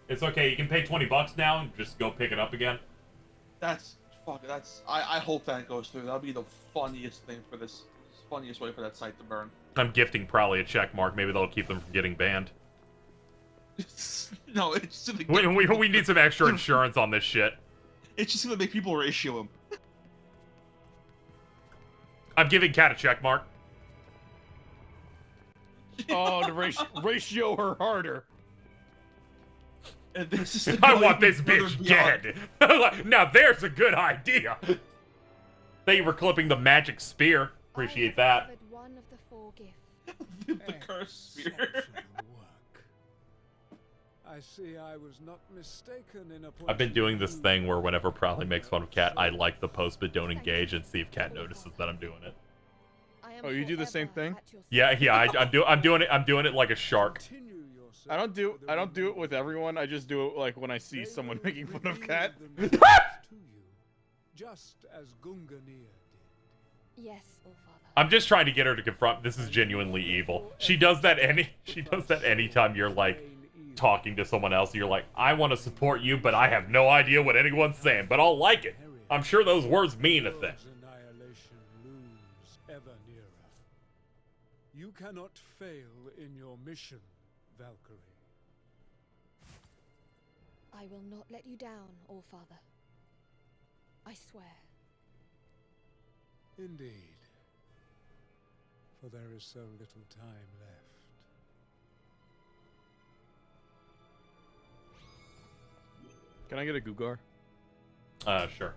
It's okay. You can pay $20 now and just go pick it up again. I hope that goes through. That'll be the funniest thing for this. Funniest way for that site to burn. I'm gifting probably a check mark. Maybe that'll keep them from getting banned. No, it's just We need some extra insurance on this shit. It's just gonna make people ratio him. I'm giving Kat a check mark. Oh, to ratio her harder. And this is I want this bitch dead. Now there's a good idea. Thank you for clipping the magic spear. Appreciate that. One of the 4 gifts. The cursed spear. I see I was not mistaken in a I've been doing this thing where whenever Prowley makes fun of Kat, I like the post but don't engage and see if Kat notices that I'm doing it. Oh, you do the same thing? Yeah, I'm doing it like a shark. I don't do it with everyone. I just do it like when I see someone making fun of Kat. Just as Gungnir did. Yes, Allfather. I'm just trying to get her to confront this is genuinely evil. She does that anytime you're like talking to someone else and you're like, I want to support you, but I have no idea what anyone's saying, but I'll like it. I'm sure those words mean a thing. Annihilation looms ever nearer. You cannot fail in your mission, Valkyrie. I will not let you down, Allfather. I swear. Indeed. For there is so little time left. Can I get a Gugar? Sure.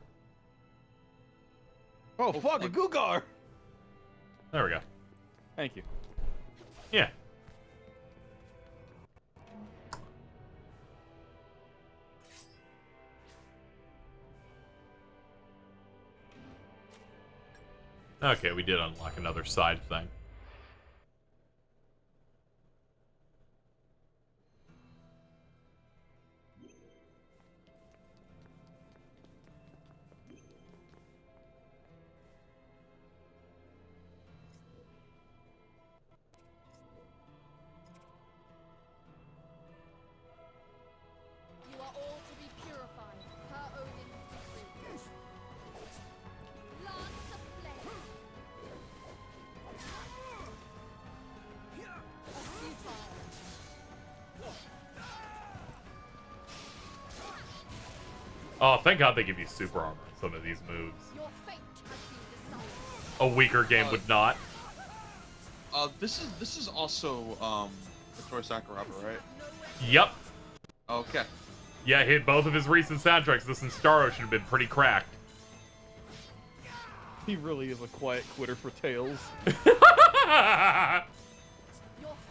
Oh fuck, a Gugar! There we go. Thank you. Yeah. Okay, we did unlock another side thing. You are all to be purified, per Odin's decree. Lance of flame. A futile. Oh, thank God they give you super armor in some of these moves. Your fate has been decided. A weaker game would not. This is also Victoria Sakuraba, right? Yep. Okay. Yeah, hit both of his recent soundtracks. This and Star Ocean have been pretty cracked. He really is a quiet quitter for Tails. Your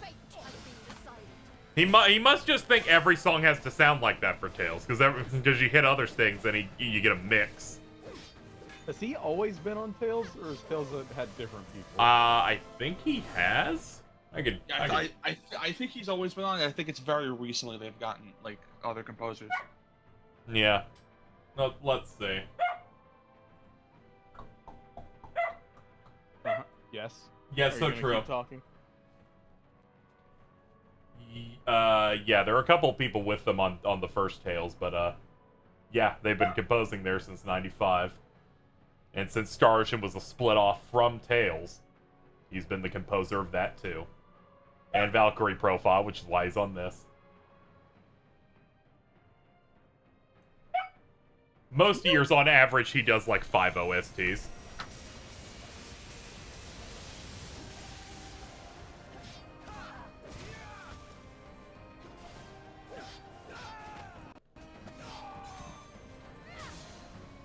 fate has been decided. He must just think every song has to sound like that for Tails, because you hit other things and you get a mix. Has he always been on Tails, or has Tails had different people? I think he has. I think he's always been on. I think it's very recently they've gotten like other composers. Yeah. Let's see. Yes. Yes, Are so you gonna true. keep talking? Yeah, there are a couple of people with them on the first Tales, but yeah, they've been composing there since '95, and since Star Ocean was a split off from Tales, he's been the composer of that too, and Valkyrie Profile, which is why he's on this. Most years, on average, he does like 5 OSTs.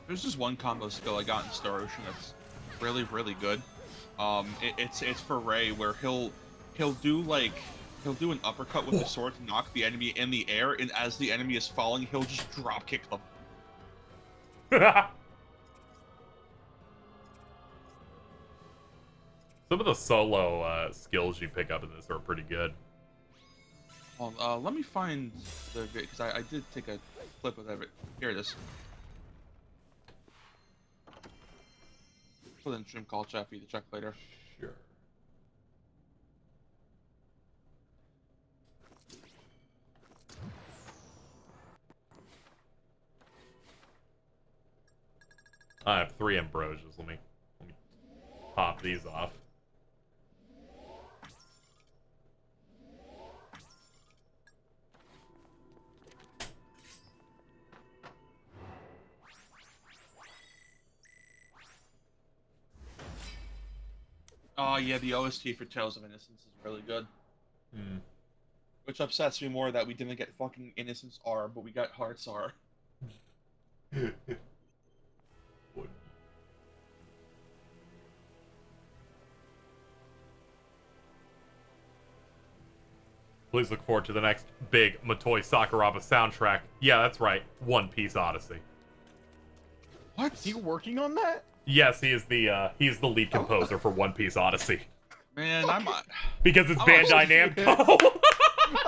There's just one combo skill I got in Star Ocean that's really, really good. It's for Ray, where he'll do an uppercut with the sword to knock the enemy in the air, and as the enemy is falling, he'll just drop kick them. Some of the solo skills you pick up in this are pretty good. Well, let me find the video, because I did take a clip of it. Here it is. Put in stream call chat for you to check later. Sure. I have 3 Ambrosias. Let me pop these off. Oh yeah, the OST for Tales of Innocence is really good. Hmm. Which upsets me more that we didn't get fucking Innocence R, but we got Hearts R. Please look forward to the next big Motoi Sakuraba soundtrack. Yeah, that's right. One Piece Odyssey. What? Is he working on that? Yes, he is the lead composer for One Piece Odyssey. Man, because it's Bandai Namco.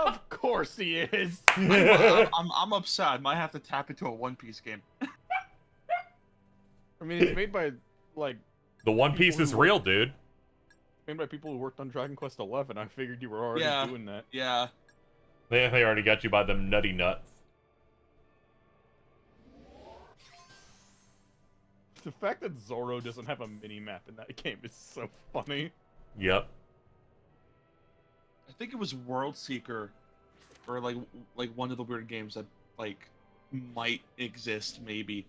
Of course he is. I'm upset. I might have to tap into a One Piece game. I mean, it's made by like. The One Piece is real, dude. Made by people who worked on Dragon Quest XI. I figured you were already doing that. Yeah. They already got you by them nutty nuts. The fact that Zoro doesn't have a mini-map in that game is so funny. Yep. I think it was World Seeker, or like one of the weird games that like might exist maybe.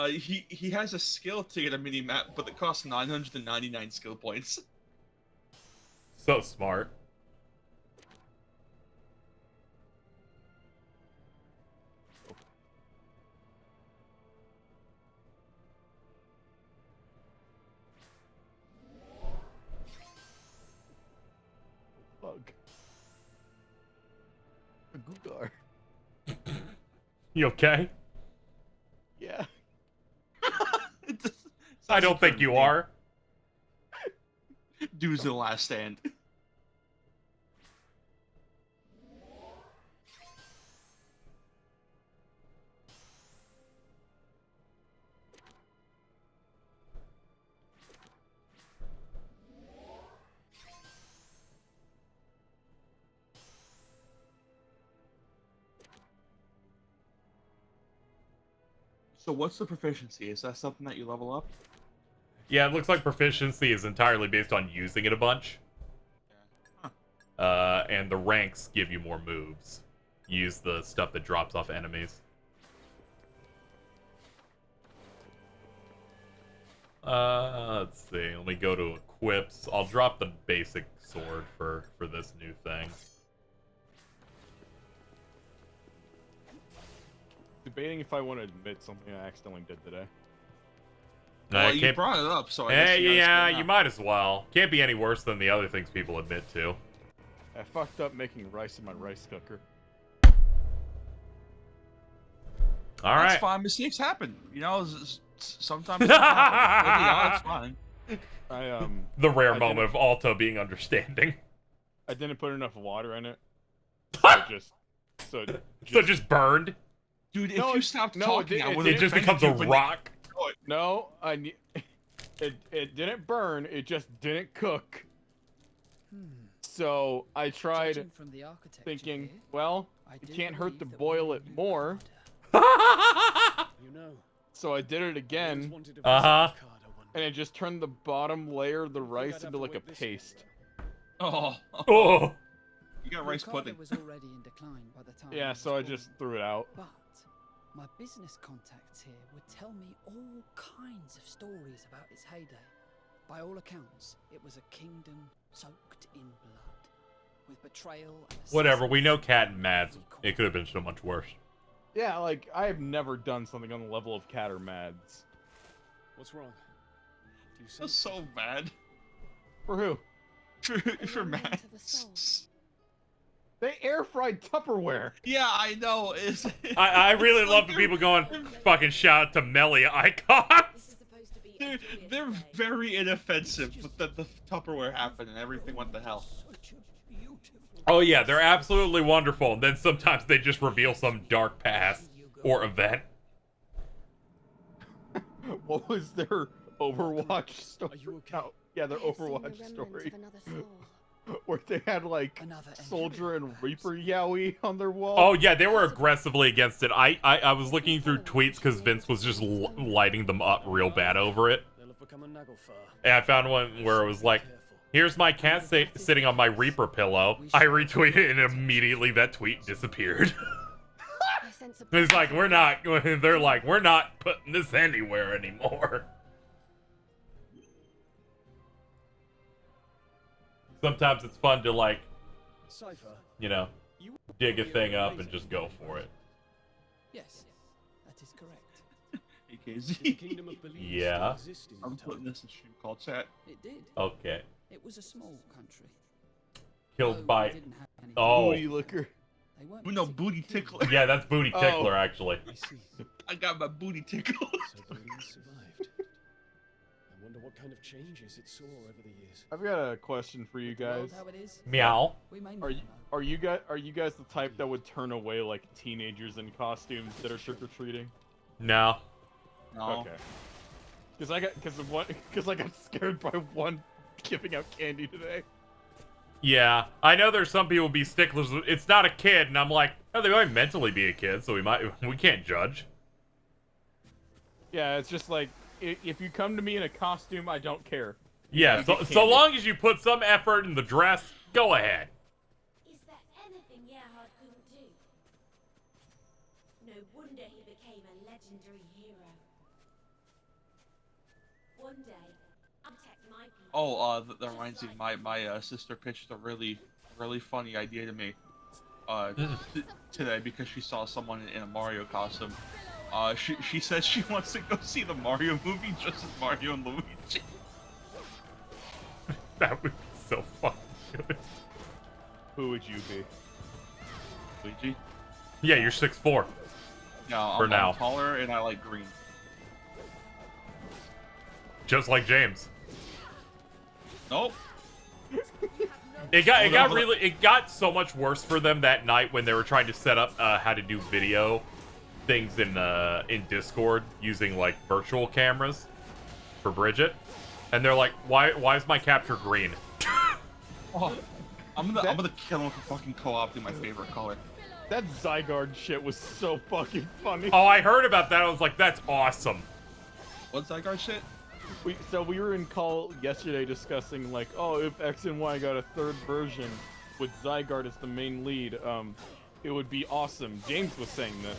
He has a skill to get a mini map, but it costs 999 skill points. So smart. Gugar. You okay? Yeah. I don't think you are. Dude's the last stand. So what's the proficiency? Is that something that you level up? Yeah, it looks like proficiency is entirely based on using it a bunch. Huh. And the ranks give you more moves. Use the stuff that drops off enemies. Let's see. Let me go to equips. I'll drop the basic sword for this new thing. Debating if I want to admit something I accidentally did today. Well, you brought it up, so I guess Hey, you yeah, gotta you might as well. Can't be any worse than the other things people admit to. I fucked up making rice in my rice cooker. All That's right. fine. Mistakes happen. You know, sometimes it happen. It's fine. The rare moment of Alto being understanding. I didn't put enough water in it. So just burned. Dude, if you stopped talking, it just becomes a rock. No, it didn't burn. It just didn't cook. So I tried thinking, well, it can't hurt to boil it more. So I did it again. And it just turned the bottom layer of the rice into like a paste. Oh. Oh. You got rice pudding. Was already in decline by the time Yeah, so I just threw it out. But my business contacts here would tell me all kinds of stories about its heyday. By all accounts, it was a kingdom soaked in blood, with betrayal and Whatever, we know Cat and Mads. It could have been so much worse. Yeah, like, I have never done something on the level of Cat or Mads. What's wrong? Do you That's so bad. For who? For Mads. They air fried Tupperware. Yeah, I know. I really love the people going, fucking shout out to Melia icons. They're very inoffensive, but the Tupperware happened and everything went to hell. Oh yeah, they're absolutely wonderful. And then sometimes they just reveal some dark past or event. What was their Overwatch story? Are you okay? No, yeah, their Overwatch story. Where they had like Soldier and Reaper Yowie on their wall. Oh yeah, they were aggressively against it. I was looking through tweets because Vince was just lighting them up real bad over it. And I found one where it was like, here's my cat sitting on my Reaper pillow. I retweeted it and immediately that tweet disappeared. It's like, they're like, we're not putting this anywhere anymore. Sometimes it's fun to, like, you know, dig a thing up and just go for it. Yes, that is correct. Hey, KZ. Yeah? I'm putting this in stream call chat. It did. Okay. It was a small country. Killed by... Oh. Booty licker. No, booty tickler. Yeah, that's booty tickler, actually. I got my booty tickled. I wonder what kind of changes it saw over the years. I've got a question for you guys. Meow. Are you guys the type that would turn away like teenagers in costumes that are trick or treating? No. No. Okay. Because I got scared by one giving out candy today. Yeah, I know there's some people be sticklers. It's not a kid, and I'm like, oh, they might mentally be a kid, so we can't judge. Yeah, it's just like, if you come to me in a costume, I don't care. Yeah, so long as you put some effort in the dress, go ahead. Is there anything Gerhard couldn't do? No wonder he became a legendary hero. One day, I'll protect my people. Oh, that reminds me. My sister pitched a really funny idea to me today because she saw someone in a Mario costume. She says she wants to go see the Mario movie just as Mario and Luigi. That would be so fucking good. Who would you be? Luigi. Yeah, you're 6'4". No, For now. I'm taller and I like green. Just like James. Nope. It got so much worse for them that night when they were trying to set up how to do video things in Discord using like virtual cameras for Bridget, and they're like, why is my capture green? Oh, I'm gonna kill him for fucking co-opting my favorite color. That Zygarde shit was so fucking funny. Oh, I heard about that. I was like, that's awesome. What's Zygarde shit? We were in call yesterday discussing like, oh, if X and Y got a third version with Zygarde as the main lead, it would be awesome. James was saying this,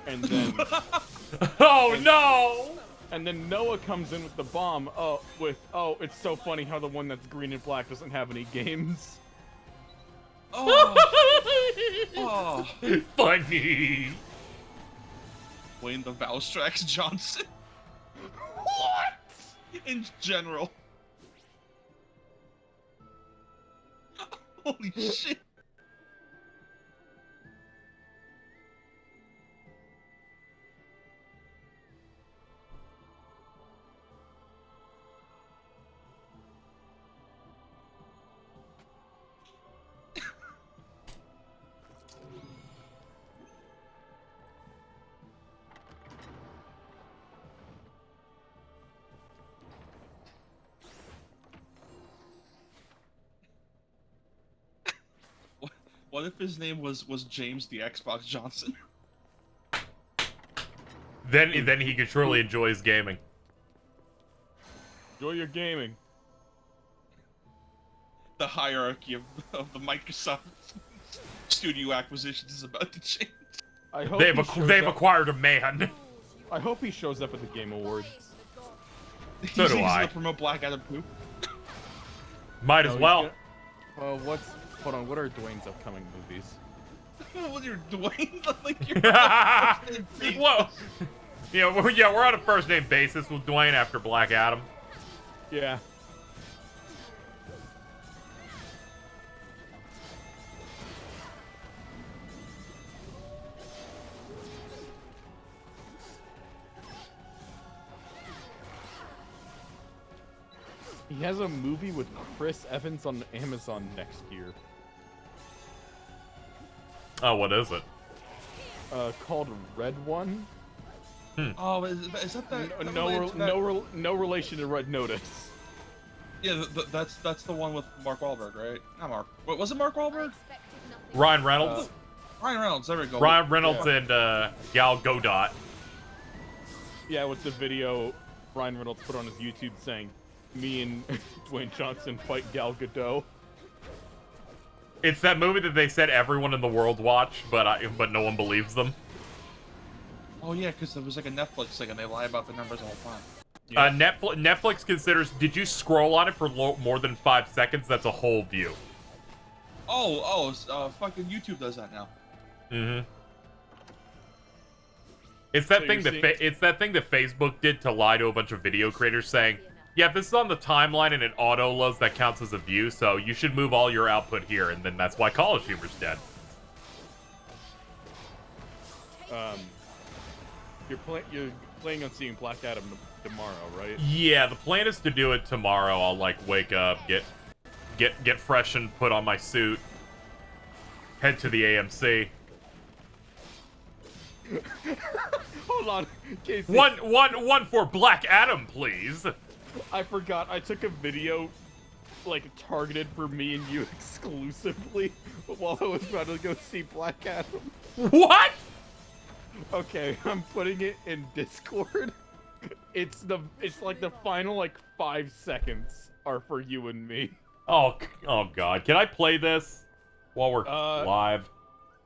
and then no! And then Noah comes in with the bomb. It's so funny how the one that's green and black doesn't have any games. Oh, funny. Wayne the Valstrax Johnson. What? In general. Holy shit. What if his name was James the Xbox Johnson? Then he could truly enjoy his gaming. Enjoy your gaming. The hierarchy of the Microsoft studio acquisitions is about to change. I hope they've acquired a man. I hope he shows up at the Game Awards. So do he's I. gonna promote Black Adam 2. Might as well. Hold on, what are Dwayne's upcoming movies? Well, you're Dwayne, like you're Whoa. Yeah, we're on a first name basis with Dwayne after Black Adam. Yeah. He has a movie with Chris Evans on Amazon next year. Oh, what is it? Called Red One. Oh, is that that? No relation to Red Notice. Yeah, that's the one with Mark Wahlberg, right? Not Mark. What was it? Mark Wahlberg? Ryan Reynolds. Ryan Reynolds. There we go. Ryan Reynolds and Gal Gadot. Yeah, with the video Ryan Reynolds put on his YouTube saying, "Me and Dwayne Johnson fight Gal Gadot." It's that movie that they said everyone in the world watched, but no one believes them. Oh yeah, because it was like a Netflix thing, and they lie about the numbers all the time. Yeah. Netflix considers. Did you scroll on it for more than 5 seconds? That's a whole view. Fucking YouTube does that now. Mm-hmm. It's that thing that Facebook did to lie to a bunch of video creators, saying, "Yeah, if this is on the timeline and it auto loads, that counts as a view. So you should move all your output here." And then that's why College Humor's dead. You're planning on seeing Black Adam tomorrow, right? Yeah, the plan is to do it tomorrow. I'll like wake up, get fresh and put on my suit, head to the AMC. Hold on, Casey. One for Black Adam, please. I forgot. I took a video, like, targeted for me and you exclusively while I was about to go see Black Adam. What? Okay, I'm putting it in Discord. It's like the final, like, 5 seconds are for you and me. Oh God. Can I play this while we're live?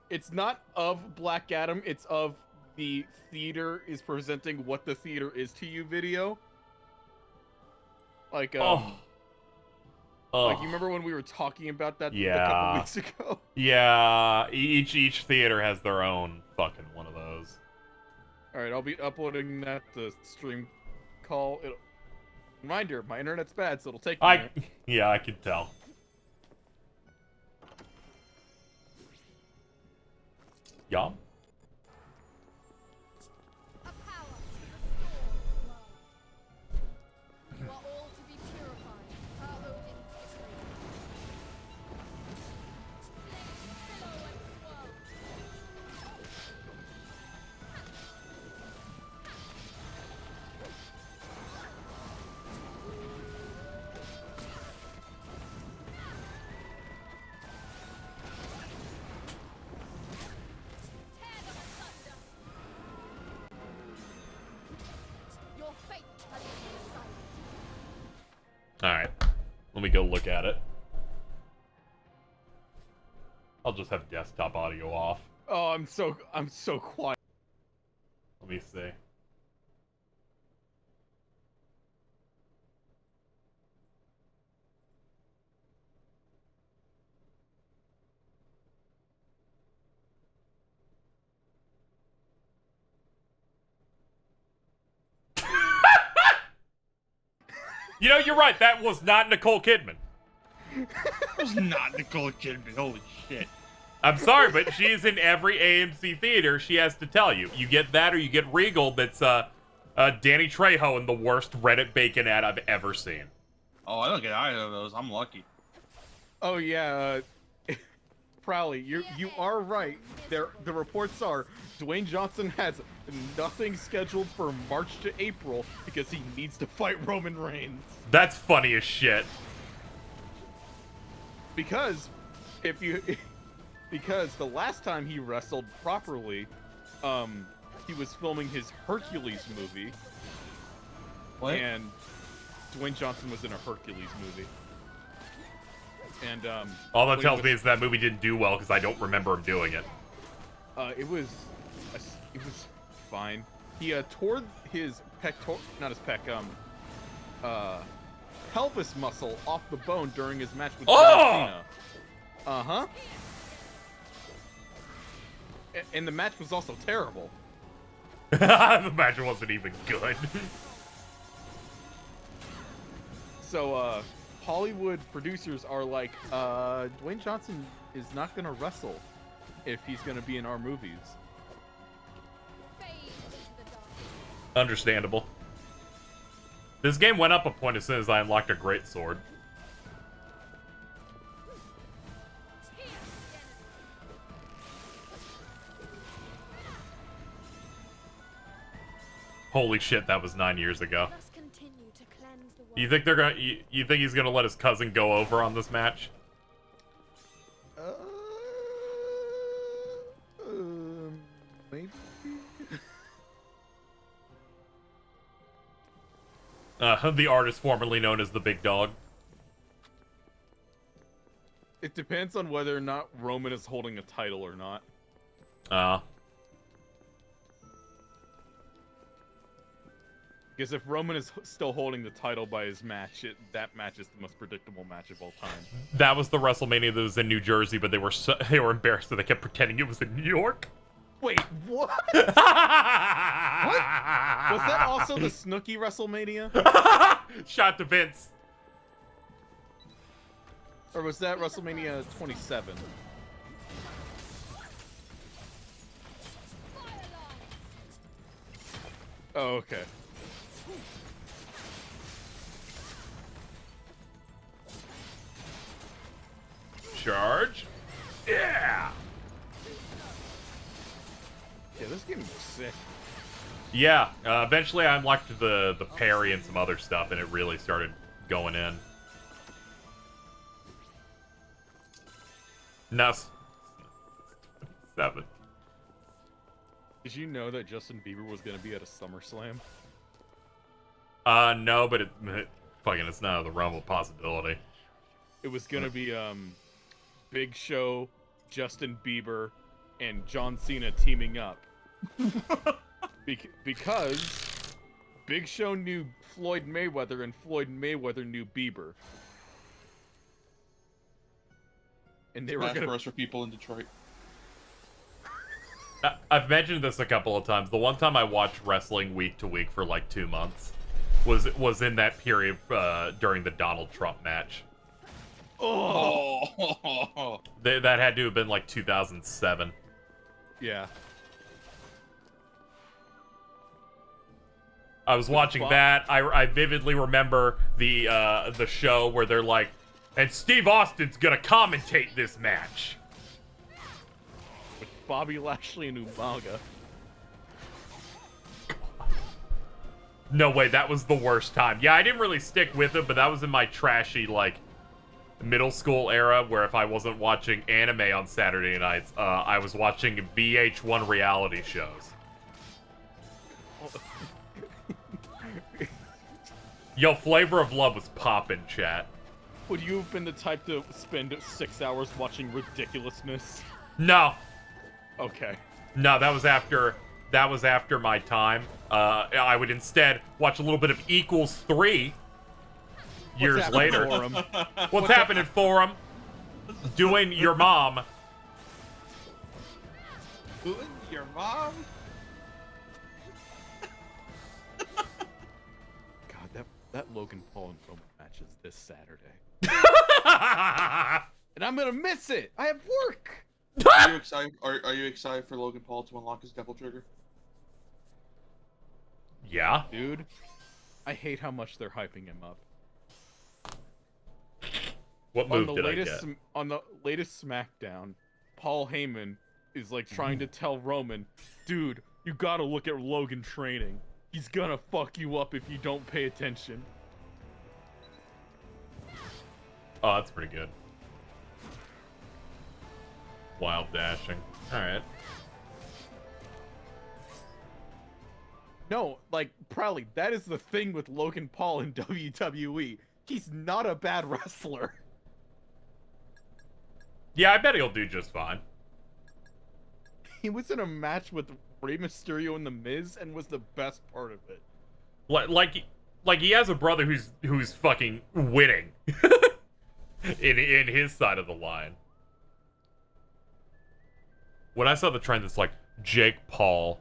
It's not of Black Adam. It's of the theater is presenting what the theater is to you video. Like, like, you remember when we were talking about that a couple weeks ago? Yeah, each theater has their own fucking one of those. Alright, I'll be uploading that to stream call. Reminder, my internet's bad, so it'll take me a minute. Yeah, I can tell. Yum. A power to restore the world. You are all to be purified, per Odin's decree. Flames billow and swirl. Tear them asunder. Your fate has been decided. Alright. Let me go look at it. I'll just have desktop audio off. Oh, I'm so quiet. Let me see. You know, you're right. That was not Nicole Kidman. It was not Nicole Kidman. Holy shit. I'm sorry, but she's in every AMC theater. She has to tell you. You get that or you get Regal that's Danny Trejo in the worst Reddit bacon ad I've ever seen. Oh, I don't get either of those. I'm lucky. Oh yeah, Prowley, you are right. The reports are Dwayne Johnson has nothing scheduled for March to April because he needs to fight Roman Reigns. That's funny as shit. Because because the last time he wrestled properly, he was filming his Hercules movie. What? And Dwayne Johnson was in a Hercules movie. And all that tells me is that movie didn't do well because I don't remember him doing it. It was fine. He tore his pelvis muscle off the bone during his match with John Cena. Uh-huh. And the match was also terrible. The match wasn't even good. So, Hollywood producers are like, Dwayne Johnson is not gonna wrestle if he's gonna be in our movies. Fade into the dark. Understandable. This game went up a point as soon as I unlocked a great sword. Holy shit, that was 9 years ago. Must continue to cleanse the world. You think they're gonna? You think he's gonna let his cousin go over on this match? Maybe. The artist formerly known as the Big Dog. It depends on whether or not Roman is holding a title or not. Because if Roman is still holding the title by his match, that match is the most predictable match of all time. That was the WrestleMania that was in New Jersey, but they were embarrassed that they kept pretending it was in New York. Wait, what? What? Was that also the Snooki WrestleMania? Shot to Vince. Or was that WrestleMania 27? Oh, okay. Charge. Yeah. Yeah, this game was sick. Yeah. Eventually, I unlocked the parry and some other stuff, and it really started going in. No. 7. Did you know that Justin Bieber was going to be at a SummerSlam? No, but fucking, it's not out of the realm of possibility. It was going to be, Big Show, Justin Bieber, and John Cena teaming up. Because Big Show knew Floyd Mayweather, and Floyd Mayweather knew Bieber. And they were Smash gonna... Bros for people in Detroit. I've mentioned this a couple of times. The one time I watched wrestling week to week for like 2 months was in that period during the Donald Trump match. Oh. That had to have been like 2007. Yeah. I was watching that. I vividly remember the show where they're like, and Steve Austin's gonna commentate this match. With Bobby Lashley and Umaga. No way, that was the worst time. Yeah, I didn't really stick with it, but that was in my trashy, like, middle school era where if I wasn't watching anime on Saturday nights, I was watching VH1 reality shows. Yo, Flavor of Love was poppin', chat. Would you have been the type to spend 6 hours watching ridiculousness? No. Okay. No, that was after my time. I would instead watch a little bit of Equals 3 years later. What's happening for him? Doing your mom. Doing your mom? God, that Logan Paul and Roman match is this Saturday. And I'm gonna miss it. I have work. Are you excited? Are you excited for Logan Paul to unlock his Devil Trigger? Yeah, dude. I hate how much they're hyping him up. What move did I get? On the latest SmackDown, Paul Heyman is like trying to tell Roman, dude, you gotta look at Logan training. He's gonna fuck you up if you don't pay attention. Oh, that's pretty good. Wild dashing. Alright. No, like, Prowley, that is the thing with Logan Paul in WWE. He's not a bad wrestler. Yeah, I bet he'll do just fine. He was in a match with Rey Mysterio and The Miz and was the best part of it. Like he has a brother who's fucking winning in his side of the line. When I saw the trend, it's like Jake Paul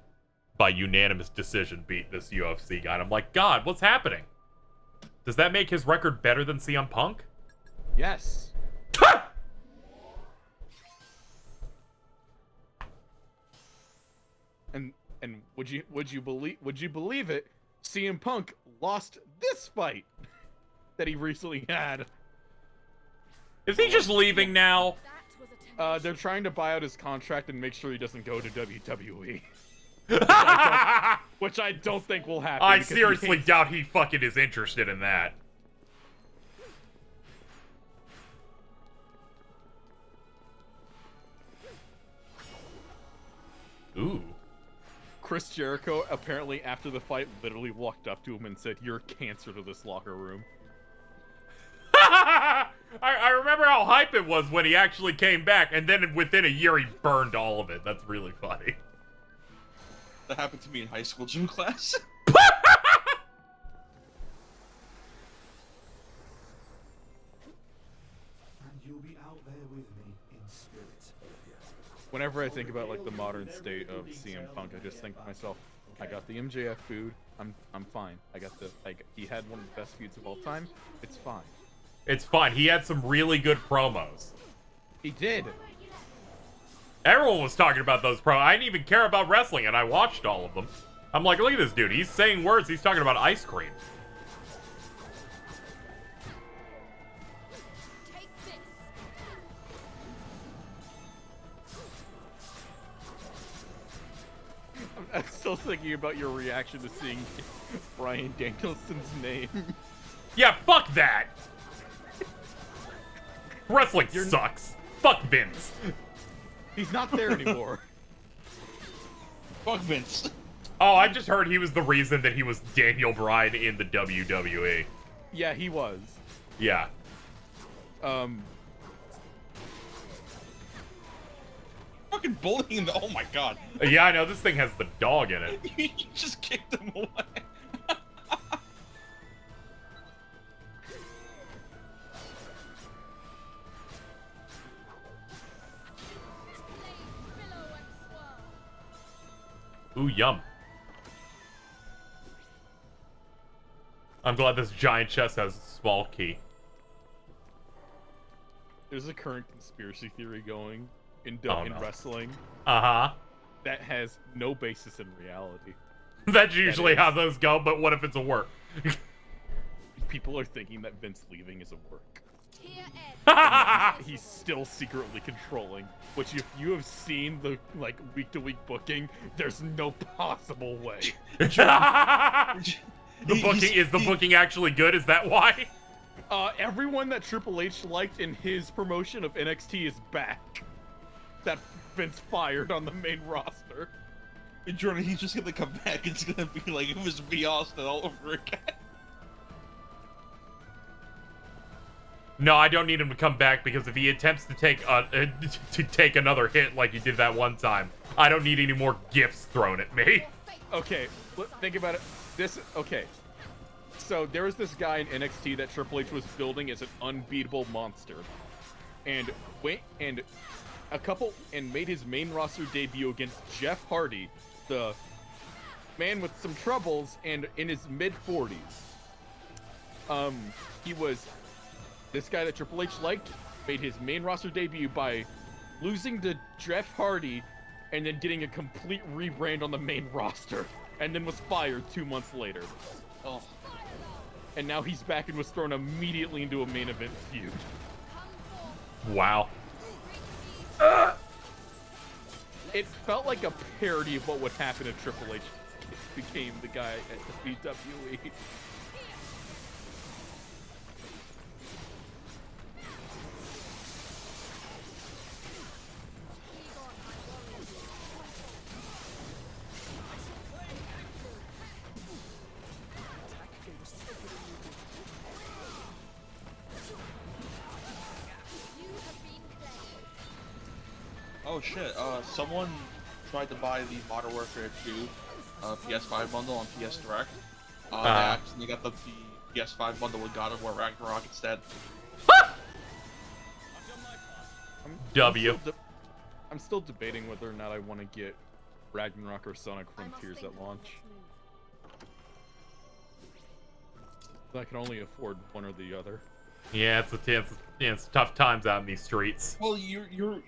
by unanimous decision beat this UFC guy. And I'm like, God, what's happening? Does that make his record better than CM Punk? Yes. And would you believe it? CM Punk lost this fight that he recently had. Is he just leaving now? They're trying to buy out his contract and make sure he doesn't go to WWE. Which I don't think will happen. I seriously doubt he fucking is interested in that. Ooh. Chris Jericho, apparently after the fight, literally walked up to him and said, "You're cancer to this locker room." I remember how hype it was when he actually came back, and then within a year he burned all of it. That's really funny. That happened to me in high school gym class. Whenever I think about like the modern state of CM Punk, I just think to myself, I got the MJF food. I'm fine. I got he had one of the best feuds of all time. It's fine. It's fine. He had some really good promos. He did. Everyone was talking about those promos. I didn't even care about wrestling, and I watched all of them. I'm like, look at this dude. He's saying words. He's talking about ice cream. I'm still thinking about your reaction to seeing Bryan Danielson's name. Yeah, fuck that. Wrestling sucks. Fuck Vince. He's not there anymore. Fuck Vince. Oh, I just heard he was the reason that he was Daniel Bryan in the WWE. Yeah, he was. Yeah. Fucking bullying the. Oh my god. Yeah, I know. This thing has the dog in it. You just kicked him away. Ooh, yum. I'm glad this giant chest has a small key. There's a current conspiracy theory going in Oh, no. wrestling. Uh-huh. that has no basis in reality. That's usually how those go, but what if it's a work? People are thinking that Vince leaving is a work. He's still secretly controlling, which if you have seen the week-to-week booking, there's no possible way. The booking actually good? Is that why? Everyone that Triple H liked in his promotion of NXT is back. That Vince fired on the main roster. And Jordan, he's just gonna come back. It's gonna be like it was me, Austin, all over again. No, I don't need him to come back because if he attempts to take another hit like he did that one time, I don't need any more gifts thrown at me. Okay, think about it. Okay. So there was this guy in NXT that Triple H was building as an unbeatable monster, and made his main roster debut against Jeff Hardy, the man with some troubles and in his mid-40s. He was this guy that Triple H liked, made his main roster debut by losing to Jeff Hardy and then getting a complete rebrand on the main roster, and then was fired 2 months later. Oh. And now he's back and was thrown immediately into a main event feud. Wow. It felt like a parody of what would happen if Triple H became the guy at the WWE. Oh shit, someone tried to buy the Modern Warfare 2 PS5 bundle on PS Direct. They accidentally got the PS5 bundle with God of War Ragnarok instead. I'm still debating whether or not I want to get Ragnarok or Sonic Frontiers at launch. I can only afford one or the other. Yeah, it's tough times out in these streets. Well, you're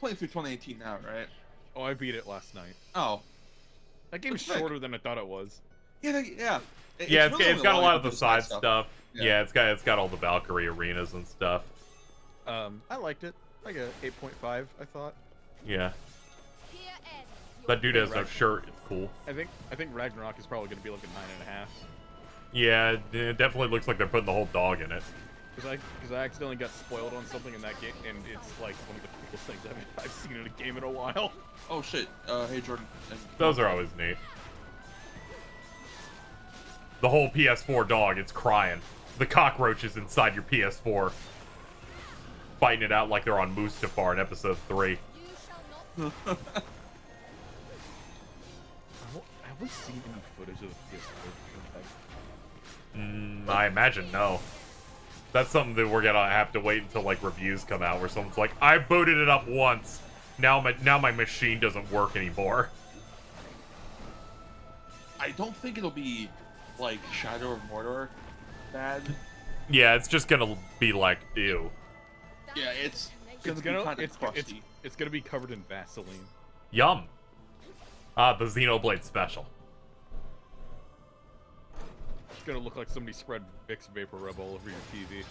playing through 2018 now, right? Oh, I beat it last night. Oh, that game's shorter than I thought it was. Yeah. It's got a lot of the side stuff. Yeah, it's got all the Valkyrie arenas and stuff. I liked it. Like a 8.5, I thought. Yeah. That dude has no shirt. It's cool. I think Ragnarok is probably gonna be like a 9.5. Yeah, it definitely looks like they're putting the whole dog in it. Because I accidentally got spoiled on something in that game, and it's like one of the coolest things I've seen in a game in a while. Oh shit! Hey Jordan. Those are always neat. The whole PS4 dog, it's crying. The cockroaches inside your PS4, fighting it out like they're on Mustafar in episode 3. Have we seen any footage of the PS4? I imagine no. That's something that we're gonna have to wait until like reviews come out, where someone's like, "I booted it up once, now my machine doesn't work anymore." I don't think it'll be like Shadow of Mordor bad. Yeah, it's just gonna be like, ew. Yeah, it's gonna be kind of crusty. It's gonna be covered in Vaseline. Yum. Ah, the Xenoblade Special. It's gonna look like somebody spread Vicks Vapor Rub all over your TV.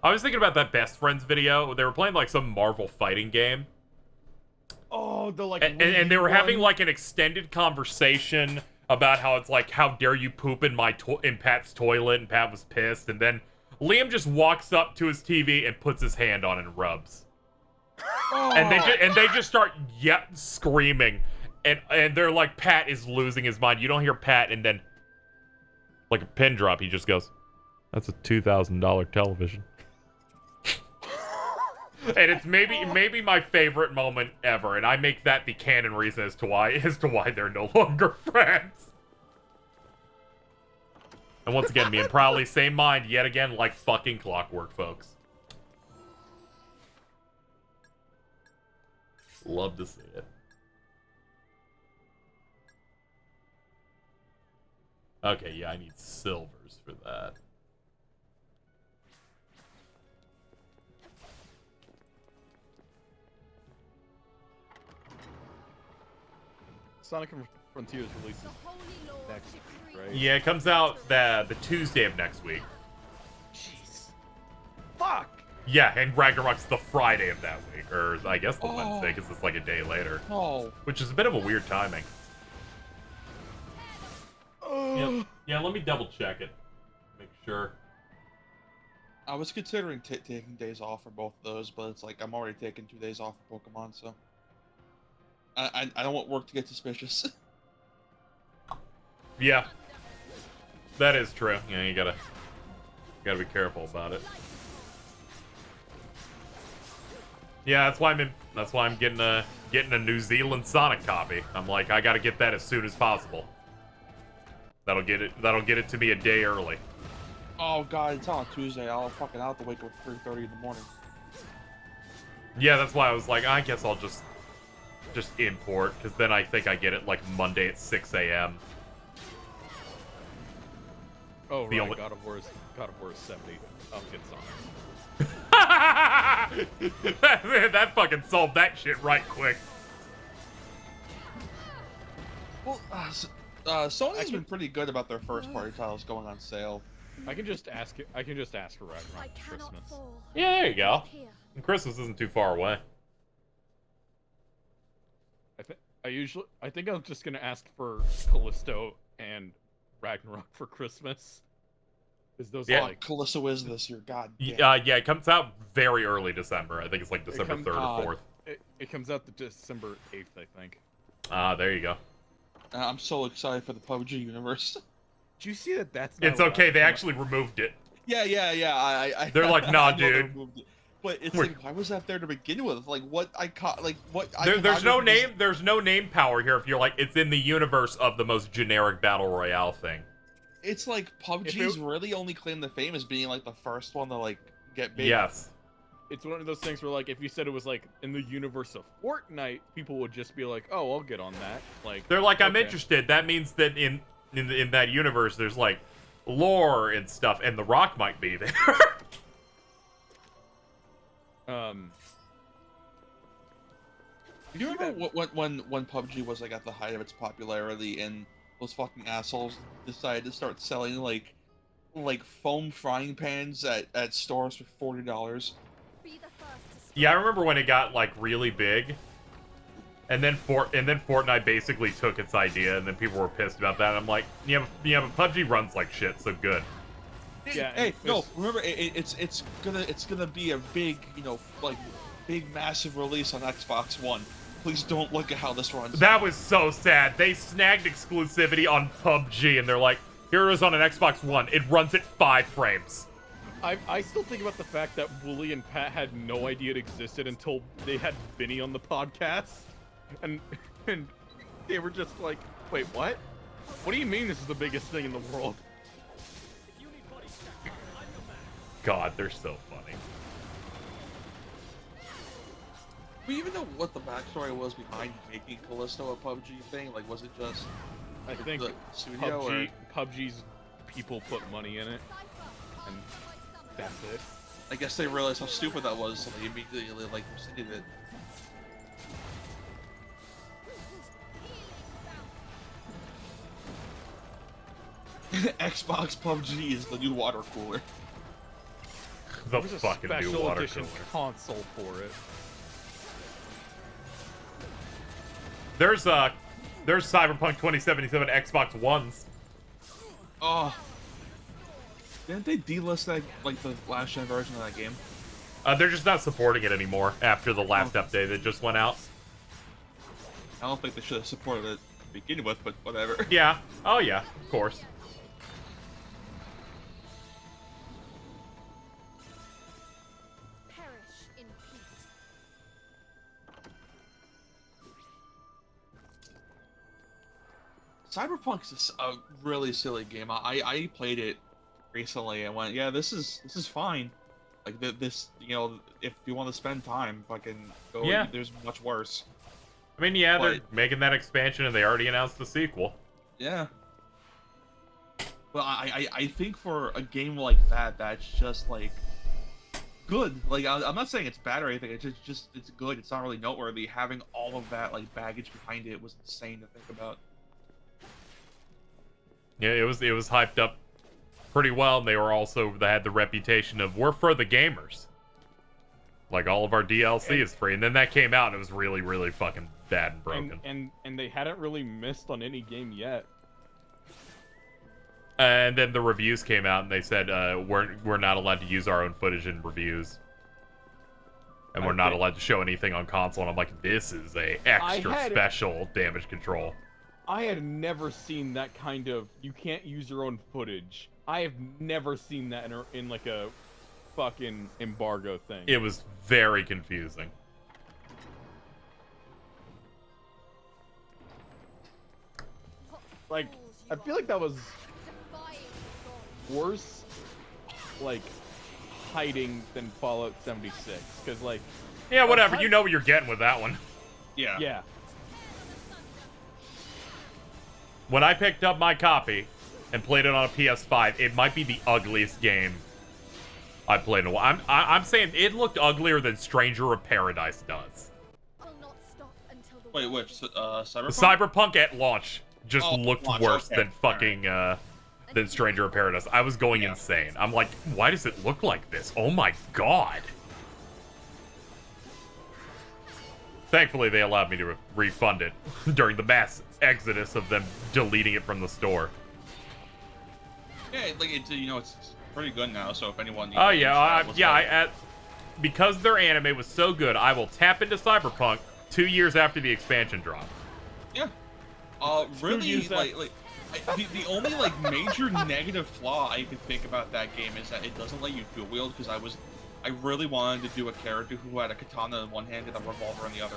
I was thinking about that Best Friends video. They were playing like some Marvel fighting game. Oh, the like. And they were having like an extended conversation about how it's like, how dare you poop in in Pat's toilet, and Pat was pissed, and then Liam just walks up to his TV and puts his hand on it and rubs. Oh. And they just start screaming. And they're like, Pat is losing his mind. You don't hear Pat, and then, like a pin drop, he just goes, "That's a $2,000 television." And it's maybe my favorite moment ever, and I make that the canon reason as to why they're no longer friends. And once again, me and Prowley, same mind yet again, like fucking clockwork, folks. Love to see it. Okay, yeah, I need silvers for that. Sonic Frontiers releases next week, right? Yeah, it comes out the Tuesday of next week. Jeez. Fuck! Yeah, and Ragnarok's the Friday of that week. Or I guess the Wednesday, because it's like a day later. Oh. Which is a bit of a weird timing. Yeah, let me double check it. Make sure. I was considering taking days off for both of those, but it's like I'm already taking 2 days off for Pokemon, so I don't want work to get suspicious. Yeah, that is true. Yeah, you gotta be careful about it. Yeah, that's why I'm getting a New Zealand Sonic copy. I'm like, I gotta get that as soon as possible. That'll get it to me a day early. Oh god, it's on a Tuesday. I'll have to wake up at 3:30 in the morning. Yeah, that's why I was like, I guess I'll just import, because then I think I get it like Monday at 6 a.m. Oh, The right. only- God of War is 70. I'll get Sonic. That fucking solved that shit right quick. Well, Sony's been pretty good about their first-party titles going on sale. I can just ask for Ragnarok for Christmas. Yeah, there you go. And Christmas isn't too far away. I think I'm just gonna ask for Callisto and Ragnarok for Christmas. Because those are like Callisto is this year, god damn. Yeah, it comes out very early December. I think it's like December 3rd or 4th. It comes out the December 8th, I think. There you go. I'm so excited for the PUBG universe. Do you see that? That's not It's okay. They actually removed it. Yeah. They're like, nah, I know they dude. removed it. But it's like, why was that there to begin with? Like, There's no name. There's no name power here. If you're like, it's in the universe of the most generic battle royale thing. It's like PUBG's really only claim to fame as being like the first one to like get big. Yes. It's one of those things where like if you said it was like in the universe of Fortnite, people would just be like, "Oh, I'll get on that." Like they're like, I'm okay. interested. That means that in that universe, there's like lore and stuff, and The Rock might be there. Do you remember when PUBG was like at the height of its popularity and those fucking assholes decided to start selling like foam frying pans at stores for $40? Yeah, I remember when it got like really big, and then Fortnite basically took its idea, and then people were pissed about that. And I'm like, yeah, but PUBG runs like shit, so good. Yeah. Hey, no, remember it's gonna be a big, big massive release on Xbox One. Please don't look at how this runs. That was so sad. They snagged exclusivity on PUBG, and they're like, here it is on an Xbox One. It runs at 5 frames. I still think about the fact that Wooly and Pat had no idea it existed until they had Vinny on the podcast, and they were just like, wait, what? What do you mean this is the biggest thing in the world? God, they're so funny. We even know what the backstory was behind making Callisto a PUBG thing. Like, was it just? I think the studio PUBG's people put money in it, and that's it. I guess they realized how stupid that was, so they immediately like rescinded it. Xbox PUBG is the new water cooler. The There's fucking a new special water edition cooler. console for it. There's Cyberpunk 2077 Xbox Ones. Oh. Didn't they delist that, like, the last gen version of that game? They're just not supporting it anymore after the last update that just went out. I don't think they should have supported it to begin with, but whatever. Yeah. Oh yeah, of course. Perish in peace. Cyberpunk is a really silly game. I played it recently and went, yeah, this is fine. Like this, if you want to spend time, fucking go. Yeah. There's much worse. I mean, yeah, they're making that expansion, and they already announced the sequel. Yeah. Well, I think for a game like that, that's just like good. Like I'm not saying it's bad or anything. It's just it's good. It's not really noteworthy. Having all of that like baggage behind it was insane to think about. Yeah, it was hyped up pretty well, and they had the reputation of we're for the gamers. Like all of our DLC is free, and then that came out and it was really, really fucking bad and broken. And they hadn't really missed on any game yet. And then the reviews came out and they said we're not allowed to use our own footage in reviews, and we're not allowed to show anything on console. And I'm like, this is a extra special damage control. I had never seen that kind of you can't use your own footage. I have never seen that in like a fucking embargo thing. It was very confusing. Like, I feel like that was worse, like, hiding than Fallout 76. Because, like... Yeah, whatever. You know what you're getting with that one. Yeah. Yeah. When I picked up my copy and played it on a PS5, it might be the ugliest game I played in a while. I'm saying it looked uglier than Stranger of Paradise does. Wait, which Cyberpunk? Cyberpunk at launch just looked worse than fucking than Stranger of Paradise. I was going insane. I'm like, why does it look like this? Oh my god. Thankfully, they allowed me to refund it during the mass exodus of them deleting it from the store. Yeah, like it's pretty good now. So if anyone, oh yeah, because their anime was so good, I will tap into Cyberpunk 2 years after the expansion drop. Yeah. Really, the only like major negative flaw I can think about that game is that it doesn't let you dual wield, because I really wanted to do a character who had a katana in one hand and a revolver in the other.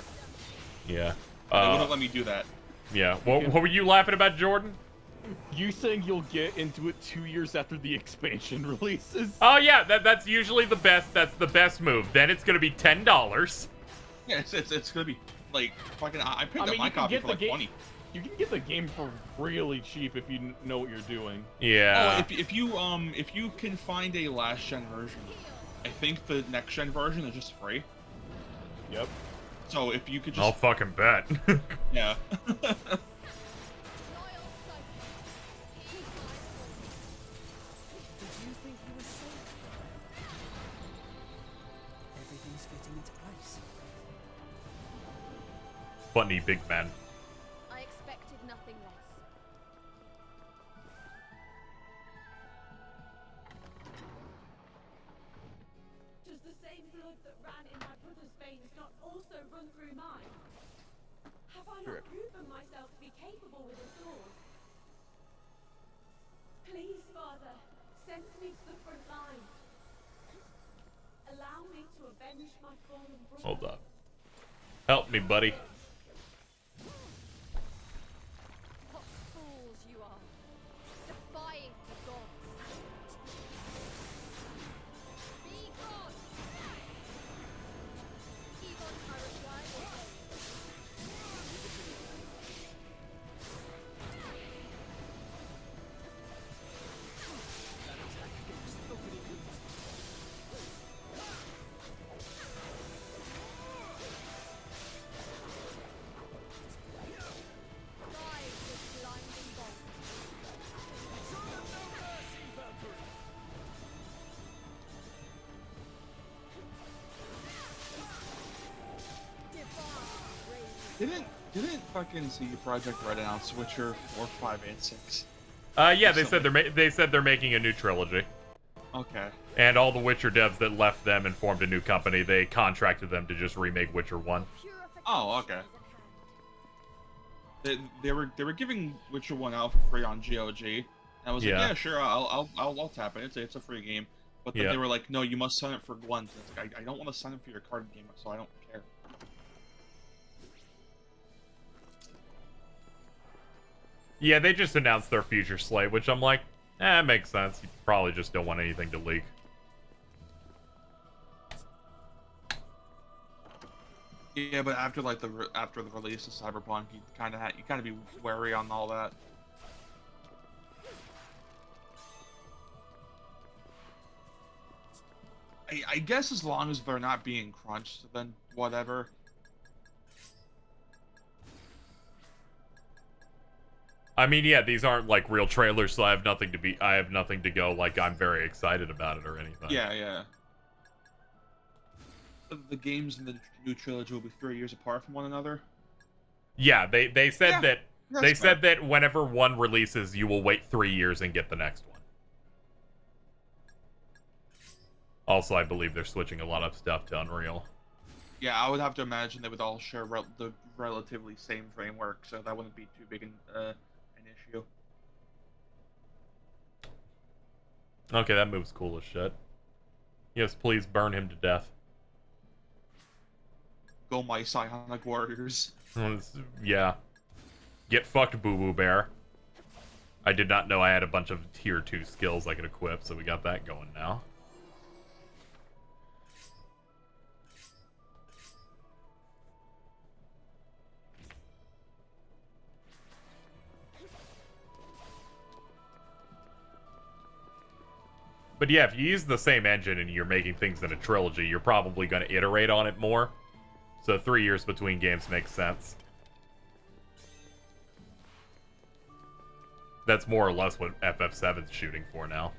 Yeah. They wouldn't let me do that. Yeah. What were you laughing about, Jordan? You saying you'll get into it 2 years after the expansion releases? Oh yeah, that's usually the best. That's the best move. Then it's gonna be $10. Yeah, it's gonna be like fucking. I picked up my copy for like 20. You can get the game for really cheap if you know what you're doing. Yeah. Oh, if you can find a last gen version, I think the next gen version is just free. Yep. So if you could just. I'll fucking bet. Yeah. Funny big man. I expected nothing less. Does the same blood that ran in my brother's veins not also run through mine? Have I not proven myself to be capable with a sword? Please, Father, send me to the front line. Allow me to avenge my fallen brother. Hold up. Help me, buddy. What fools you are, defying the gods. Be gone! Even I reply will Didn't fucking CD Projekt Red announce Witcher 4, 5, and 6? Yeah, they said they're making a new trilogy. Okay. And all the Witcher devs that left them and formed a new company, they contracted them to just remake Witcher 1. Oh, okay. They were giving Witcher 1 out for free on GOG. And I was like, yeah, sure, I'll tap it. It's a free game. But then they were like, no, you must sign up for Glens. Like, I don't want to sign up for your card game, so I don't care. Yeah, they just announced their future slate, which I'm like, it makes sense. You probably just don't want anything to leak. Yeah, but after like the release of Cyberpunk, you kind of be wary on all that. I guess as long as they're not being crunched, then whatever. I mean, yeah, these aren't like real trailers, so I have nothing to go like I'm very excited about it or anything. Yeah, yeah. The games in the new trilogy will be 3 years apart from one another. Yeah, they said Yeah, that said that whenever one releases, you will wait 3 years and get the next one. Also, I believe they're switching a lot of stuff to Unreal. Yeah, I would have to imagine they would all share the relatively same framework, so that wouldn't be too big an issue. Okay, that move's cool as shit. Yes, please burn him to death. Go my psionic warriors. Yeah. Get fucked, Boo Boo Bear. I did not know I had a bunch of tier 2 skills I could equip, so we got that going now. But yeah, if you use the same engine and you're making things in a trilogy, you're probably going to iterate on it more. So 3 years between games makes sense. That's more or less what FF7's shooting for now.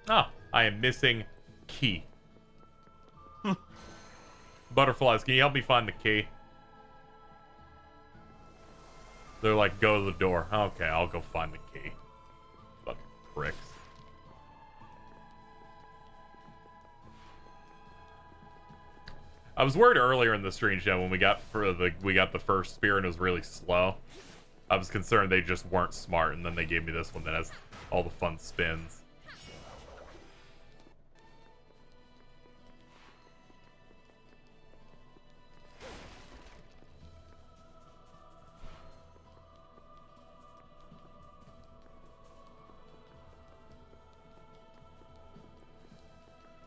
Ah, I am missing key. Butterflies, can you help me find the key? They're like, go to the door. Okay, I'll go find the key. Fucking pricks. I was worried earlier in the stream show when we got the first spear and it was really slow. I was concerned they just weren't smart, and then they gave me this one that has all the fun spins.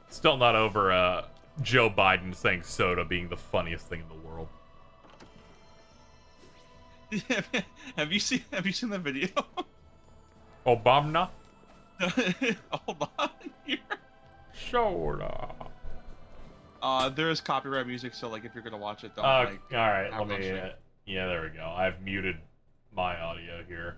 Still not over Joe Biden saying soda being the funniest thing in the world. Have you seen the video? Obama? Hold on here. Soda. There is copyright music, so like if you're gonna watch it, don't All like. right, let me. Yeah, there we go. I've muted my audio here.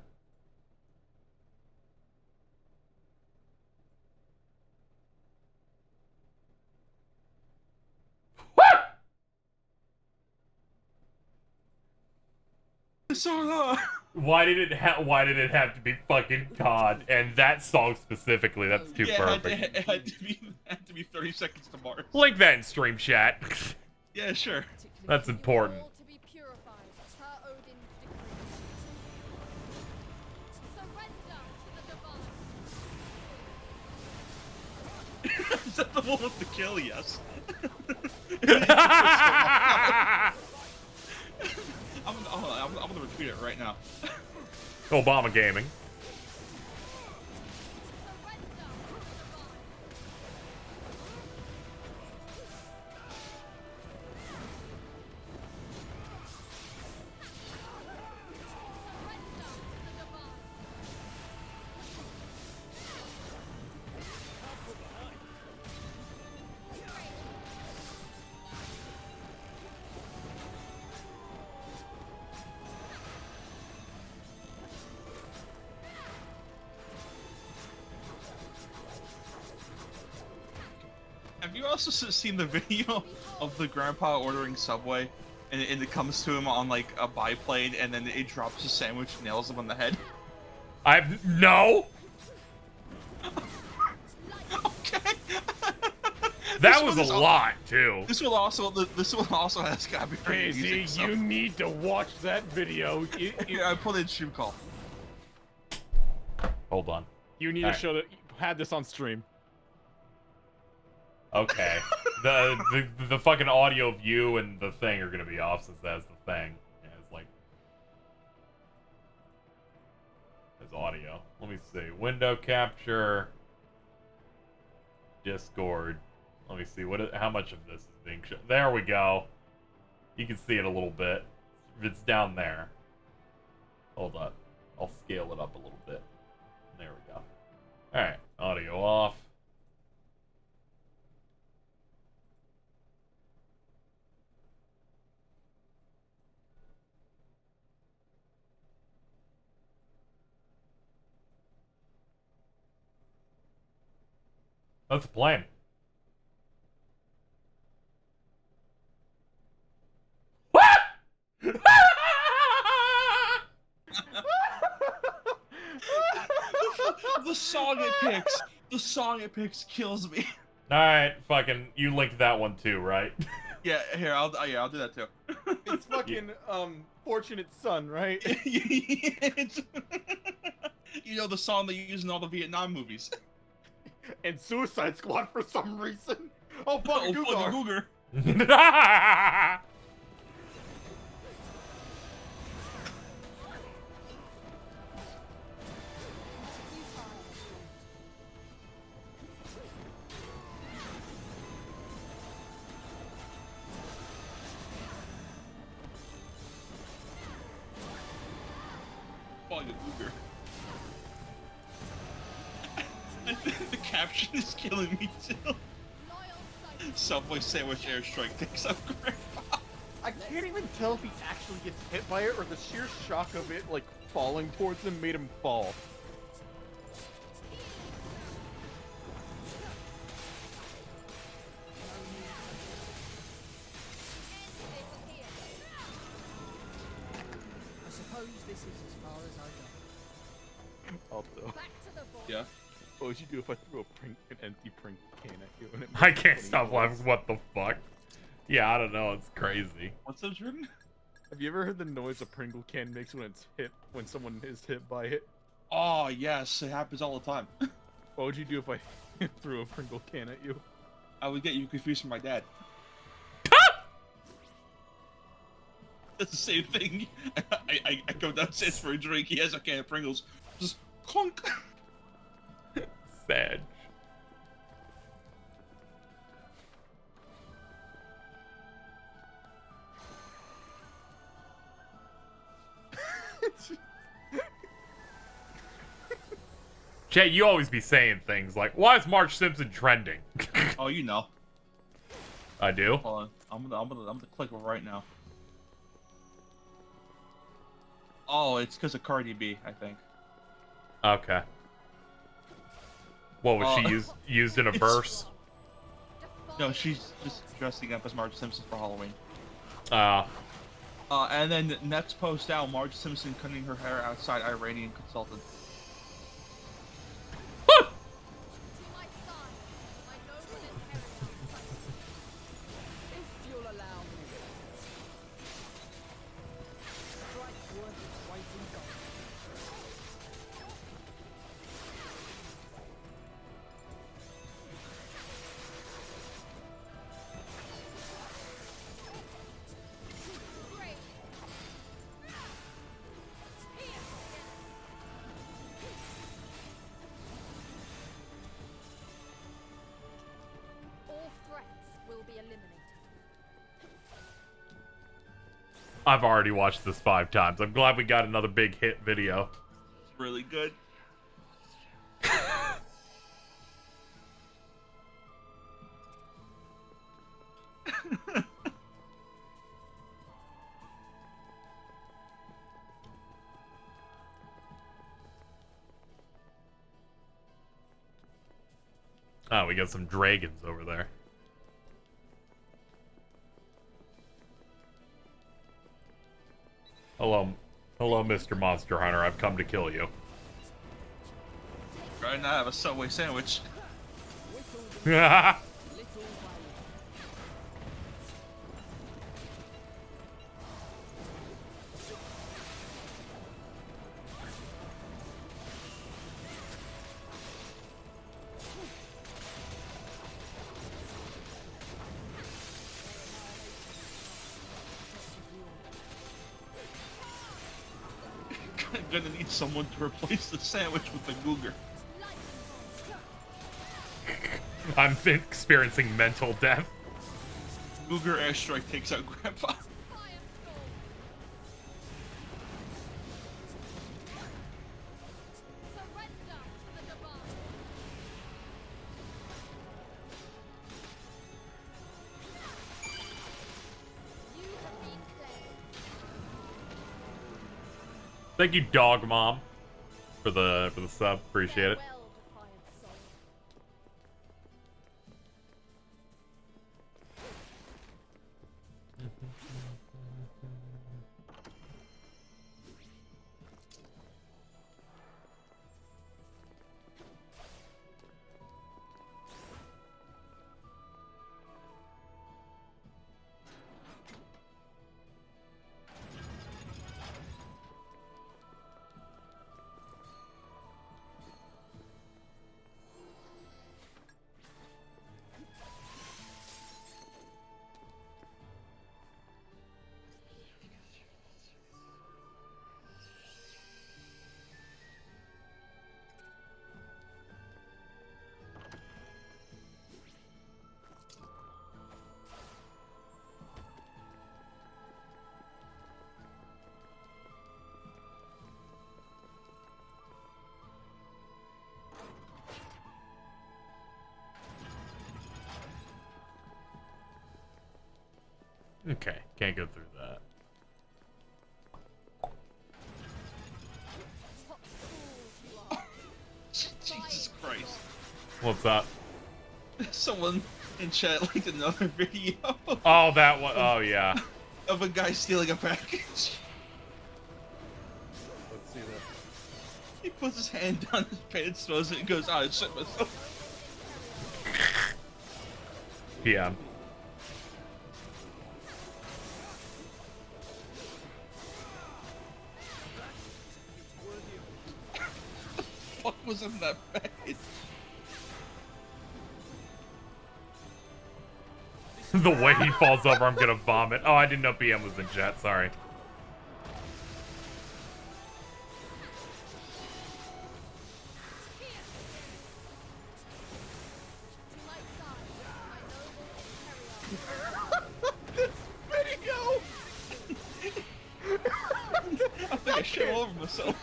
Why did it have to be fucking COD and that song specifically? That's too perfect. It had to be 30 seconds to Mars. Link that in stream chat. Yeah, sure. That's important. Is that the one with the kill? Yes. I'm gonna retweet it right now. Obama Gaming. Have you also seen the video of the grandpa ordering Subway, and it comes to him on like a biplane, and then it drops a sandwich and nails him on the head? No. Okay. That was a lot too. This one also has copyright music. So. You need to watch that video. Yeah, I put it in stream call. Hold on. You need to show that. Had this on stream. Okay. the fucking audio of you and the thing are gonna be off since that's the thing. Yeah, it's like it's audio. Let me see. Window capture. Discord. Let me see how much of this is being shown. There we go. You can see it a little bit. It's down there. Hold up. I'll scale it up a little bit. There we go. Alright. Audio off. That's the plan. The song it picks. The song it picks kills me. Alright, fucking, you linked that one too, right? Yeah, here, I'll do that too. It's fucking, Fortunate Son, right? You know the song they use in all the Vietnam movies. And Suicide Squad for some reason. Oh, fucking Cougar. The caption is killing me too. Subway sandwich airstrike takes out Grandpa. I can't even tell if he actually gets hit by it or the sheer shock of it, like, falling towards him made him fall. I suppose this is as far as I go. Also, yeah. What would you do if I threw an empty Pring can at you? And it I can't stop laughing. What the fuck? Yeah, I don't know. It's crazy. What's up, Jordan? Have you ever heard the noise a Pringle can makes when someone is hit by it? Oh yes, it happens all the time. What would you do if I threw a Pringle can at you? I would get you confused from my dad. That's the same thing. I go downstairs for a drink. He has a can of Pringles. Just clunk. Sad. Chat, you always be saying things like, "Why is Marge Simpson trending?" Oh, you know. I do. Hold on, I'm gonna click it right now. Oh, it's because of Cardi B, I think. Okay. What was she used in a verse? No, she's just dressing up as Marge Simpson for Halloween. And then next post down, Marge Simpson cutting her hair outside Iranian consultant. I've already watched this 5 times. I'm glad we got another big hit video. It's really good. Oh, we got some dragons over there. Hello, Mr. Monster Hunter. I've come to kill you. Try not to have a Subway sandwich. Gonna need someone to replace the sandwich with the Googer. I'm experiencing mental death. Googer airstrike takes out Grandpa. Thank you, Dog Mom, for the sub. Appreciate it. Okay, can't go through that. Jesus Christ. What's that? Someone in chat linked another video. Oh, that one. Oh, yeah. Of a guy stealing a package. Let's see that. He puts his hand down his pants, smells it, and goes, "Ah, I shit myself." PM. What was in that package? The way he falls over, I'm gonna vomit. Oh, I didn't know PM was in chat. Sorry. This video! I think I shit all over myself.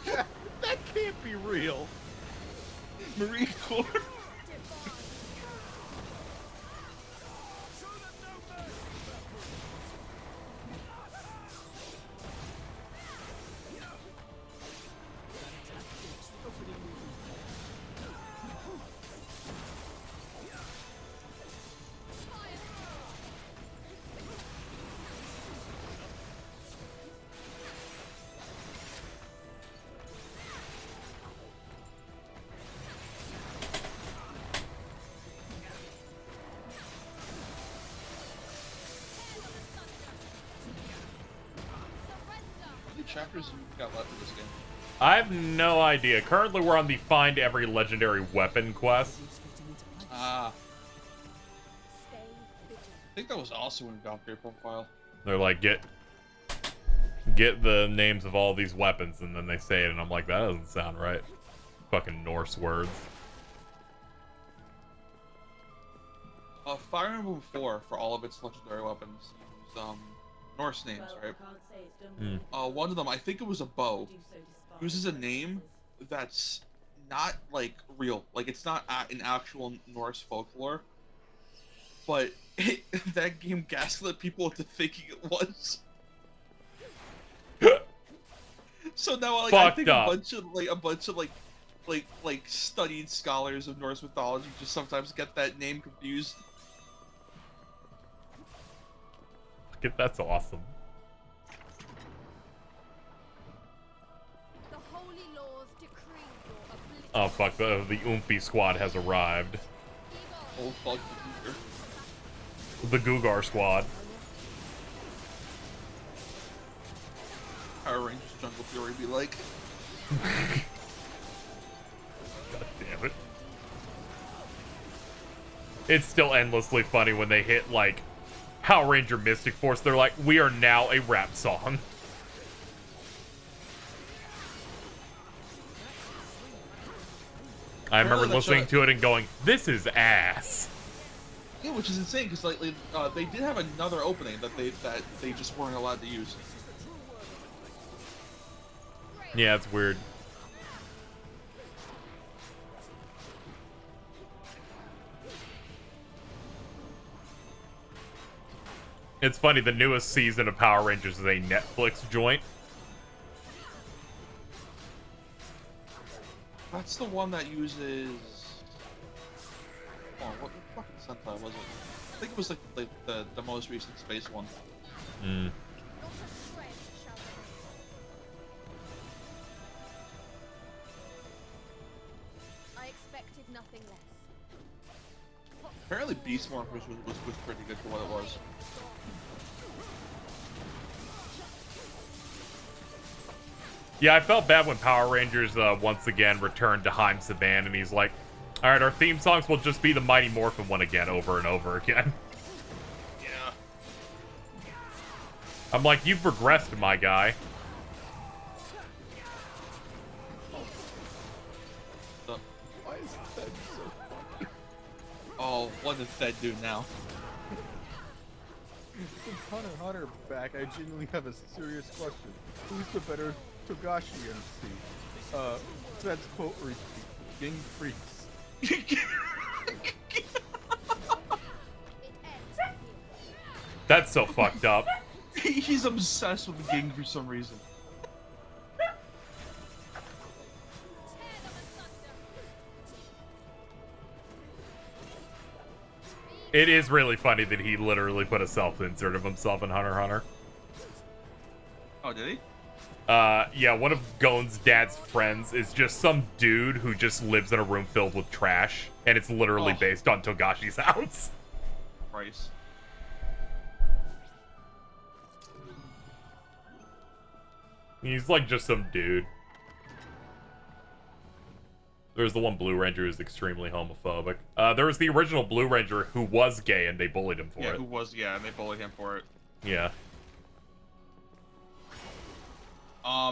That can't be real. Marine Corps. Chapters you got left in this game? I have no idea. Currently, we're on the find every legendary weapon quest. Ah. I think that was also in Valkyrie profile. They're like, get the names of all these weapons, and then they say it, and I'm like, that doesn't sound right. Fucking Norse words. Fire Emblem 4, for all of its legendary weapons, used, Norse names, right? One of them, I think it was a bow, uses a name that's not, like, real. Like, it's not in actual Norse folklore. But that game gaslit people into thinking it was. So now, like, I think a bunch of studied scholars of Norse mythology just sometimes get that name confused. That's awesome. The holy laws decree your ability. Oh fuck, the Oomphy squad has arrived. Oh fuck, the Gugar squad. Power Rangers Jungle Fury be like. God damn it. It's still endlessly funny when they hit, like, Power Ranger Mystic Force. They're like, we are now a rap song. I remember listening to it and going, this is ass. Yeah, which is insane because like they did have another opening that they just weren't allowed to use. Yeah, it's weird. It's funny, the newest season of Power Rangers is a Netflix joint. That's the one that uses... Oh, what the fucking Sentai was it? I think it was like the most recent space one. Mm. I expected nothing less. Apparently Beast Morphers was pretty good for what it was. Yeah, I felt bad when Power Rangers once again returned to Haim Saban, and he's like, alright, our theme songs will just be the Mighty Morphin one again, over and over again. Yeah. I'm like, you've regressed, my guy. Why is Fed so funny? Oh, what does Fed do now? Since Hunter back, I genuinely have a serious question. Who's the better Togashi MC? Fed's quote repeat. Gang freaks. That's so fucked up. He's obsessed with the game for some reason. It is really funny that he literally put a self-insert of himself in Hunter x Hunter. Oh, did he? Yeah, one of Gon's dad's friends is just some dude who just lives in a room filled with trash, and it's literally based on Togashi's house. Christ. He's like just some dude. There's the one Blue Ranger who's extremely homophobic. There was the original Blue Ranger who was gay and they bullied him for it. Yeah, and they bullied him for it. Yeah.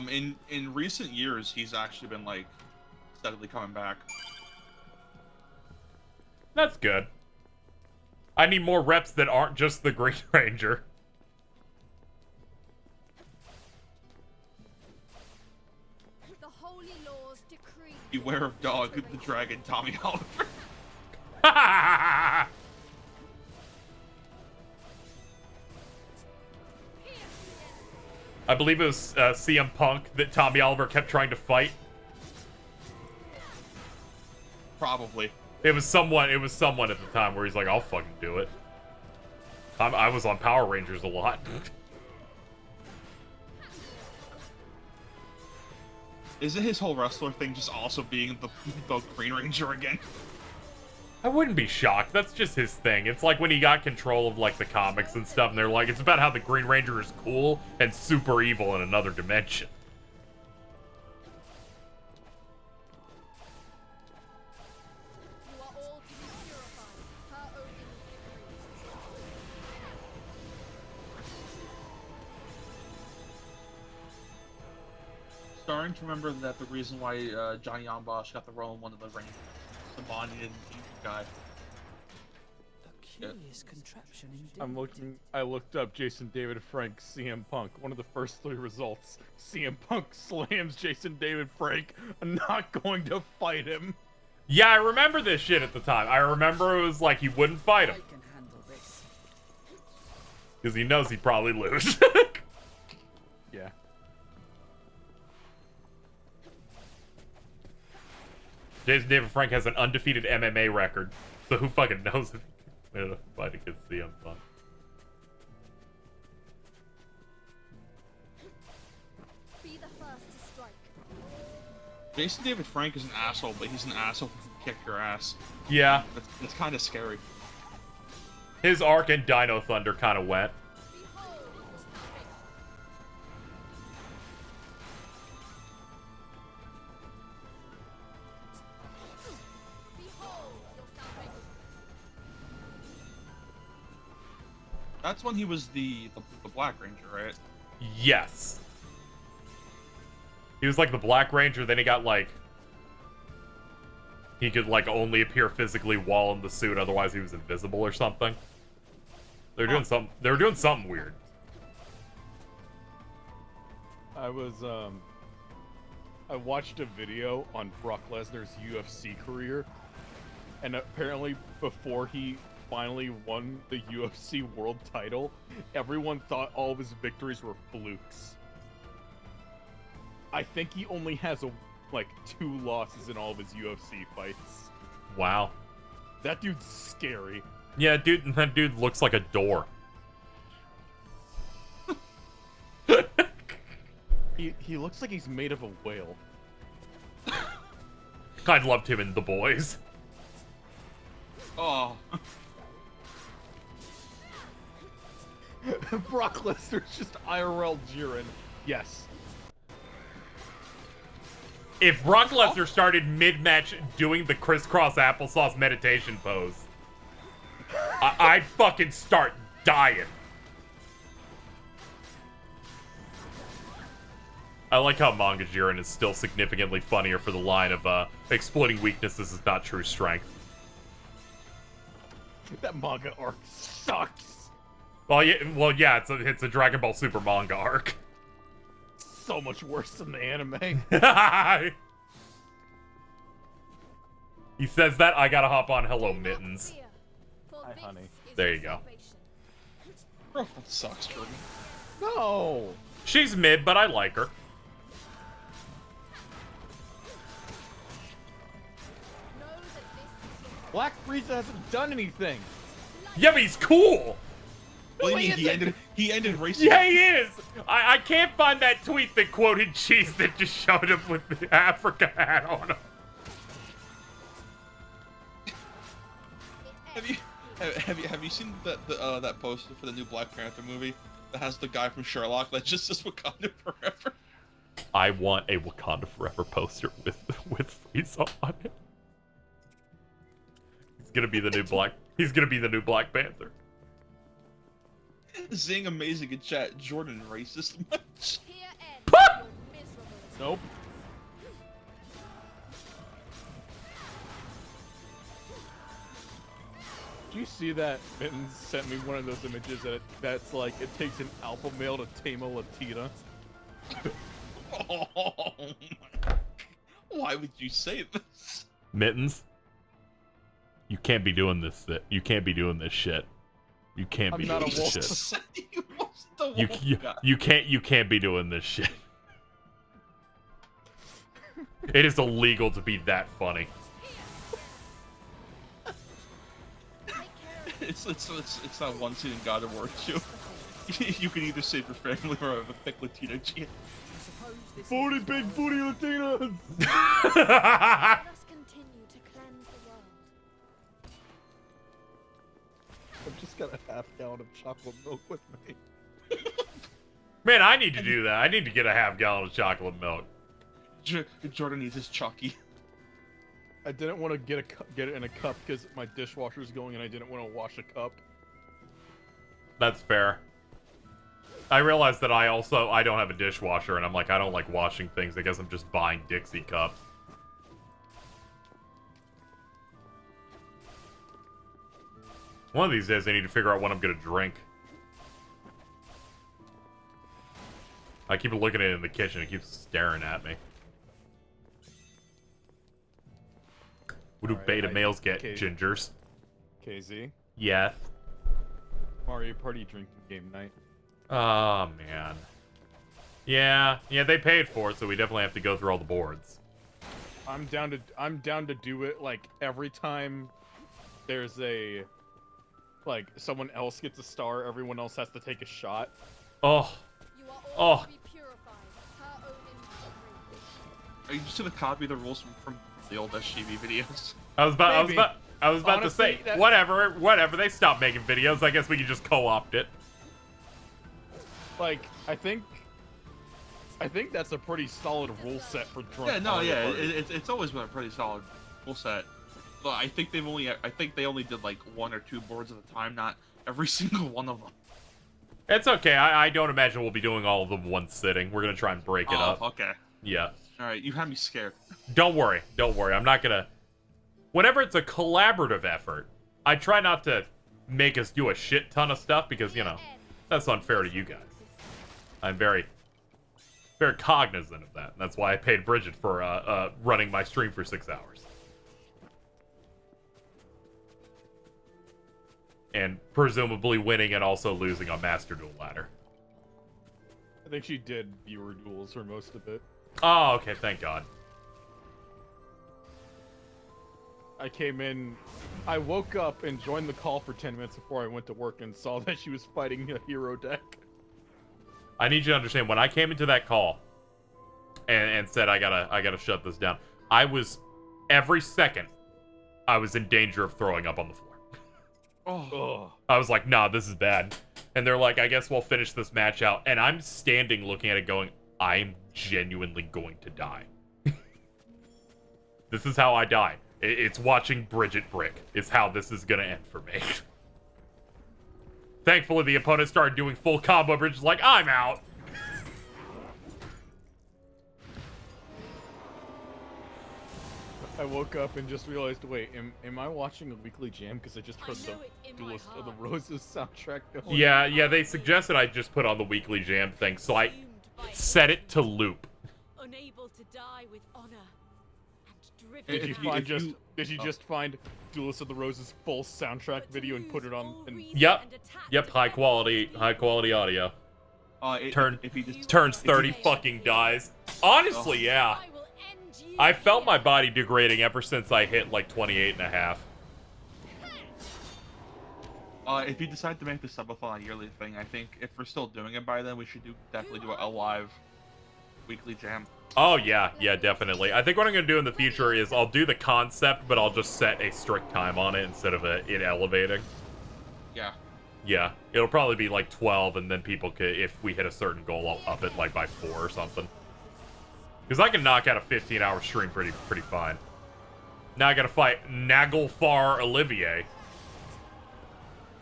In recent years, he's actually been, like, steadily coming back. That's good. I need more reps that aren't just the Green Ranger. The holy laws decree. Beware of Dog, the Dragon, Tommy Oliver. I believe it was CM Punk that Tommy Oliver kept trying to fight. Probably. It was someone at the time where he's like, I'll fucking do it. I was on Power Rangers a lot. Isn't his whole wrestler thing just also being the Green Ranger again? I wouldn't be shocked. That's just his thing. It's like when he got control of, like, the comics and stuff, and they're like, it's about how the Green Ranger is cool and super evil in another dimension. You are all to be purified. Her Odin's decree. Starting to remember that the reason why Johnny Ambosh got the role in one of the Rangers, the Bonnie and guy. A curious contraption indeed. I looked up Jason David Frank CM Punk. One of the first 3 results. CM Punk slams Jason David Frank. I'm not going to fight him. Yeah, I remember this shit at the time. I remember it was like he wouldn't fight him. I can handle this. Because he knows he'd probably lose. Yeah. Jason David Frank has an undefeated MMA record, so who fucking knows if he's gonna fight against CM Punk. Be the first to strike. Jason David Frank is an asshole, but he's an asshole who can kick your ass. Yeah. That's kind of scary. His arc and Dino Thunder kind of went. That's when he was the Black Ranger, right? Yes. He was like the Black Ranger, then he got like... He could like only appear physically while in the suit, otherwise he was invisible or something. They were doing something weird. I watched a video on Brock Lesnar's UFC career, and apparently before he finally won the UFC world title, everyone thought all of his victories were flukes. I think he only has like 2 losses in all of his UFC fights. Wow. That dude's scary. Yeah, dude, that dude looks like a door. He looks like he's made of a whale. I loved him in The Boys. Oh. Brock Lesnar's just IRL Jiren. Yes. If Brock Lesnar started mid-match doing the crisscross applesauce meditation pose, I'd fucking start dying. I like how manga Jiren is still significantly funnier for the line of exploiting weaknesses is not true strength. That manga arc sucks. Well, yeah, it's a Dragon Ball Super manga arc. So much worse than the anime. He says that, I gotta hop on Hello Mittens. Hi, honey. There you go. Ruffle sucks, Jordan. No. She's mid, but I like her. Black Frieza hasn't done anything. Yeah, but he's cool. What do you mean? He ended racing. Yeah, he is. I can't find that tweet that quoted Cheese that just showed him with the Africa hat on him. Have you seen that poster for the new Black Panther movie that has the guy from Sherlock that just says Wakanda Forever? I want a Wakanda Forever poster with Frieza on it. He's gonna be the new Black Panther. Zing amazing in chat. Jordan racist much? Nope. Do you see that? Mittens sent me one of those images that's like it takes an alpha male to tame a Latina. Oh, why would you say this? Mittens, you can't be doing this. You can't be doing this shit. You can't I'm be not doing a this wolf. shit. You can't be doing this shit. It is illegal to be that funny. It's not one scene in God of War 2. You can either save your family or have a thick Latino gene. 40 big booty Latinas! Let us continue to cleanse the world. I've just got a half gallon of chocolate milk with me. Man, I need to do that. I need to get a half gallon of chocolate milk. Jordan needs his chalky. I didn't want to get it in a cup because my dishwasher's going and I didn't want to wash a cup. That's fair. I realized that I don't have a dishwasher, and I'm like, I don't like washing things. I guess I'm just buying Dixie cups. One of these days, I need to figure out what I'm gonna drink. I keep looking at it in the kitchen. It keeps staring at me. What do beta males get? Gingers. KZ? Yes. Mario Party drinking game night. Oh, man. Yeah, they paid for it, so we definitely have to go through all the boards. I'm down to do it like every time there's a like someone else gets a star, everyone else has to take a shot. Oh. Oh. Are you just gonna copy the rules from the old SGV videos? I was about Honestly, to say whatever. They stopped making videos. I guess we can just co-opt it. Like I think that's a pretty solid rule set for drunk. Yeah, no, Mario yeah, Party. it's always been a pretty solid rule set. But I think they only did like 1 or 2 boards at a time, not every single one of them. It's okay. I don't imagine we'll be doing all of them one sitting. We're gonna try and break it up. Okay. Yeah. All right, you had me scared. Don't worry. I'm not gonna. Whenever it's a collaborative effort, I try not to make us do a shit ton of stuff because that's unfair to you guys. I'm very cognizant of that. And that's why I paid Bridget for running my stream for 6 hours. And presumably winning and also losing on Master Duel Ladder. I think she did viewer duels for most of it. Oh, okay, thank God. I came in, I woke up and joined the call for 10 minutes before I went to work and saw that she was fighting a hero deck. I need you to understand, when I came into that call and said I gotta shut this down, I was, every second, I was in danger of throwing up on the floor. Oh. I was like, nah, this is bad. And they're like, I guess we'll finish this match out. And I'm standing looking at it going, I'm genuinely going to die. This is how I die. It's watching Bridget brick is how this is gonna end for me. Thankfully, the opponent started doing full combo. Bridget's like, I'm out. I woke up and just realized, wait, am I watching a weekly jam? Because I just heard the Duelist of the Roses soundtrack going. Yeah, they suggested I just put on the weekly jam thing, so I set it to loop. Unable to die with honor. Did you just find Duelist of the Roses full soundtrack video and put it on? Yep, high quality audio. If he just turns 30, fucking dies. Honestly, yeah. I felt my body degrading ever since I hit like 28 and a half. If you decide to make the subathon a yearly thing, I think if we're still doing it by then, we should definitely do a live weekly jam. Oh, yeah, definitely. I think what I'm going to do in the future is I'll do the concept, but I'll just set a strict time on it instead of it elevating. Yeah. Yeah, it'll probably be like 12, and then people could, if we hit a certain goal, I'll up it like by 4 or something. Because I can knock out a 15-hour stream pretty fine. Now I gotta fight Naglfar Olivier.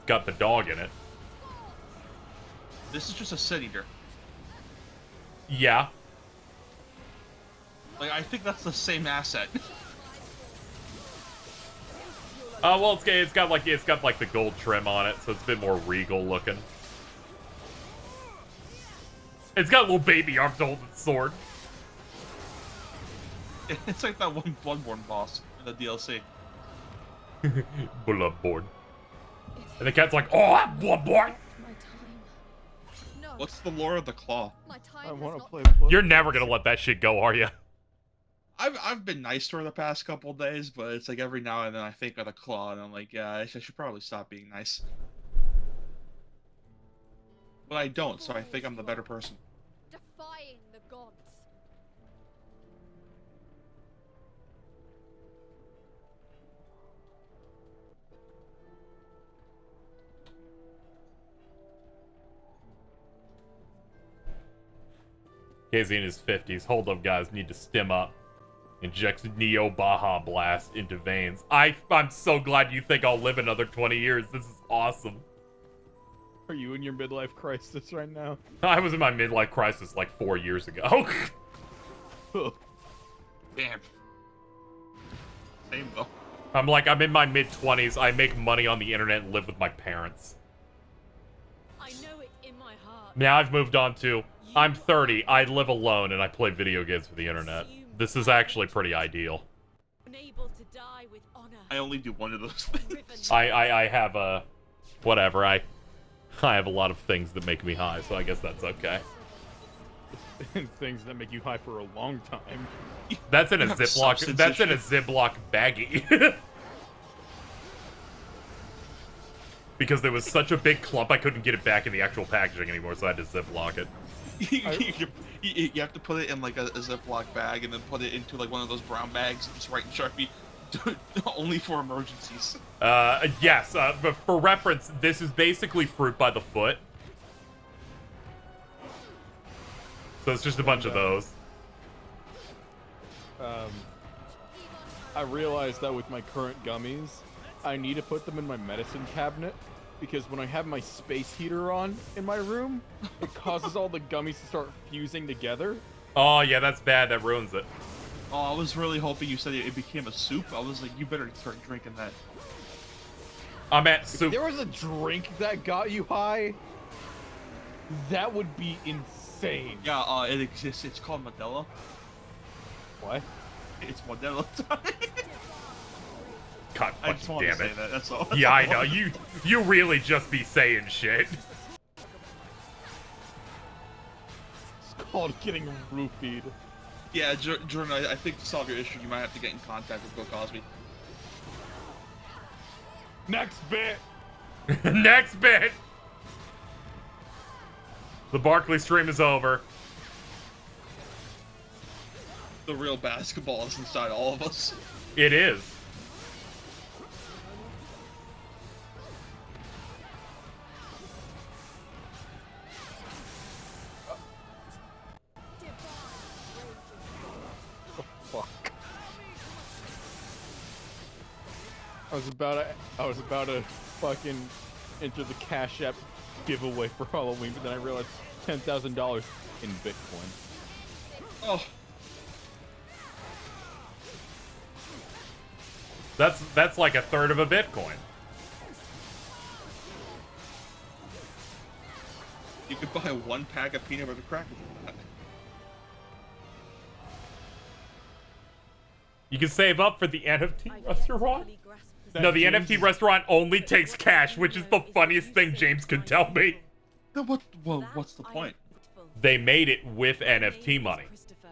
Got the dog in it. This is just a City Eater. Yeah. Like, I think that's the same asset. Well, it's got like the gold trim on it, so it's a bit more regal looking. It's got a little baby arms to hold its sword. It's like that one Bloodborne boss in the DLC. Bloodborne. And the cat's like, oh, I'm Bloodborne! What's the lore of the claw? I want to play. You're never gonna let that shit go, are you? I've been nice to her the past couple of days, but it's like every now and then I think of the claw, and I'm like, yeah, I should probably stop being nice. But I don't, so I think I'm the better person. Defying the gods. KZ in his 50s. Hold up, guys. Need to stim up. Injects Neo Baja Blast into veins. I'm so glad you think I'll live another 20 years. This is awesome. Are you in your midlife crisis right now? I was in my midlife crisis like 4 years ago. Damn. Same though. I'm in my mid-20s. I make money on the internet and live with my parents. I know it in my heart. Now I've moved on to, I'm 30, I live alone, and I play video games for the internet. This is actually pretty ideal. Unable to die with honor. I only do one of those things. I have whatever, I have a lot of things that make me high, so I guess that's okay. Things that make you high for a long time. That's in a Ziploc. That's in a Ziploc baggie. Because there was such a big clump, I couldn't get it back in the actual packaging anymore, so I had to Ziploc it. You have to put it in like a Ziploc bag and then put it into like one of those brown bags and just write in Sharpie, only for emergencies. Yes, but for reference, this is basically fruit by the foot. So it's just a bunch of those. I realized that with my current gummies, I need to put them in my medicine cabinet because when I have my space heater on in my room, it causes all the gummies to start fusing together. Oh, yeah, that's bad. That ruins it. Oh, I was really hoping you said it became a soup. I was like, you better start drinking that. I'm at soup. If there was a drink that got you high, that would be insane. Yeah, it exists. It's called Modelo. What? It's Modelo time. God I just wanted damn to it. say that. That's all. Yeah, I know. You really just be saying shit. It's called getting roofied. Yeah, Jordan, I think to solve your issue, you might have to get in contact with Bill Cosby. Next bit! Next bit! The Barkley stream is over. The real basketball is inside all of us. It is. Fuck. I was about to fucking enter the Cash App giveaway for Halloween, but then I realized $10,000 in Bitcoin. Oh. That's like a third of a Bitcoin. You could buy one pack of peanut butter crackers. You can save up for the NFT restaurant? No, the James NFT restaurant only takes cash, which is the funniest thing James could tell me. Then what's the point? they made it with My NFT name is money. Christopher.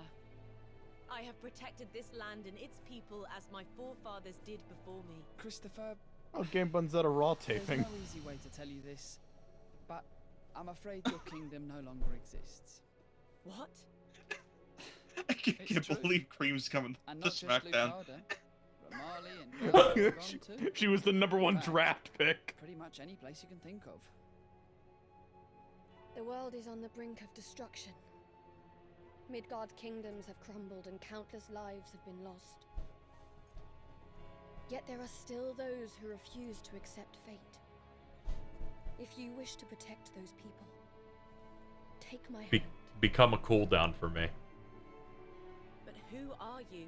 I have protected this land and its people as my forefathers did before me. Christopher, Oh, Game Bun's at a Raw there's taping. no easy way to tell you this, but I'm afraid your kingdom no longer exists. What? I can't It's true. believe Cream's coming And to not just SmackDown. Lucada, but Marley and Kurt are gone too. She was the #1 In fact, draft pick. Pretty much any place you can think of. The world is on the brink of destruction. Midgard kingdoms have crumbled and countless lives have been lost. Yet there are still those who refuse to accept fate. If you wish to protect those people, take my hand. Become a cooldown for me. But who are you?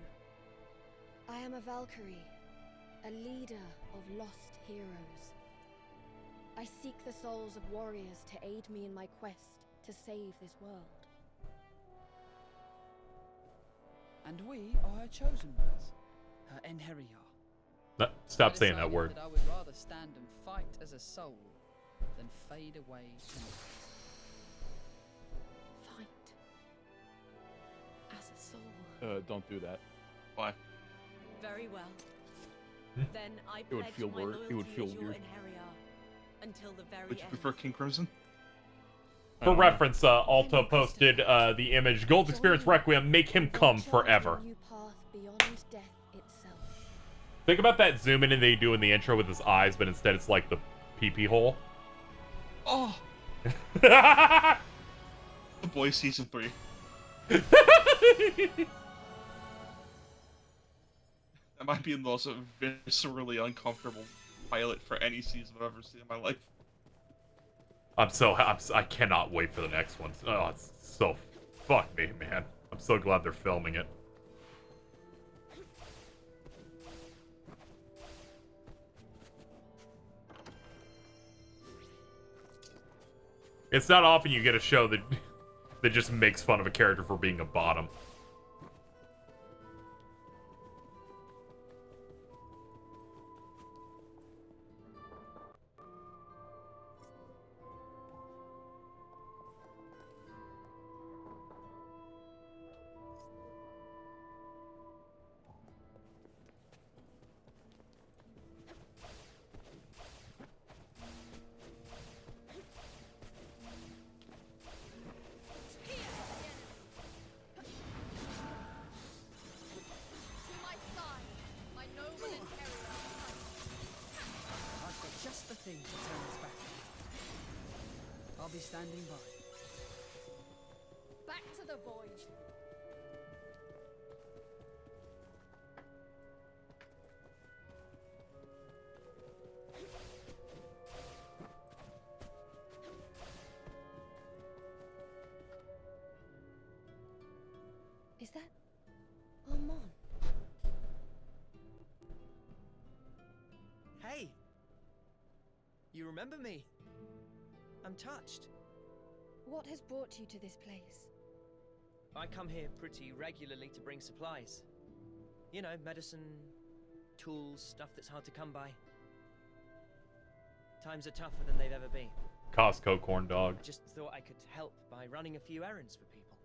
I am a Valkyrie, a leader of lost heroes. I seek the souls of warriors to aid me in my quest to save this world. And we are her chosen ones, her Enheriar. No, stop I saying that decided word. That I would rather stand and fight as a soul than fade away to nothing. Fight. As a soul. Don't do that. Why? Very well. Then I It would pledge feel my weird- loyalty it would feel as your weird. Enheriar until the very Would you end. prefer King Crimson? For reference, Alta posted the image. Gold Experience Requiem, make him come forever. New path beyond death itself. Think about that zoom in they do in the intro with his eyes, but instead it's like the pee-pee hole. Oh, That The Boys Season 3. That might be the most viscerally uncomfortable pilot for any season I've ever seen in my life. I cannot wait for the next one. Oh, it's so, fuck me, man. I'm so glad they're filming it. It's not often you get a show that just makes fun of a character for being a bottom. To my side, my noble Enheriar. I've got just the thing to turn us back. I'll be standing by. Back to the void. Is that Armand? Hey! You remember me? I'm touched. What has brought you to this place? I come here pretty regularly to bring supplies. You know, medicine, tools, stuff that's hard to come by. Times are tougher than they've ever been. Costco corn dog. Just thought I could help by running a few errands for people.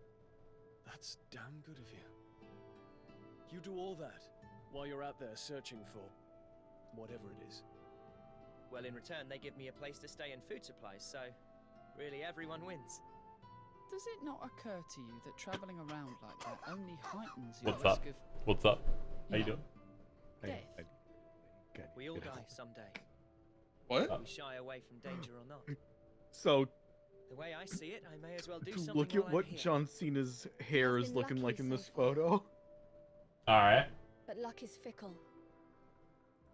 That's damn good of you. You do all that while you're out there searching for whatever it is. Well, in return, they give me a place to stay and food supplies, so really everyone wins. Does it not occur to you that travelling around like that only heightens your What's risk up? of What's up? How you know, doing? death? We all die someday. What? We shy away from danger or not. So, The way I see it, I may as well do something look while at what I'm here. John Cena's hair I've is been looking lucky like in so this far. photo. Alright. But luck is fickle.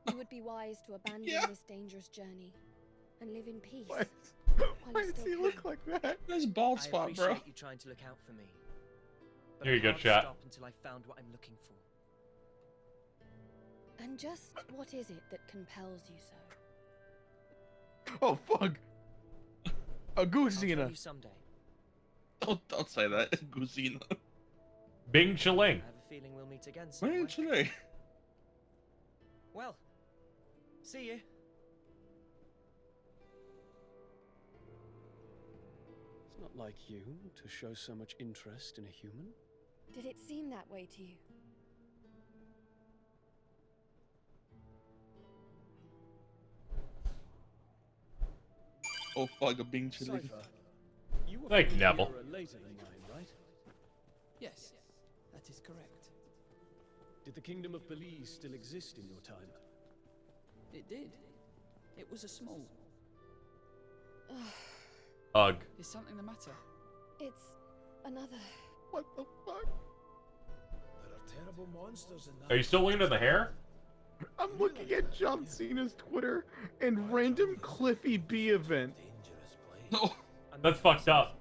You would be wise to abandon Yeah. this dangerous journey and live in peace. Why, why you does still he look can. like that? There's bald I spot, appreciate bro. you trying to look out for me. But Here you I go, can't chat. stop until I found what I'm looking for. And just what is it that compels you so? Oh, fuck. A I'll goose tell Cena. you someday. Don't say that, Guzina. Bing I Chiling. have a feeling we'll meet again Man, somewhere. today. Well, see you. It's not like you to show so much interest in a human. Did it seem that way to you? Oh fuck, I'm being chilly. Cypher, you were Like from an Neville. era later than mine, right? Yes, that is correct. Did the Kingdom of Belize still exist in your time? It did. It was a small. Ugh. Is something the matter? It's another. What the fuck? There are terrible monsters in that. Are you still looking at the hair? I'm looking at John Cena's Twitter and random Cliffy B event. Dangerous place. No, That's fucked up.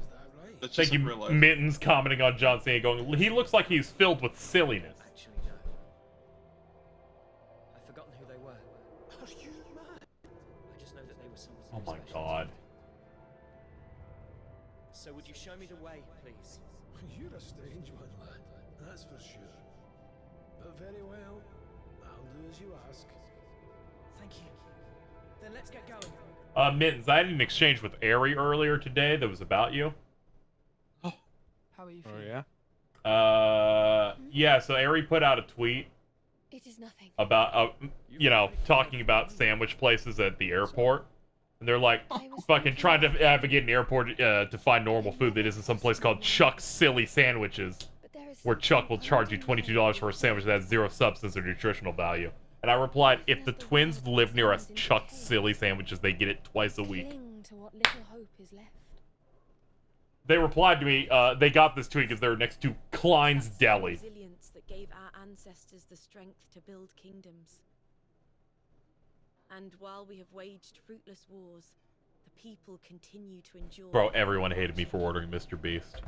Is that right? that's Thank just you, in real life. Mittens, commenting on John Cena, going, he looks like he's filled with silliness. Actually, no. I've forgotten who they were. Are you mad? I just know that they were someone. Oh my special. god. So would you show me the way, please? You're a strange one, lad. That's for sure. But very well. I'll do as you ask. Thank you. Then let's get going. Mittens, I had an exchange with Ari earlier today that was about you. How are you Oh feeling? yeah. Yeah, so Ari put out a tweet It is nothing. about, talking about sandwich places at the airport. And they're like, fucking trying to advocate an airport to find normal food that isn't some place called Chuck's Silly Sandwiches, But there is where Chuck will something charge you underlying $22 for a sandwich that has zero substance or nutritional value. And I replied, if the twins live near us Chuck's Silly Sandwiches, they get it twice a week. Cling to what little hope is left. They replied to me, they got this tweet because they're next to Klein's That's the Deli. resilience that gave our ancestors the strength to build kingdoms. And while we have waged fruitless wars, the people continue to endure. Bro, everyone hated me for ordering Mr. Beast.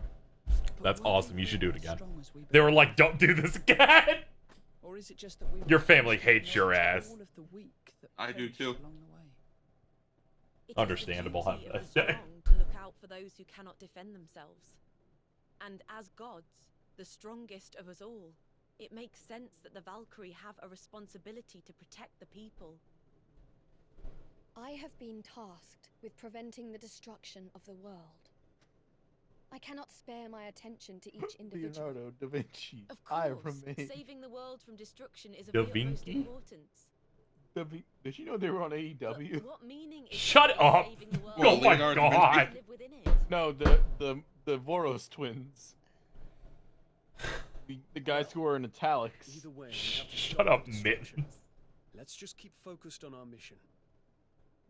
But That's were they awesome, you should do it really again. strong as we They were believe? like, don't do this again! Or is it just that we Your were family forced to hates your acknowledge ass. all of the weak that I do perished too. along the way? It is the Understandable, duty have of I the say. strong to look out for those who cannot defend themselves. And as gods, the strongest of us all, it makes sense that the Valkyrie have a responsibility to protect the people. I have been tasked with preventing the destruction of the world. I cannot spare my attention to each individual. Leonardo da Vinci. Of I course, remain. saving the world from destruction is of Da the utmost Vinci? importance. Did you know they were on But AEW? what meaning is Shut there in up! saving the world Oh if my Leonardo da god! live within it? No, the Voros twins. The guys who are in italics. Either way, we have to Shut stop up, the destruction. Mittens. Let's just keep focused on our mission.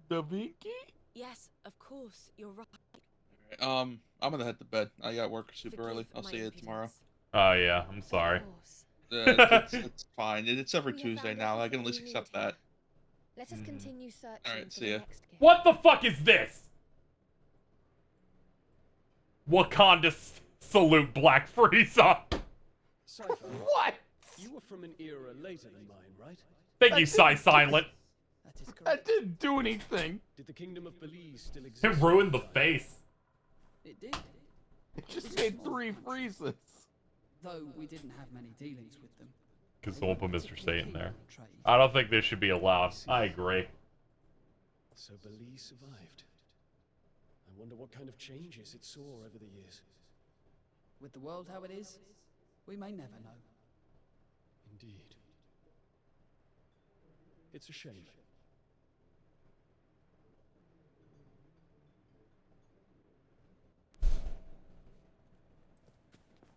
Da Vinci? Yes, of course, you're right. I'm gonna head to bed. I got work super Forgive early. I'll my see you tomorrow. impudence. Oh yeah, I'm sorry. Of course. It's fine. It's every We have Tuesday found now. I can everything at least we accept need here. that. Let us continue searching Alright, for see the ya. next gift. What the fuck is this? Wakanda salute Black Frieza. Cypher, What? you were from an era later than mine, right? Thank you, Psy Silent. That is That correct. didn't do anything. Did the Kingdom of Belize still exist? It ruined the face. It did. It just made 3 freezes. Though we didn't have many dealings with them. Because They someone put weren't Mr. particularly Satan keen there. on trade. I don't think this should be allowed. I agree. So Belize survived. I wonder what kind of changes it saw over the years. With the world how it is, we may never know. Indeed. It's a shame.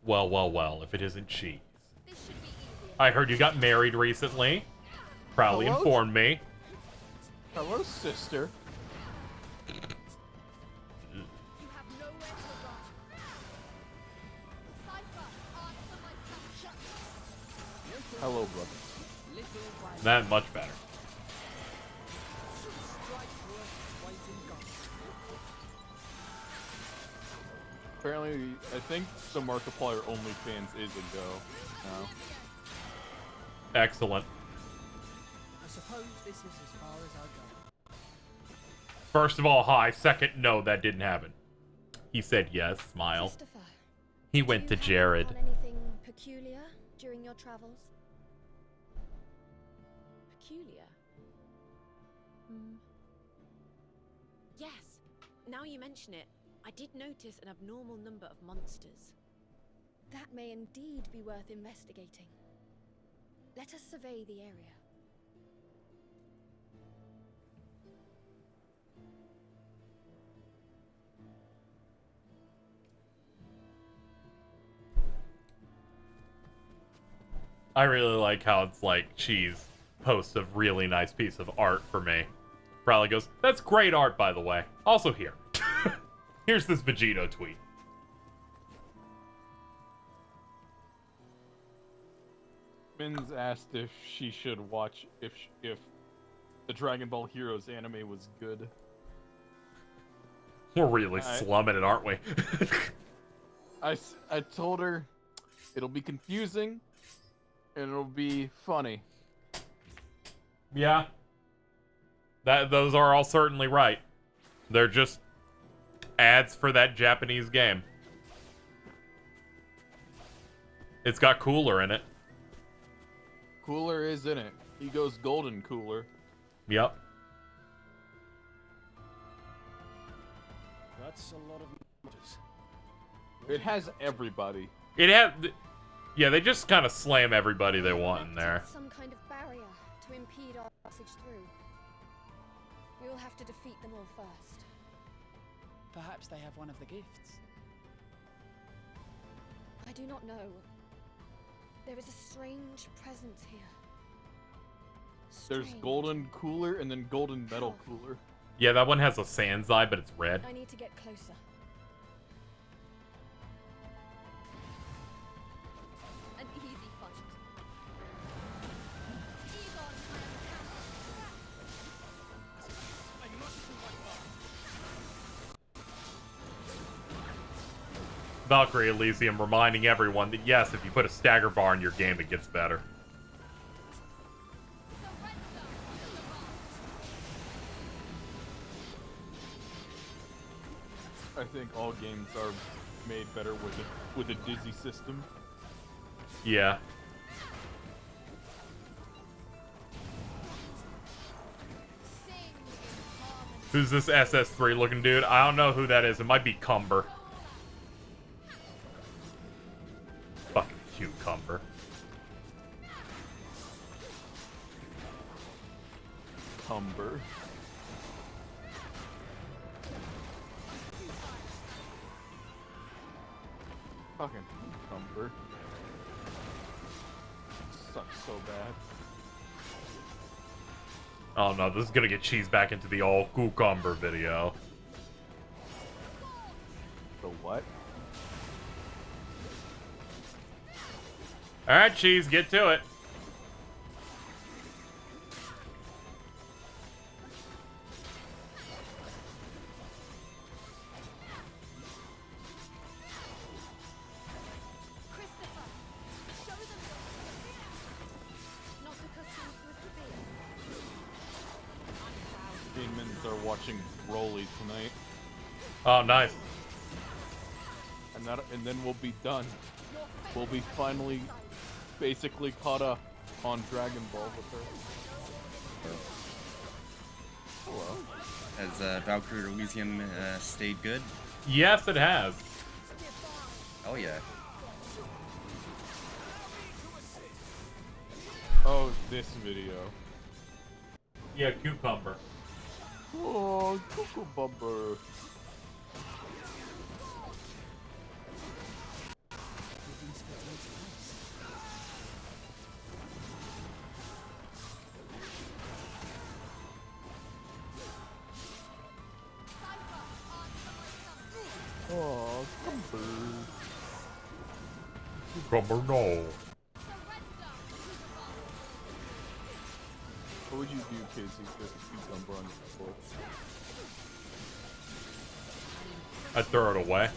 Well, well, well, if it isn't cheese. This should be easier. I heard you got married recently. Proudly Hello? informed me. Hello, sister. You have nowhere to run. Cypher, answer my son. Hello, brother. Little by That much better. strike worth weight in gold. Apparently, I think the Markiplier OnlyFans is a go now. Excellent. I suppose this is as far as I go. First of all, hi. Second, no, that didn't happen. He said yes, smile. Christopher, He do went you to happen Jared. upon anything peculiar during your travels? Peculiar. Yes. Now you mention it, I did notice an abnormal number of monsters. That may indeed be worth investigating. Let us survey the area. I really like how it's like Cheese posts a really nice piece of art for me. Probably goes, that's great art, by the way. Also here. Here's this Vegito tweet. Min's asked if she should watch if the Dragon Ball Heroes anime was good. We're really slumming it, aren't we? I told her it'll be confusing and it'll be funny. Yeah. Those are all certainly right. They're just ads for that Japanese game. It's got Cooler in it. Cooler is in it. He goes golden Cooler. Yep. That's a lot of monsters. It has everybody. It has... Yeah, they just kind of slam everybody they want in there. Some kind of barrier to impede our passage through. We will have to defeat them all first. Perhaps they have one of the gifts. I do not know. There is a strange presence here. There's Strange. golden Cooler and then golden metal Cooler. Yeah, that one has a Sanzai, but it's red. I need to get closer. An easy fight. Valkyrie Elysium reminding everyone that yes, if you put a stagger bar in your game, it gets better. I think all games are made better with a dizzy system. Yeah. Who's this SS3 looking dude? I don't know who that is. It might be Cumber. Fucking cucumber. Cumber. Fucking cucumber. Sucks so bad. Oh no, this is gonna get Cheese back into the all cucumber video. The what? Alright, Cheese, get to it. Demons are watching Broly tonight. Oh, nice. And then we'll be done. We'll be finally basically caught up on Dragon Ball with her. Hello. Has Valkyrie Elysium stayed good? Yes, it has. Oh yeah. Oh, this video. Yeah, cucumber. Oh, cucumber. Oh, cucumber. Cucumber, no. What would you do, Casey, if there's a cucumber on your floor? I'd throw it away.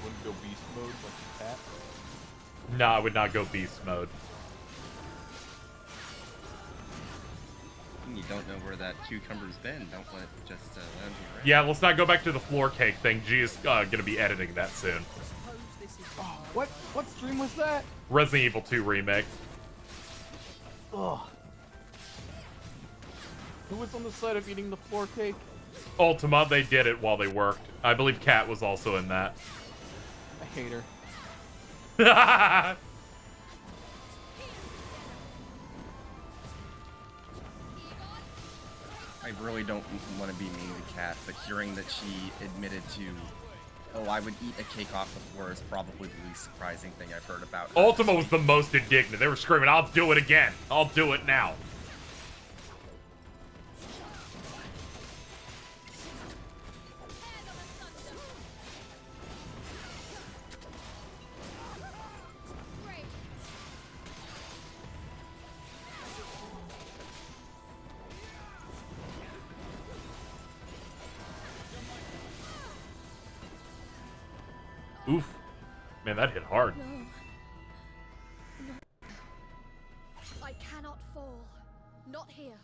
Wouldn't go beast mode like a cat? No, I would not go beast mode. You don't know where that cucumber's been. Don't let just let him be right. Yeah, let's not go back to the floor cake thing. G is gonna be editing that soon. Oh, what stream was that? Resident Evil 2 remake. Ugh. Who was on the side of eating the floor cake? Ultima, they did it while they worked. I believe Kat was also in that. I hate her. I really don't want to be mean to Kat, but hearing that she admitted to, oh, I would eat a cake off the floor is probably the least surprising thing I've heard about her. Ultima was the most indignant. They were screaming, I'll do it again. I'll do it now. Oof. Man, that hit hard. No. I cannot fall. Not here.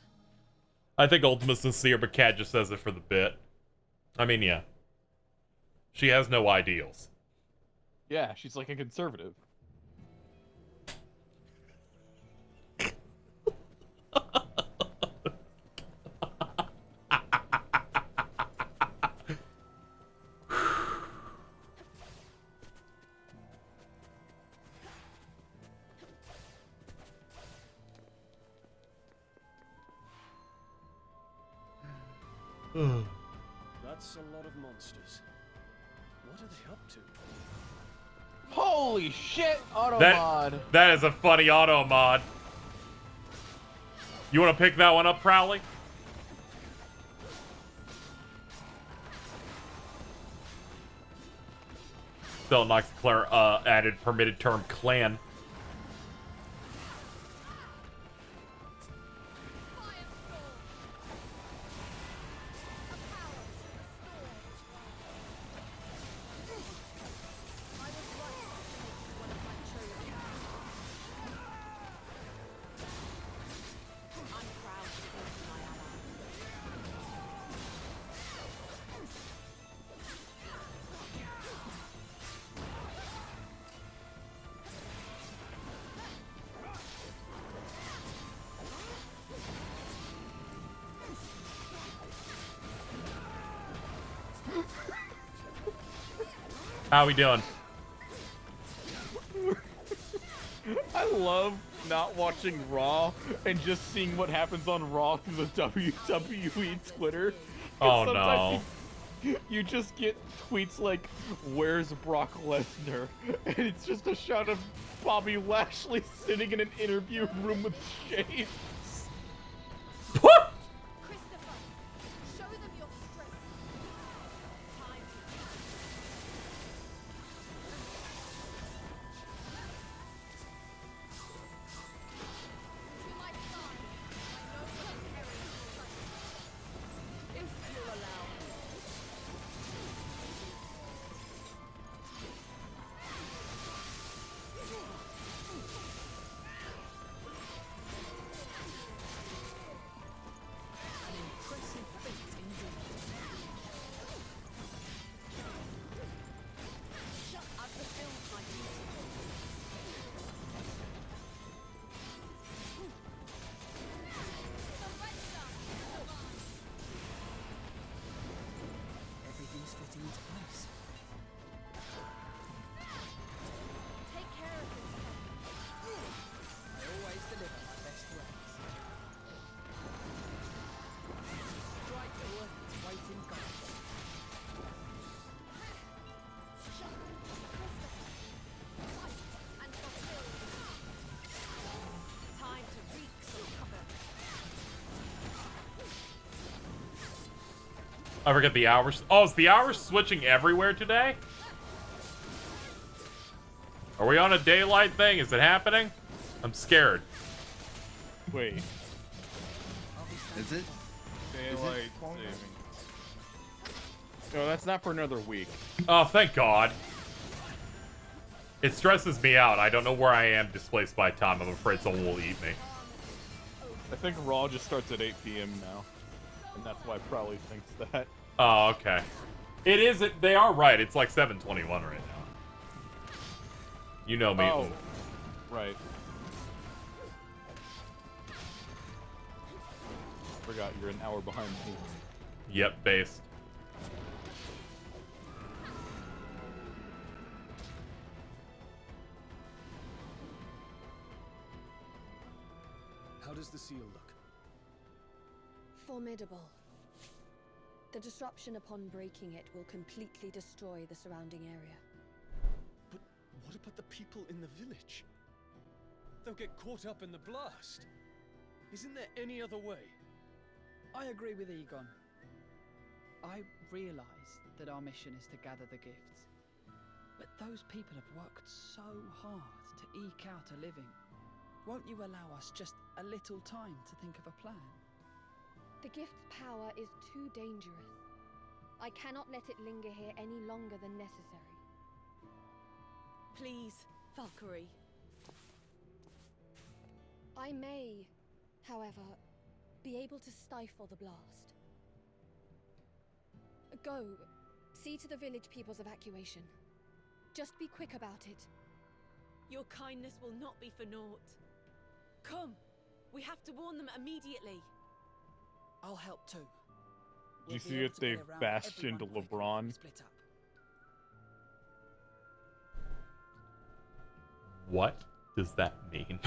I think Ultima's sincere, but Kat just says it for the bit. I mean, yeah. She has no ideals. Yeah, she's like a conservative. That's a lot of monsters. What are they up to? Holy shit, auto mod. That is a funny auto mod. You want to pick that one up, Prowley? Still Knox Claire added permitted term clan. How we doing? I love not watching Raw and just seeing what happens on Raw through the WWE Twitter. Oh no. You just get tweets like, "Where's Brock Lesnar?" And it's just a shot of Bobby Lashley sitting in an interview room with shades. I forget the hours. Oh, is the hours switching everywhere today? Are we on a daylight thing? Is it happening? I'm scared. Wait. Is it? Daylight saving. No, that's not for another week. Oh, thank God. It stresses me out. I don't know where I am displaced by time. I'm afraid someone will eat me. I think Raw just starts at 8 p.m. now. And that's why Prowley thinks that. Oh, okay. It is. They are right. It's like 7:21 right now. You know me. Oh, right. Forgot you're an hour behind me. Yep, based. How does the seal look? Formidable. The disruption upon breaking it will completely destroy the surrounding area. But what about the people in the village? They'll get caught up in the blast. Isn't there any other way? I agree with Egon. I realise that our mission is to gather the gifts. But those people have worked so hard to eke out a living. Won't you allow us just a little time to think of a plan? The gift's power is too dangerous. I cannot let it linger here any longer than necessary. Please, Valkyrie. I may, however, be able to stifle the blast. Go, see to the village people's evacuation. Just be quick about it. Your kindness will not be for naught. Come, we have to warn them immediately. I'll help too. You see if they've bastioned LeBron? What does that mean?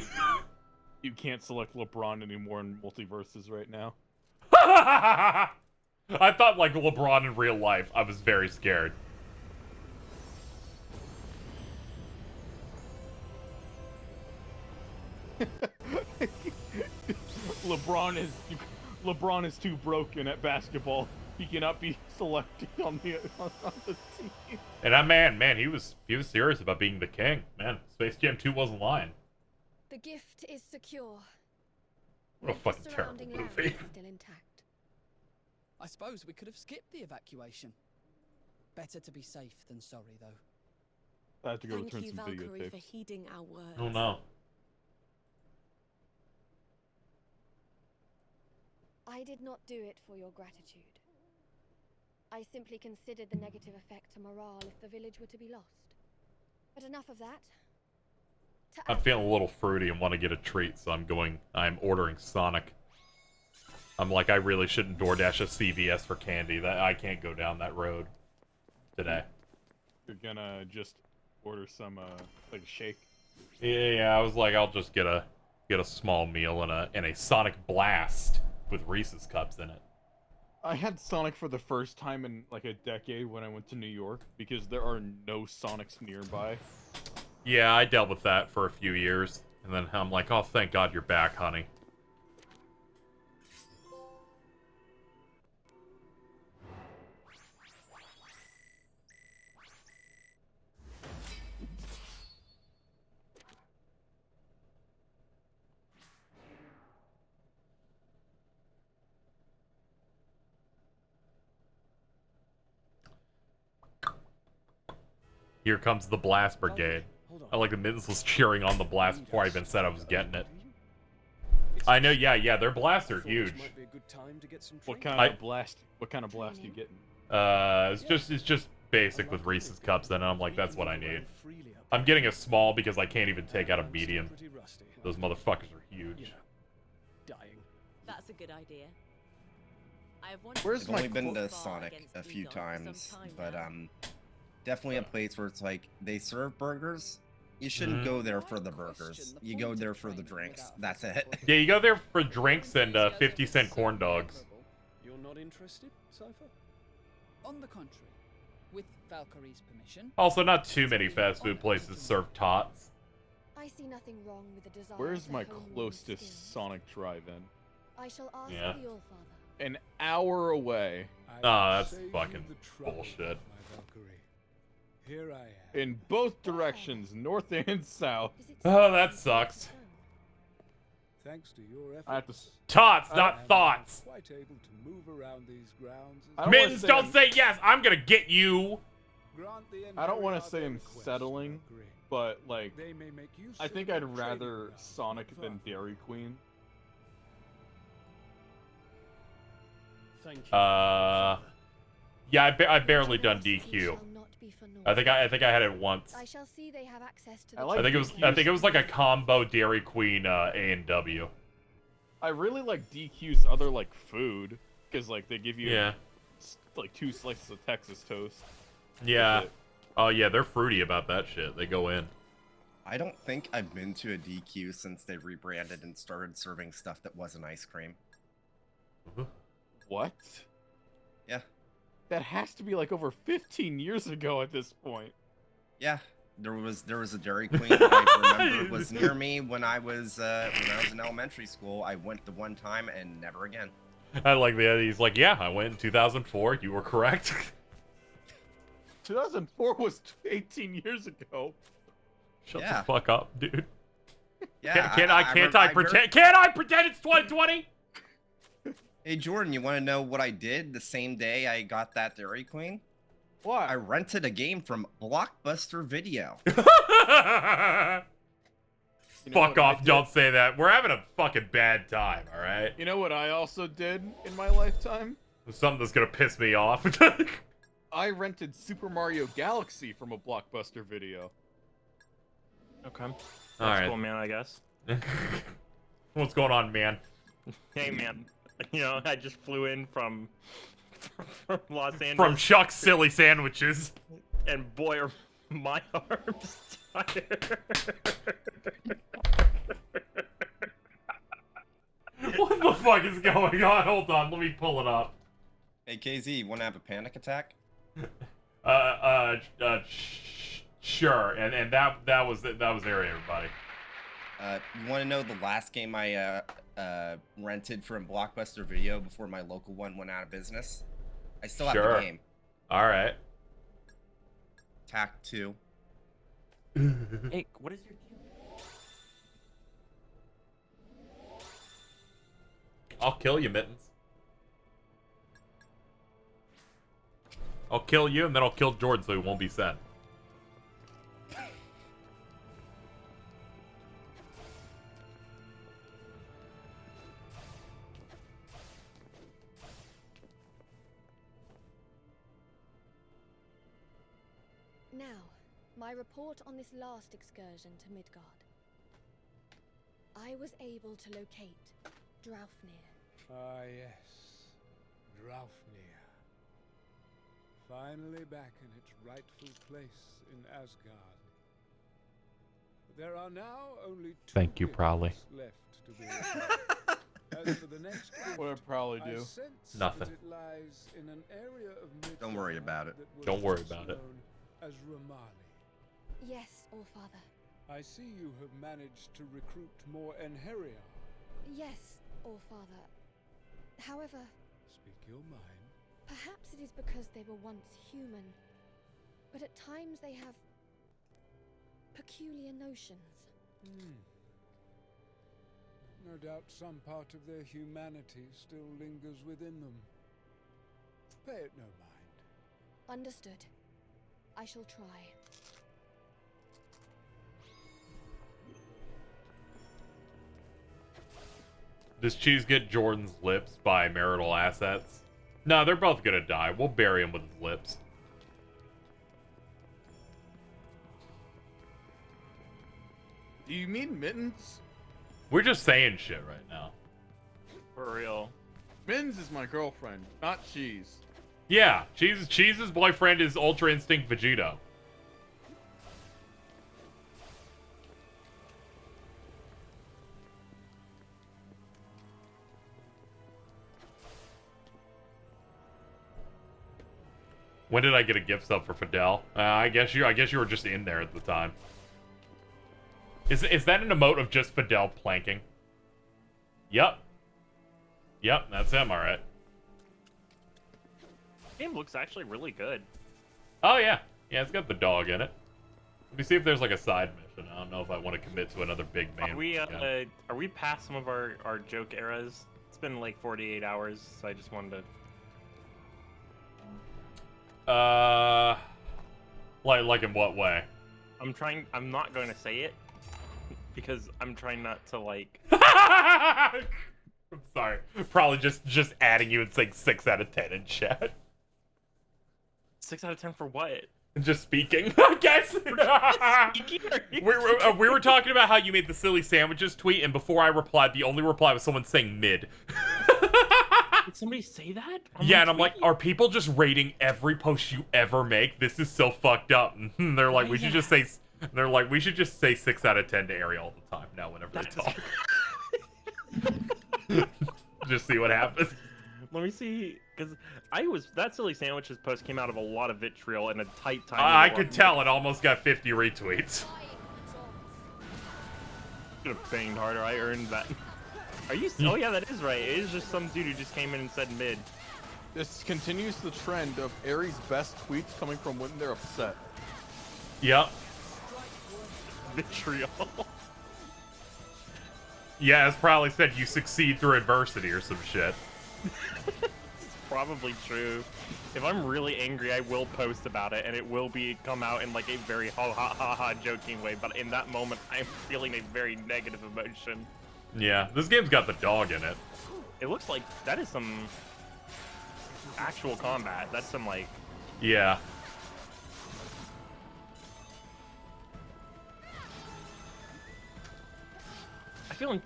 You can't select LeBron anymore in multiverses right now. I thought like LeBron in real life. I was very scared. LeBron is too broken at basketball. He cannot be selected on the team. And that man, he was serious about being the king. Man, Space Jam 2 wasn't lying. The gift is secure. What a fucking terrible movie. Still intact. I suppose we could have skipped the evacuation. Better to be safe than sorry, though. I have to go Thank return you, some Valkyrie, videotapes. for heeding our words. Oh no. I did not do it for your gratitude. I simply considered the negative effect to morale if the village were to be lost. But enough of that. I'm feeling a little fruity and want to get a treat, so I'm ordering Sonic. I'm like, I really shouldn't DoorDash a CVS for candy. That I can't go down that road today. You're gonna just order some like a shake. Yeah, I was like, I'll just get a small meal and a Sonic Blast with Reese's cups in it. I had Sonic for the first time in like a decade when I went to New York because there are no Sonics nearby. Yeah, I dealt with that for a few years, and then I'm like, oh, thank God you're back, honey. Here comes the Blast Brigade. I like the Mittens was cheering on the blast before I even said I was getting it. I know, yeah, their blasts are huge. What kind of blast are you getting? It's just basic with Reese's cups, and I'm like, that's what I need. I'm getting a small because I can't even take out a medium. Those motherfuckers are huge. That's a good idea. I've only been to Sonic a few times, but definitely a place where it's like they serve burgers. You shouldn't go there for the burgers. You go there for the drinks. That's it. Yeah, you go there for drinks and 50-cent corn dogs. You're not interested, Cypher? On the contrary, with Valkyrie's permission. Also, not too many fast food places serve tots. I see nothing wrong with the desire. Where's to my hone one's closest skills. Sonic drive-in? I shall ask Yeah. the Allfather. An hour away. Ah, that's fucking bullshit. Here I am. In both directions, north and south. Oh, that sucks. Thanks to your efforts, I have to. Tots, I not am thoughts. quite able to move around these grounds. I don't Mittens, wanna don't say yes. I'm gonna get you. Grant the I don't want to Imperial say their I'm request, settling, Valkyrie. but like, They may make use I of think your I'd trading rather ground Sonic than further. Dairy Queen. Thank you. Yeah, I barely done DQ. I think I had it once. I shall see they have access to I the like I think it was like a combo Dairy Queen A&W. I really like DQ's other like food because like they give you Yeah. like 2 slices of Texas toast. Yeah. Oh yeah, they're fruity about that shit. They go in. I don't think I've been to a DQ since they rebranded and started serving stuff that wasn't ice cream. What? Yeah. That has to be like over 15 years ago at this point. Yeah. There was a Dairy Queen that I remember was near me when I was in elementary school. I went the one time and never again. I like the idea. He's like, yeah, I went in 2004. You were correct. 2004 was 18 years ago. Shut the fuck up, dude. Yeah. Can't I pretend it's 2020? Hey Jordan, you want to know what I did the same day I got that Dairy Queen? What? I rented a game from Blockbuster Video. Fuck off, don't say that. We're having a fucking bad time, alright? You know what I also did in my lifetime? Something that's gonna piss me off. I rented Super Mario Galaxy from a Blockbuster Video. Okay. That's Alright. cool, man, I guess. What's going on, man? Hey, man. You know, I just flew in from Los Angeles. From Chuck's Silly Sandwiches. And boy, are my arms tired. What the fuck is going on? Hold on, let me pull it up. Hey KZ, you want to have a panic attack? Sure. And that was area, everybody. You want to know the last game I rented from Blockbuster Video before my local one went out of business? I still have the game. All right. TAC 2. Hey, what is your deal? I'll kill you, Mittens. I'll kill you, and then I'll kill Jordan so he won't be sad. Now, my report on this last excursion to Midgard. I was able to locate Draupnir. Ah, yes. Draupnir. Finally back in its rightful place in Asgard. There are now only 2 Thank you, Prowley. left to be repaired. As for the next group, What did Prowley do? I sense Nothing. that it lies in an area of Midgard Don't worry about it. that was Don't worry once about it. known as Ramali. Yes, Allfather. I see you have managed to recruit more Enheria. Yes, Allfather. However, Speak your mind. perhaps it is because they were once human, but at times they have peculiar notions. No doubt some part of their humanity still lingers within them. Pay it no mind. Understood. I shall try. Does Cheese get Jordan's lips by marital assets? No, they're both gonna die. We'll bury him with his lips. Do you mean Mittens? We're just saying shit right now. For real. Mittens is my girlfriend, not Cheese. Yeah, Cheese's boyfriend is Ultra Instinct Vegito. When did I get a gift sub for Fidel? I guess you were just in there at the time. Is that an emote of just Fidel planking? Yep. Yep, that's him, alright. Game looks actually really good. Oh yeah. Yeah, it's got the dog in it. Let me see if there's like a side mission. I don't know if I want to commit to another big main. Are we past some of our joke eras? It's been like 48 hours, so I just wanted to... like in what way? I'm not going to say it because I'm trying not to like. I'm sorry. Probably just adding you and saying 6 out of 10 in chat. 6 out of 10 for what? Just speaking, I guess. We were talking about how you made the silly sandwiches tweet, and before I replied, the only reply was someone saying mid. Did somebody say that? Yeah, and I'm like, are people just rating every post you ever make? This is so fucked up. And they're like, we should just say. They're like, we should just say 6 out of 10 to Ari all the time now whenever they talk. Just see what happens. Let me see, because that silly sandwiches post came out of a lot of vitriol in a tight time. I could tell it almost got 50 retweets. Should have banged harder. I earned that. Are you? Oh yeah, that is right. It is just some dude who just came in and said mid. This continues the trend of Ari's best tweets coming from when they're upset. Yep. Vitriol. Yeah, as probably said, you succeed through adversity or some shit. It's probably true. If I'm really angry, I will post about it, and it will come out in like a very ha joking way. But in that moment, I'm feeling a very negative emotion. Yeah, this game's got the dog in it. It looks like that is some actual combat. That's some like. Yeah. I feel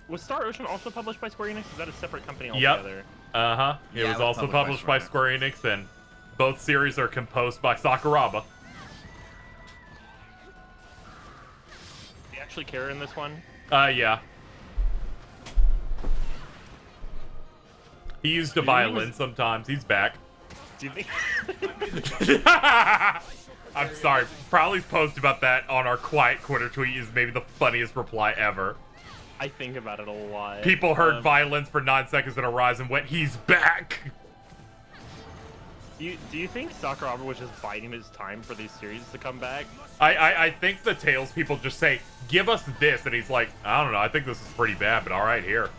was Star Ocean also published by Square Enix? Is that a separate company altogether? Yep. Uh-huh. It was also published by Square Enix, and both series are composed by Sakuraba. Do you actually care in this one? Yeah. He used a violin sometimes. He's back. Do you think? I'm sorry. Prowley's post about that on our Quiet Quarter tweet is maybe the funniest reply ever. I think about it a lot. People heard violence for 9 seconds in a rise and went, he's back! Do you think Sakuraba was just biding his time for these series to come back? I think the Tales people just say, give us this, and he's like, I don't know, I think this is pretty bad, but alright, here.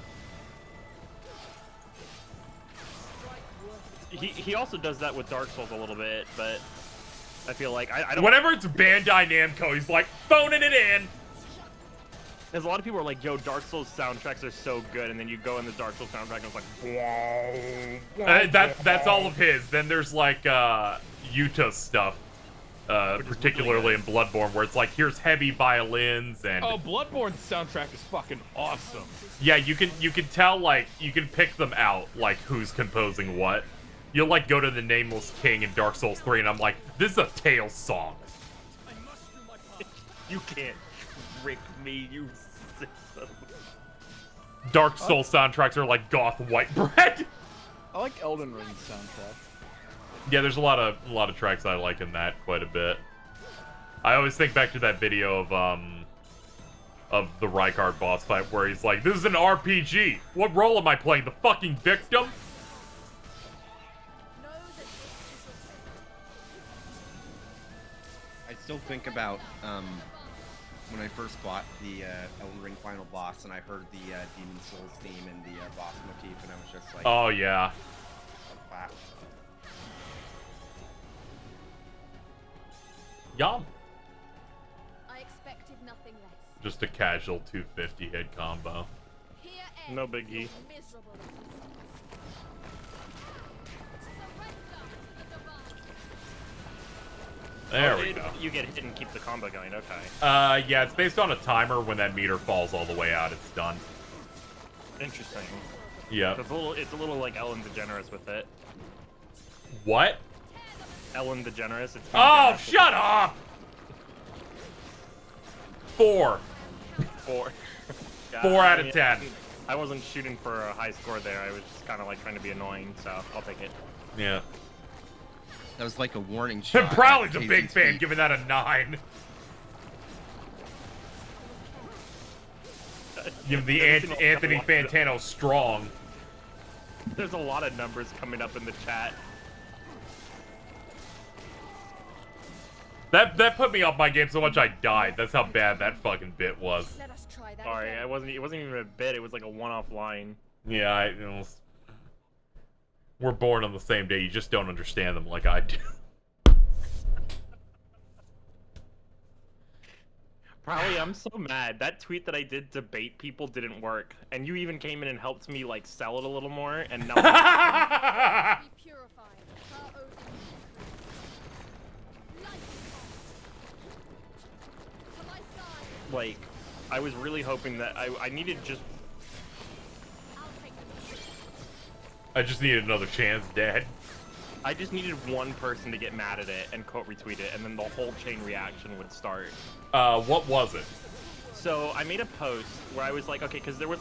He also does that with Dark Souls a little bit, but I feel like I don't... Whenever it's Bandai Namco, he's like, phoning it in! There's a lot of people who are like, yo, Dark Souls soundtracks are so good, and then you go in the Dark Souls soundtrack and it's like, that's all of his. Then there's like Yuta stuff, particularly in Bloodborne, where it's like, here's heavy violins and. Oh, Bloodborne's soundtrack is fucking awesome. Yeah, you can tell, like, you can pick them out, like who's composing what. You'll like go to the Nameless King in Dark Souls 3, and I'm like, this is a Tales song. You can't trick me, you sick son of a... Dark Souls soundtracks are like goth white bread. I like Elden Ring's soundtrack. Yeah, there's a lot of tracks I like in that quite a bit. I always think back to that video of the Rykard boss fight where he's like, this is an RPG. What role am I playing? The fucking victim? I still think about when I first fought the Elden Ring final boss and I heard the Demon Souls theme and the boss motif, and I was just like, oh yeah. Wow. Yum. I expected nothing less. Just a casual 250 hit combo. No biggie. There we go. You get hit and keep the combo going, okay. Yeah, it's based on a timer. When that meter falls all the way out, it's done. Interesting. Yeah. So it's a little like Ellen DeGeneres with it. What? Ellen DeGeneres. It's oh, shut up! 4. 4. Yeah, 4 out of 10. I wasn't shooting for a high score there. I was just kind of like trying to be annoying, so I'll take it. Yeah. That was like a warning shot. Prowley's a big fan, giving that a 9. Give the Anthony Fantano strong. There's a lot of numbers coming up in the chat. That put me off my game so much I died. That's how bad that fucking bit was. Sorry, it wasn't even a bit. It was like a one-off line. Yeah, we're born on the same day. You just don't understand them like I do. Probably, I'm so mad. That tweet that I did debate people didn't work, and you even came in and helped me like sell it a little more, and now. Like, I was really hoping that I needed just. I just needed another chance, Dad. I just needed one person to get mad at it and quote retweet it, and then the whole chain reaction would start. What was it? So I made a post where I was like, okay, because there was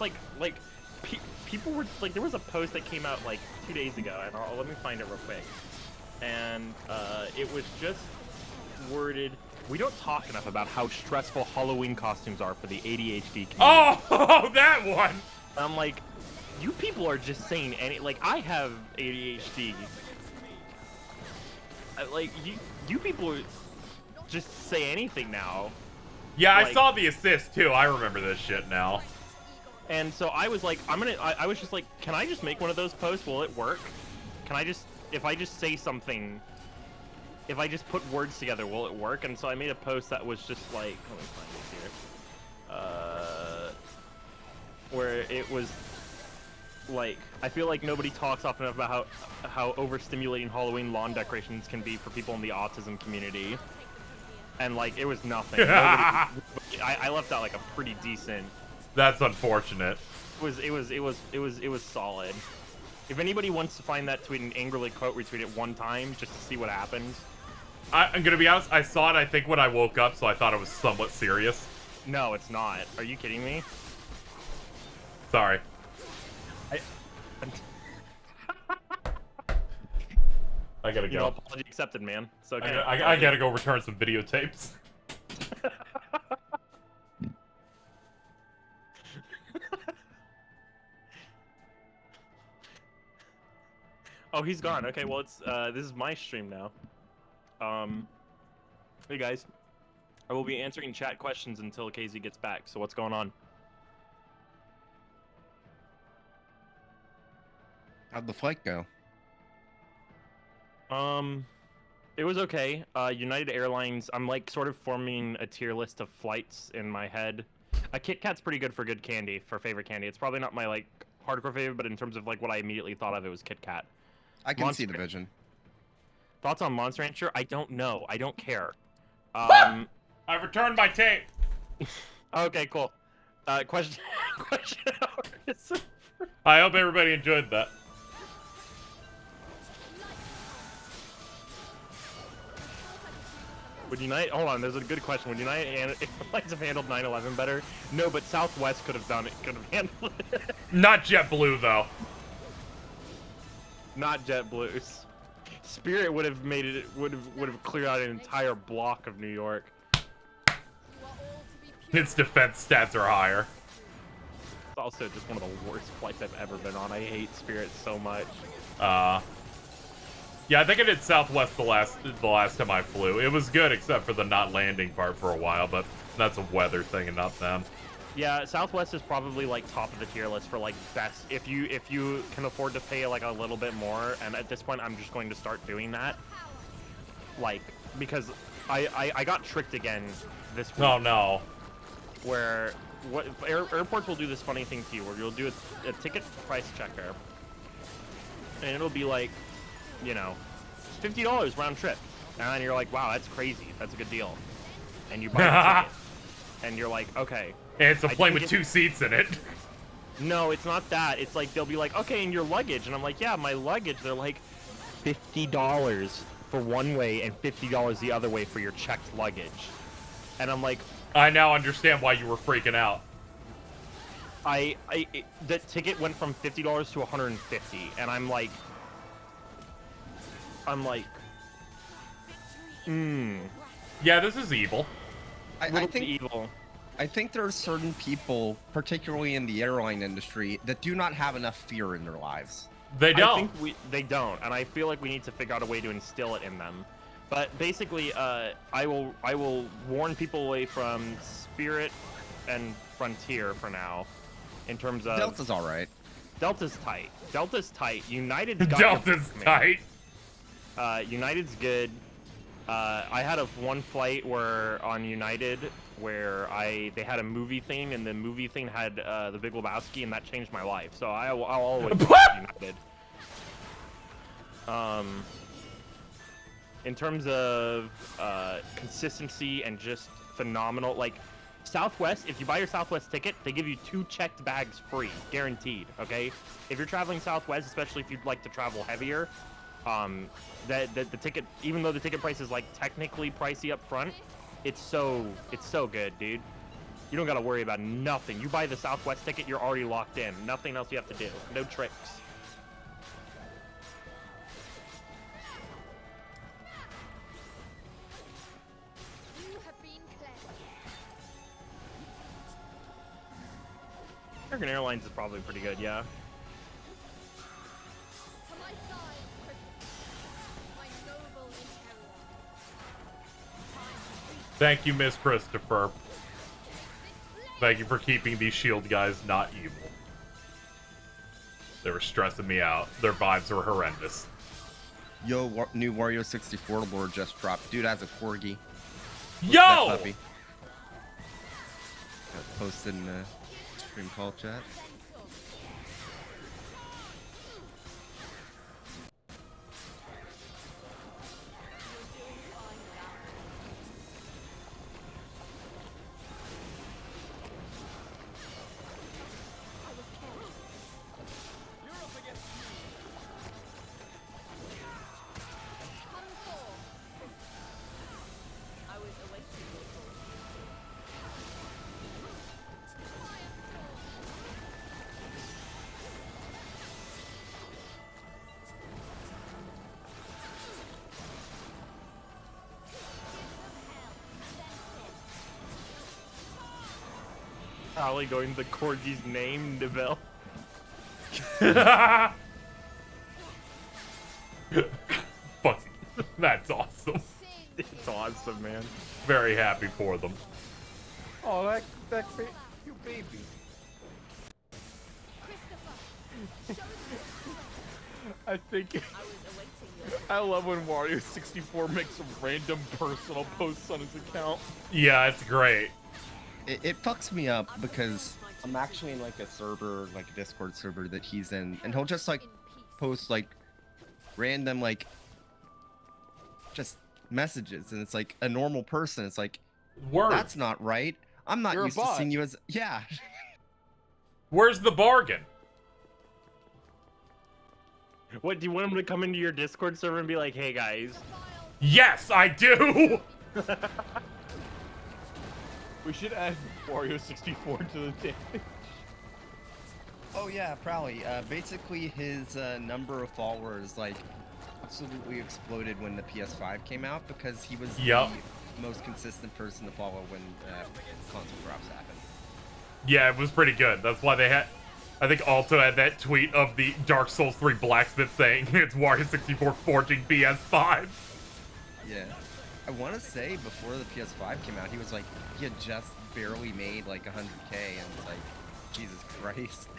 people were like, there was a post that came out like 2 days ago, and let me find it real quick. And it was just worded, we don't talk enough about how stressful Halloween costumes are for the ADHD community. Oh, that one! I'm like, you people are just saying like, I have ADHD. Like, you people just say anything now. Yeah, like, I saw the assist too. I remember this shit now. And so I was like, I was just like, can I just make one of those posts? Will it work? Can I just, if I just say something, if I just put words together, will it work? And so I made a post that was just like, let me find it here. Where it was like, I feel like nobody talks often enough about how overstimulating Halloween lawn decorations can be for people in the autism community. And like, it was nothing. I left out like a pretty decent. That's unfortunate. It was solid. If anybody wants to find that tweet and angrily quote retweet it one time just to see what happens. I'm gonna be honest, I saw it I think when I woke up, so I thought it was somewhat serious. No, it's not. Are you kidding me? Sorry. I gotta go. You know, apology accepted, man. It's okay. I gotta go return some videotapes. Oh, he's gone. Okay, well, it's this is my stream now. Hey guys, I will be answering chat questions until KZ gets back. So what's going on? How'd the flight go? It was okay. United Airlines, I'm like sort of forming a tier list of flights in my head. A Kit Kat's pretty good for good candy, for favorite candy. It's probably not my like hardcore favorite, but in terms of like what I immediately thought of, it was Kit Kat. I can see the vision. Thoughts on Monster Rancher? I don't know. I don't care. I returned my tape. Okay, cool. Question hours. I hope everybody enjoyed that. Would United, hold on, there's a good question. Would United Airlines have handled 9/11 better? No, but Southwest could have done it. Could have handled it. Not JetBlue though. Not JetBlue. Spirit would have made it. Would have cleared out an entire block of New York. Its defense stats are higher. It's also just one of the worst flights I've ever been on. I hate Spirit so much. Yeah, I think I did Southwest the last time I flew. It was good except for the not landing part for a while, but that's a weather thing and not them. Yeah, Southwest is probably like top of the tier list for like best if you can afford to pay like a little bit more, and at this point I'm just going to start doing that. Like, because I got tricked again this week. Oh no. Where airports will do this funny thing to you where you'll do a ticket price checker and it'll be like, you know, $50 round trip, and then you're like, wow, that's crazy, that's a good deal, and you buy a ticket and you're like, okay, and it's a plane with 2 seats in it. No, it's not that. It's like they'll be like, okay, and your luggage, and I'm like, yeah, my luggage. They're like, $50 for one way and $50 the other way for your checked luggage, and I'm like, I now understand why you were freaking out. The ticket went from $50 to $150, and I'm like, Yeah, this is evil. I think there are certain people, particularly in the airline industry, that do not have enough fear in their lives. They don't. They don't, and I feel like we need to figure out a way to instill it in them. But basically, I will warn people away from Spirit and Frontier for now, in terms of Delta's all right. Delta's tight. Delta's tight. United's got Delta's tight. United's good. I had one flight where on United where they had a movie thing, and the movie thing had The Big Lebowski, and that changed my life. So I'll always be United. In terms of consistency and just phenomenal, like Southwest, if you buy your Southwest ticket, they give you 2 checked bags free, guaranteed, okay? If you're traveling Southwest, especially if you'd like to travel heavier, the ticket, even though the ticket price is like technically pricey up front, it's so good, dude. You don't gotta worry about nothing. You buy the Southwest ticket, you're already locked in. Nothing else you have to do. No tricks. American Airlines is probably pretty good, yeah. Thank you, Miss Christopher. Thank you for keeping these shield guys not evil. They were stressing me out. Their vibes were horrendous. Yo, new Wario 64 lore just dropped. Dude has a corgi. Yo! Got posted in the stream call chat. Probably going the corgi's name, Nibel. Fuck. That's awesome. It's awesome, man. Very happy for them. Oh, that you baby. I think I love when Wario 64 makes some random personal posts on his account. Yeah, it's great. It fucks me up because I'm actually in like a server, like a Discord server that he's in, and he'll just like post like random like just messages, and it's like a normal person. It's like, word. That's not right. I'm not used to seeing you as Where's the bargain? What, do you want him to come into your Discord server and be like, hey guys? Yes, I do! We should add Wario 64 to the damage. Oh yeah, probably. Basically, his number of followers like absolutely exploded when the PS5 came out because he was the most consistent person to follow when console drops happened. Yeah, it was pretty good. That's why they had. I think Alto had that tweet of the Dark Souls 3 blacksmith saying it's Wario 64 forging PS5. Yeah. I want to say before the PS5 came out, he was like, he had just barely made like 100K, and it's like, Jesus Christ.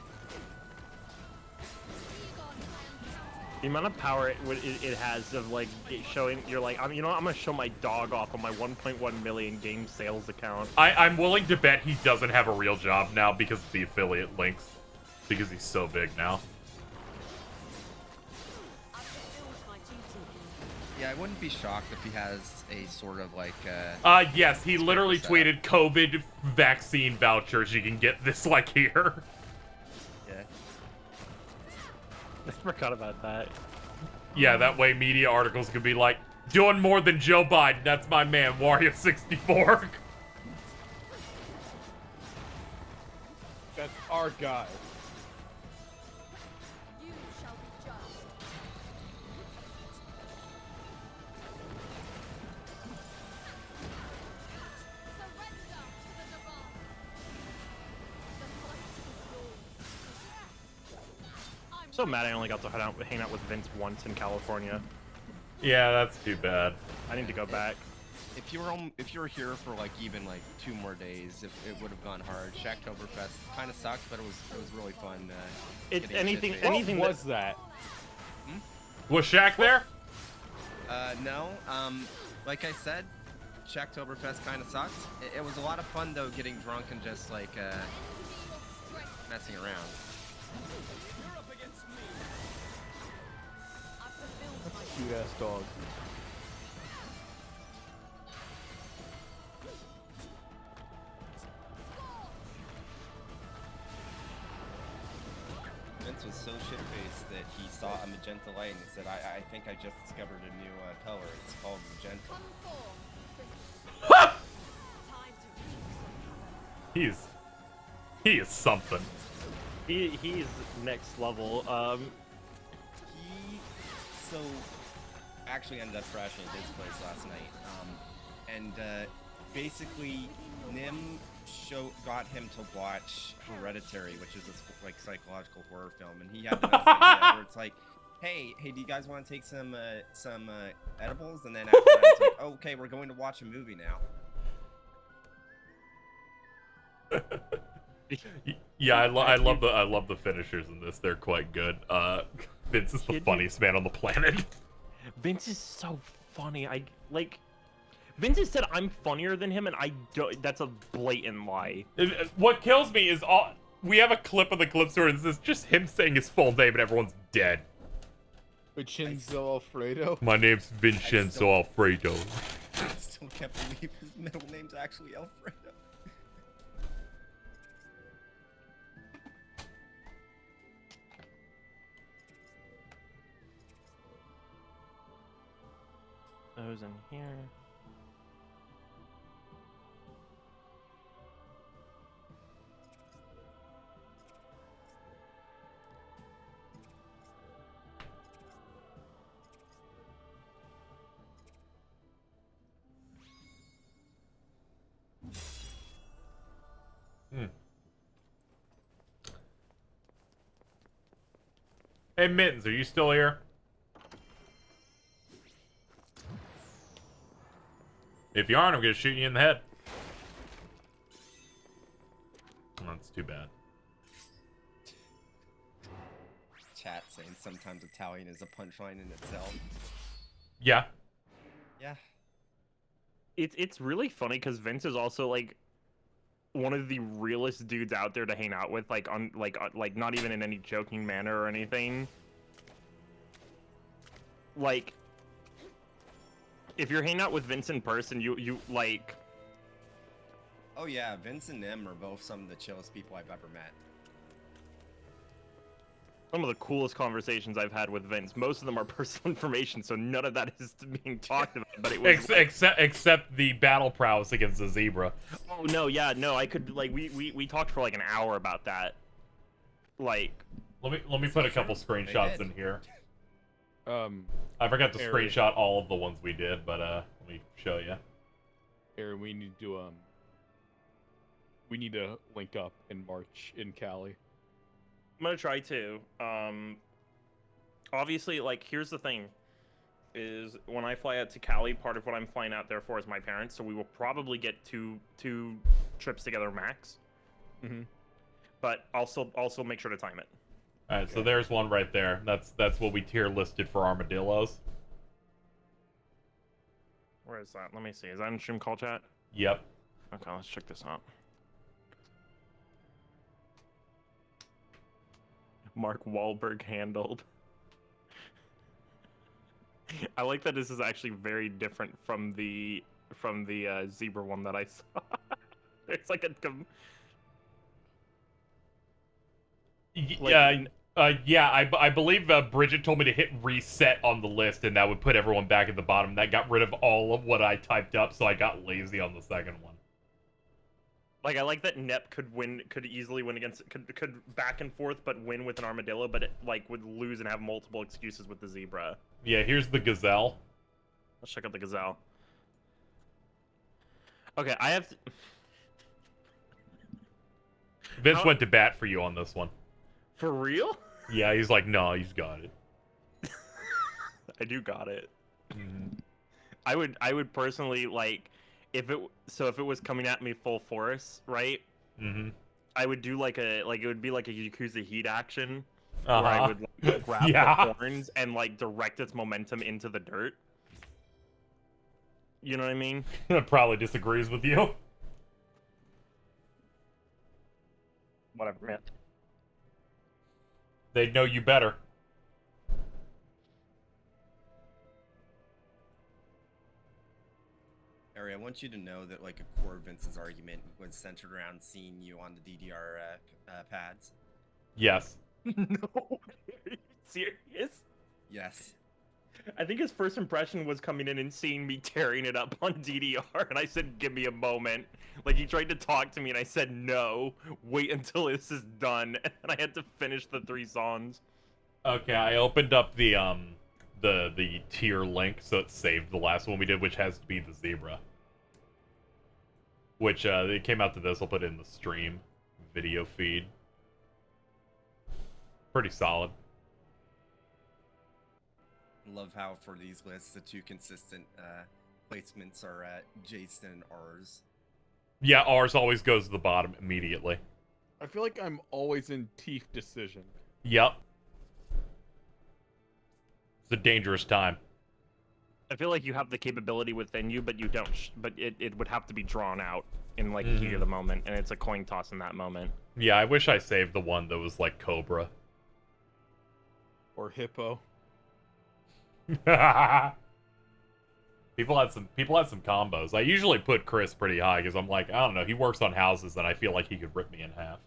The amount of power it has of like showing, you're like, you know what, I'm gonna show my dog off on my 1.1 million game sales account. I'm willing to bet he doesn't have a real job now because of the affiliate links, because he's so big now. Yeah, I wouldn't be shocked if he has a sort of like yes, he literally tweeted COVID vaccine vouchers. You can get this like here. Yeah. I forgot about that. Yeah, that way media articles could be like, doing more than Joe Biden. That's my man, Wario 64. That's our guy. So mad I only got to hang out with Vince once in California. Yeah, that's too bad. I need to go back. If you were here for like even like 2 more days, it would have gone hard. Shacktoberfest kind of sucked, but it was really fun. It's anything. What was that? Was Shaq there? No. Like I said, Shacktoberfest kind of sucked. It was a lot of fun though, getting drunk and just like messing around. Cute ass dog. Vince was so shit-faced that he saw a magenta light and said, I think I just discovered a new color. It's called magenta. He is something. He's next level. He actually ended up crashing at his place last night. And basically Nim got him to watch Hereditary, which is this like psychological horror film, and he had the nice idea where it's like, hey, do you guys want to take some edibles? And then after that, it's like, oh, okay, we're going to watch a movie now. Yeah, I love the finishers in this. They're quite good. Vince is the funniest man on the planet. Vince is so funny. Vince has said I'm funnier than him, and I don't. That's a blatant lie. What kills me is we have a clip of the clip store. This is just him saying his full name, and everyone's dead. Vincenzo Alfredo. My name's Vincenzo Alfredo. I still can't believe his middle name's actually Alfredo. Those in here. Hey, Mittens, are you still here? If you aren't, I'm gonna shoot you in the head. Oh, that's too bad. Chat saying sometimes Italian is a punchline in itself. Yeah. Yeah. It's really funny because Vince is also like one of the realest dudes out there to hang out with, like not even in any joking manner or anything. Like, if you're hanging out with Vince in person, you like. Oh yeah, Vince and Nim are both some of the chillest people I've ever met. Some of the coolest conversations I've had with Vince. Most of them are personal information, so none of that is being talked about. But it was except the battle prowess against the zebra. Oh no, yeah, no, I could like we talked for like an hour about that. Like, let me put a couple screenshots in here. I forgot to screenshot all of the ones we did, but let me show you. Aaron, we need to link up in March in Cali. I'm gonna try to. Obviously, like, here's the thing: is when I fly out to Cali, part of what I'm flying out there for is my parents. So we will probably get two trips together max. Mm-hmm. But also make sure to time it. All right, so there's one right there. That's what we tier listed for armadillos. Where is that? Let me see. Is that in stream call chat? Yep. Okay, let's check this out. Mark Wahlberg handled. I like that this is actually very different from the zebra one that I saw. It's like I believe Bridget told me to hit reset on the list, and that would put everyone back at the bottom. That got rid of all of what I typed up, so I got lazy on the second one. Like, I like that Nep could easily win against, could back and forth, but win with an armadillo, but it, like, would lose and have multiple excuses with the zebra. Yeah, here's the gazelle. Let's check out the gazelle. Okay, I have to... Vince went to bat for you on this one. For real? Yeah, he's like, no, he's got it. I do got it. Mm-hmm. I would personally, like... If it was coming at me full force, right? Mm-hmm. I would do it would be like a Yakuza Heat action, where I would like, grab the horns and like direct its momentum into the dirt. You know what I mean? That probably disagrees with you. Whatever, man. They'd know you better. Harry, I want you to know that like a core of Vince's argument was centered around seeing you on the DDR pads. Yes. No, are you serious? Yes. I think his first impression was coming in and seeing me tearing it up on DDR, and I said, give me a moment. Like, he tried to talk to me, and I said, no, wait until this is done, and I had to finish the 3 songs. Okay, I opened up the tier link, so it saved the last one we did, which has to be the zebra. Which, it came out to this, I'll put it in the stream video feed. Pretty solid. Love how for these lists, the 2 consistent placements are Jason and ours. Yeah, ours always goes to the bottom immediately. I feel like I'm always in teeth decision. Yep. It's a dangerous time. I feel like you have the capability within you, but you don't. But it would have to be drawn out in like heat of the moment, and it's a coin toss in that moment. Yeah, I wish I saved the one that was like Cobra. Or Hippo. People had some combos. I usually put Chris pretty high because I'm like, I don't know, he works on houses and I feel like he could rip me in half.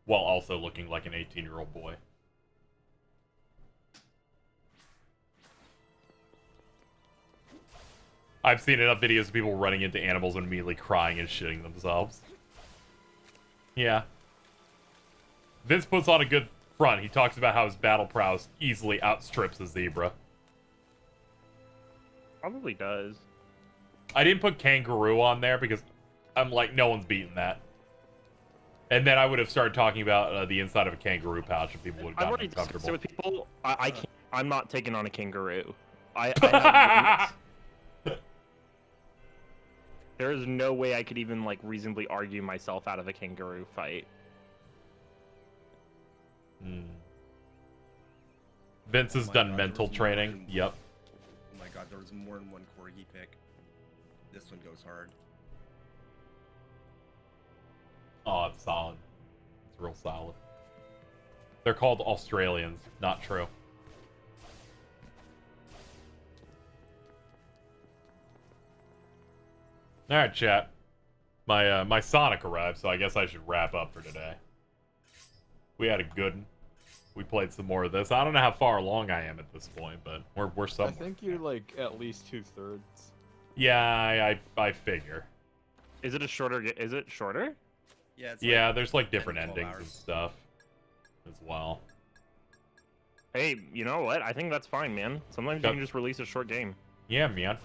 While also looking like an 18-year-old boy. I've seen enough videos of people running into animals and immediately crying and shitting themselves. Yeah. Vince puts on a good front. He talks about how his battle prowess easily outstrips a zebra. Probably does. I didn't put kangaroo on there because I'm like, no one's beating that. And then I would have started talking about the inside of a kangaroo pouch and people would have gotten uncomfortable. So with people, I can't, I'm not taking on a kangaroo. I have there is no way I could even like reasonably argue myself out of a kangaroo fight. Vince has done mental training. Yep. Oh my god, there was more than one corgi pick. This one goes hard. Oh, it's solid. It's real solid. They're called Australians. Not true. Alright, chat. My Sonic arrived, so I guess I should wrap up for today. We had a good one. We played some more of this. I don't know how far along I am at this point, but we're somewhere. I think you're like at least 2/3. Yeah, I figure. Is it a shorter? Is it shorter? Yeah. It's yeah, like there's like different 10 to 12 endings and hours. stuff as well. Hey, you know what? I think that's fine, man. Sometimes you can just release a short game. Yeah, man.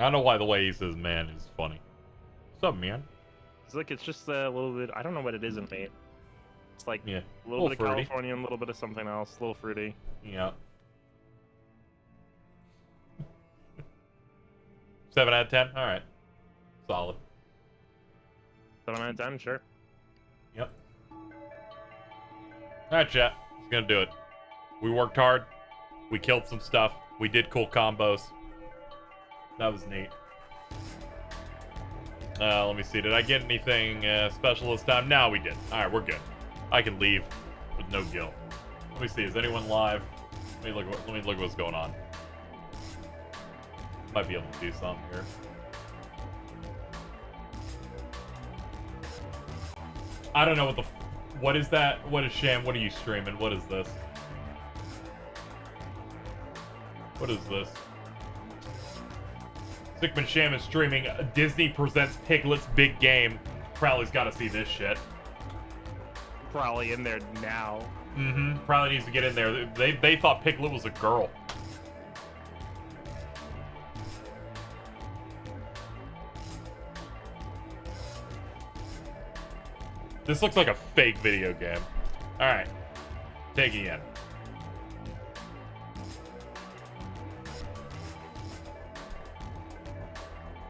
I don't know why the way he says "man" is funny. What's up, man? It's like it's just a little bit. I don't know what it is in Mate. It's like yeah, a little bit of fruity. California, and a little bit of something else. A little fruity. Yeah. 7 out of 10. All right. Solid. 7 out of 10, sure. Yep. All right, chat. It's gonna do it. We worked hard. We killed some stuff. We did cool combos. That was neat. Let me see. Did I get anything special this time? No, we did. All right, we're good. I can leave with no guilt. Let me see. Is anyone live? Let me look at what's going on. Might be able to do something here. I don't know what is that? What is Sham? What are you streaming? What is this? What is this? Sickman Sham is streaming Disney Presents Piglet's Big Game. Crowley's got to see this shit. Probably in there now. Probably needs to get in there. They thought Piglet was a girl. This looks like a fake video game. Alright. Taking in.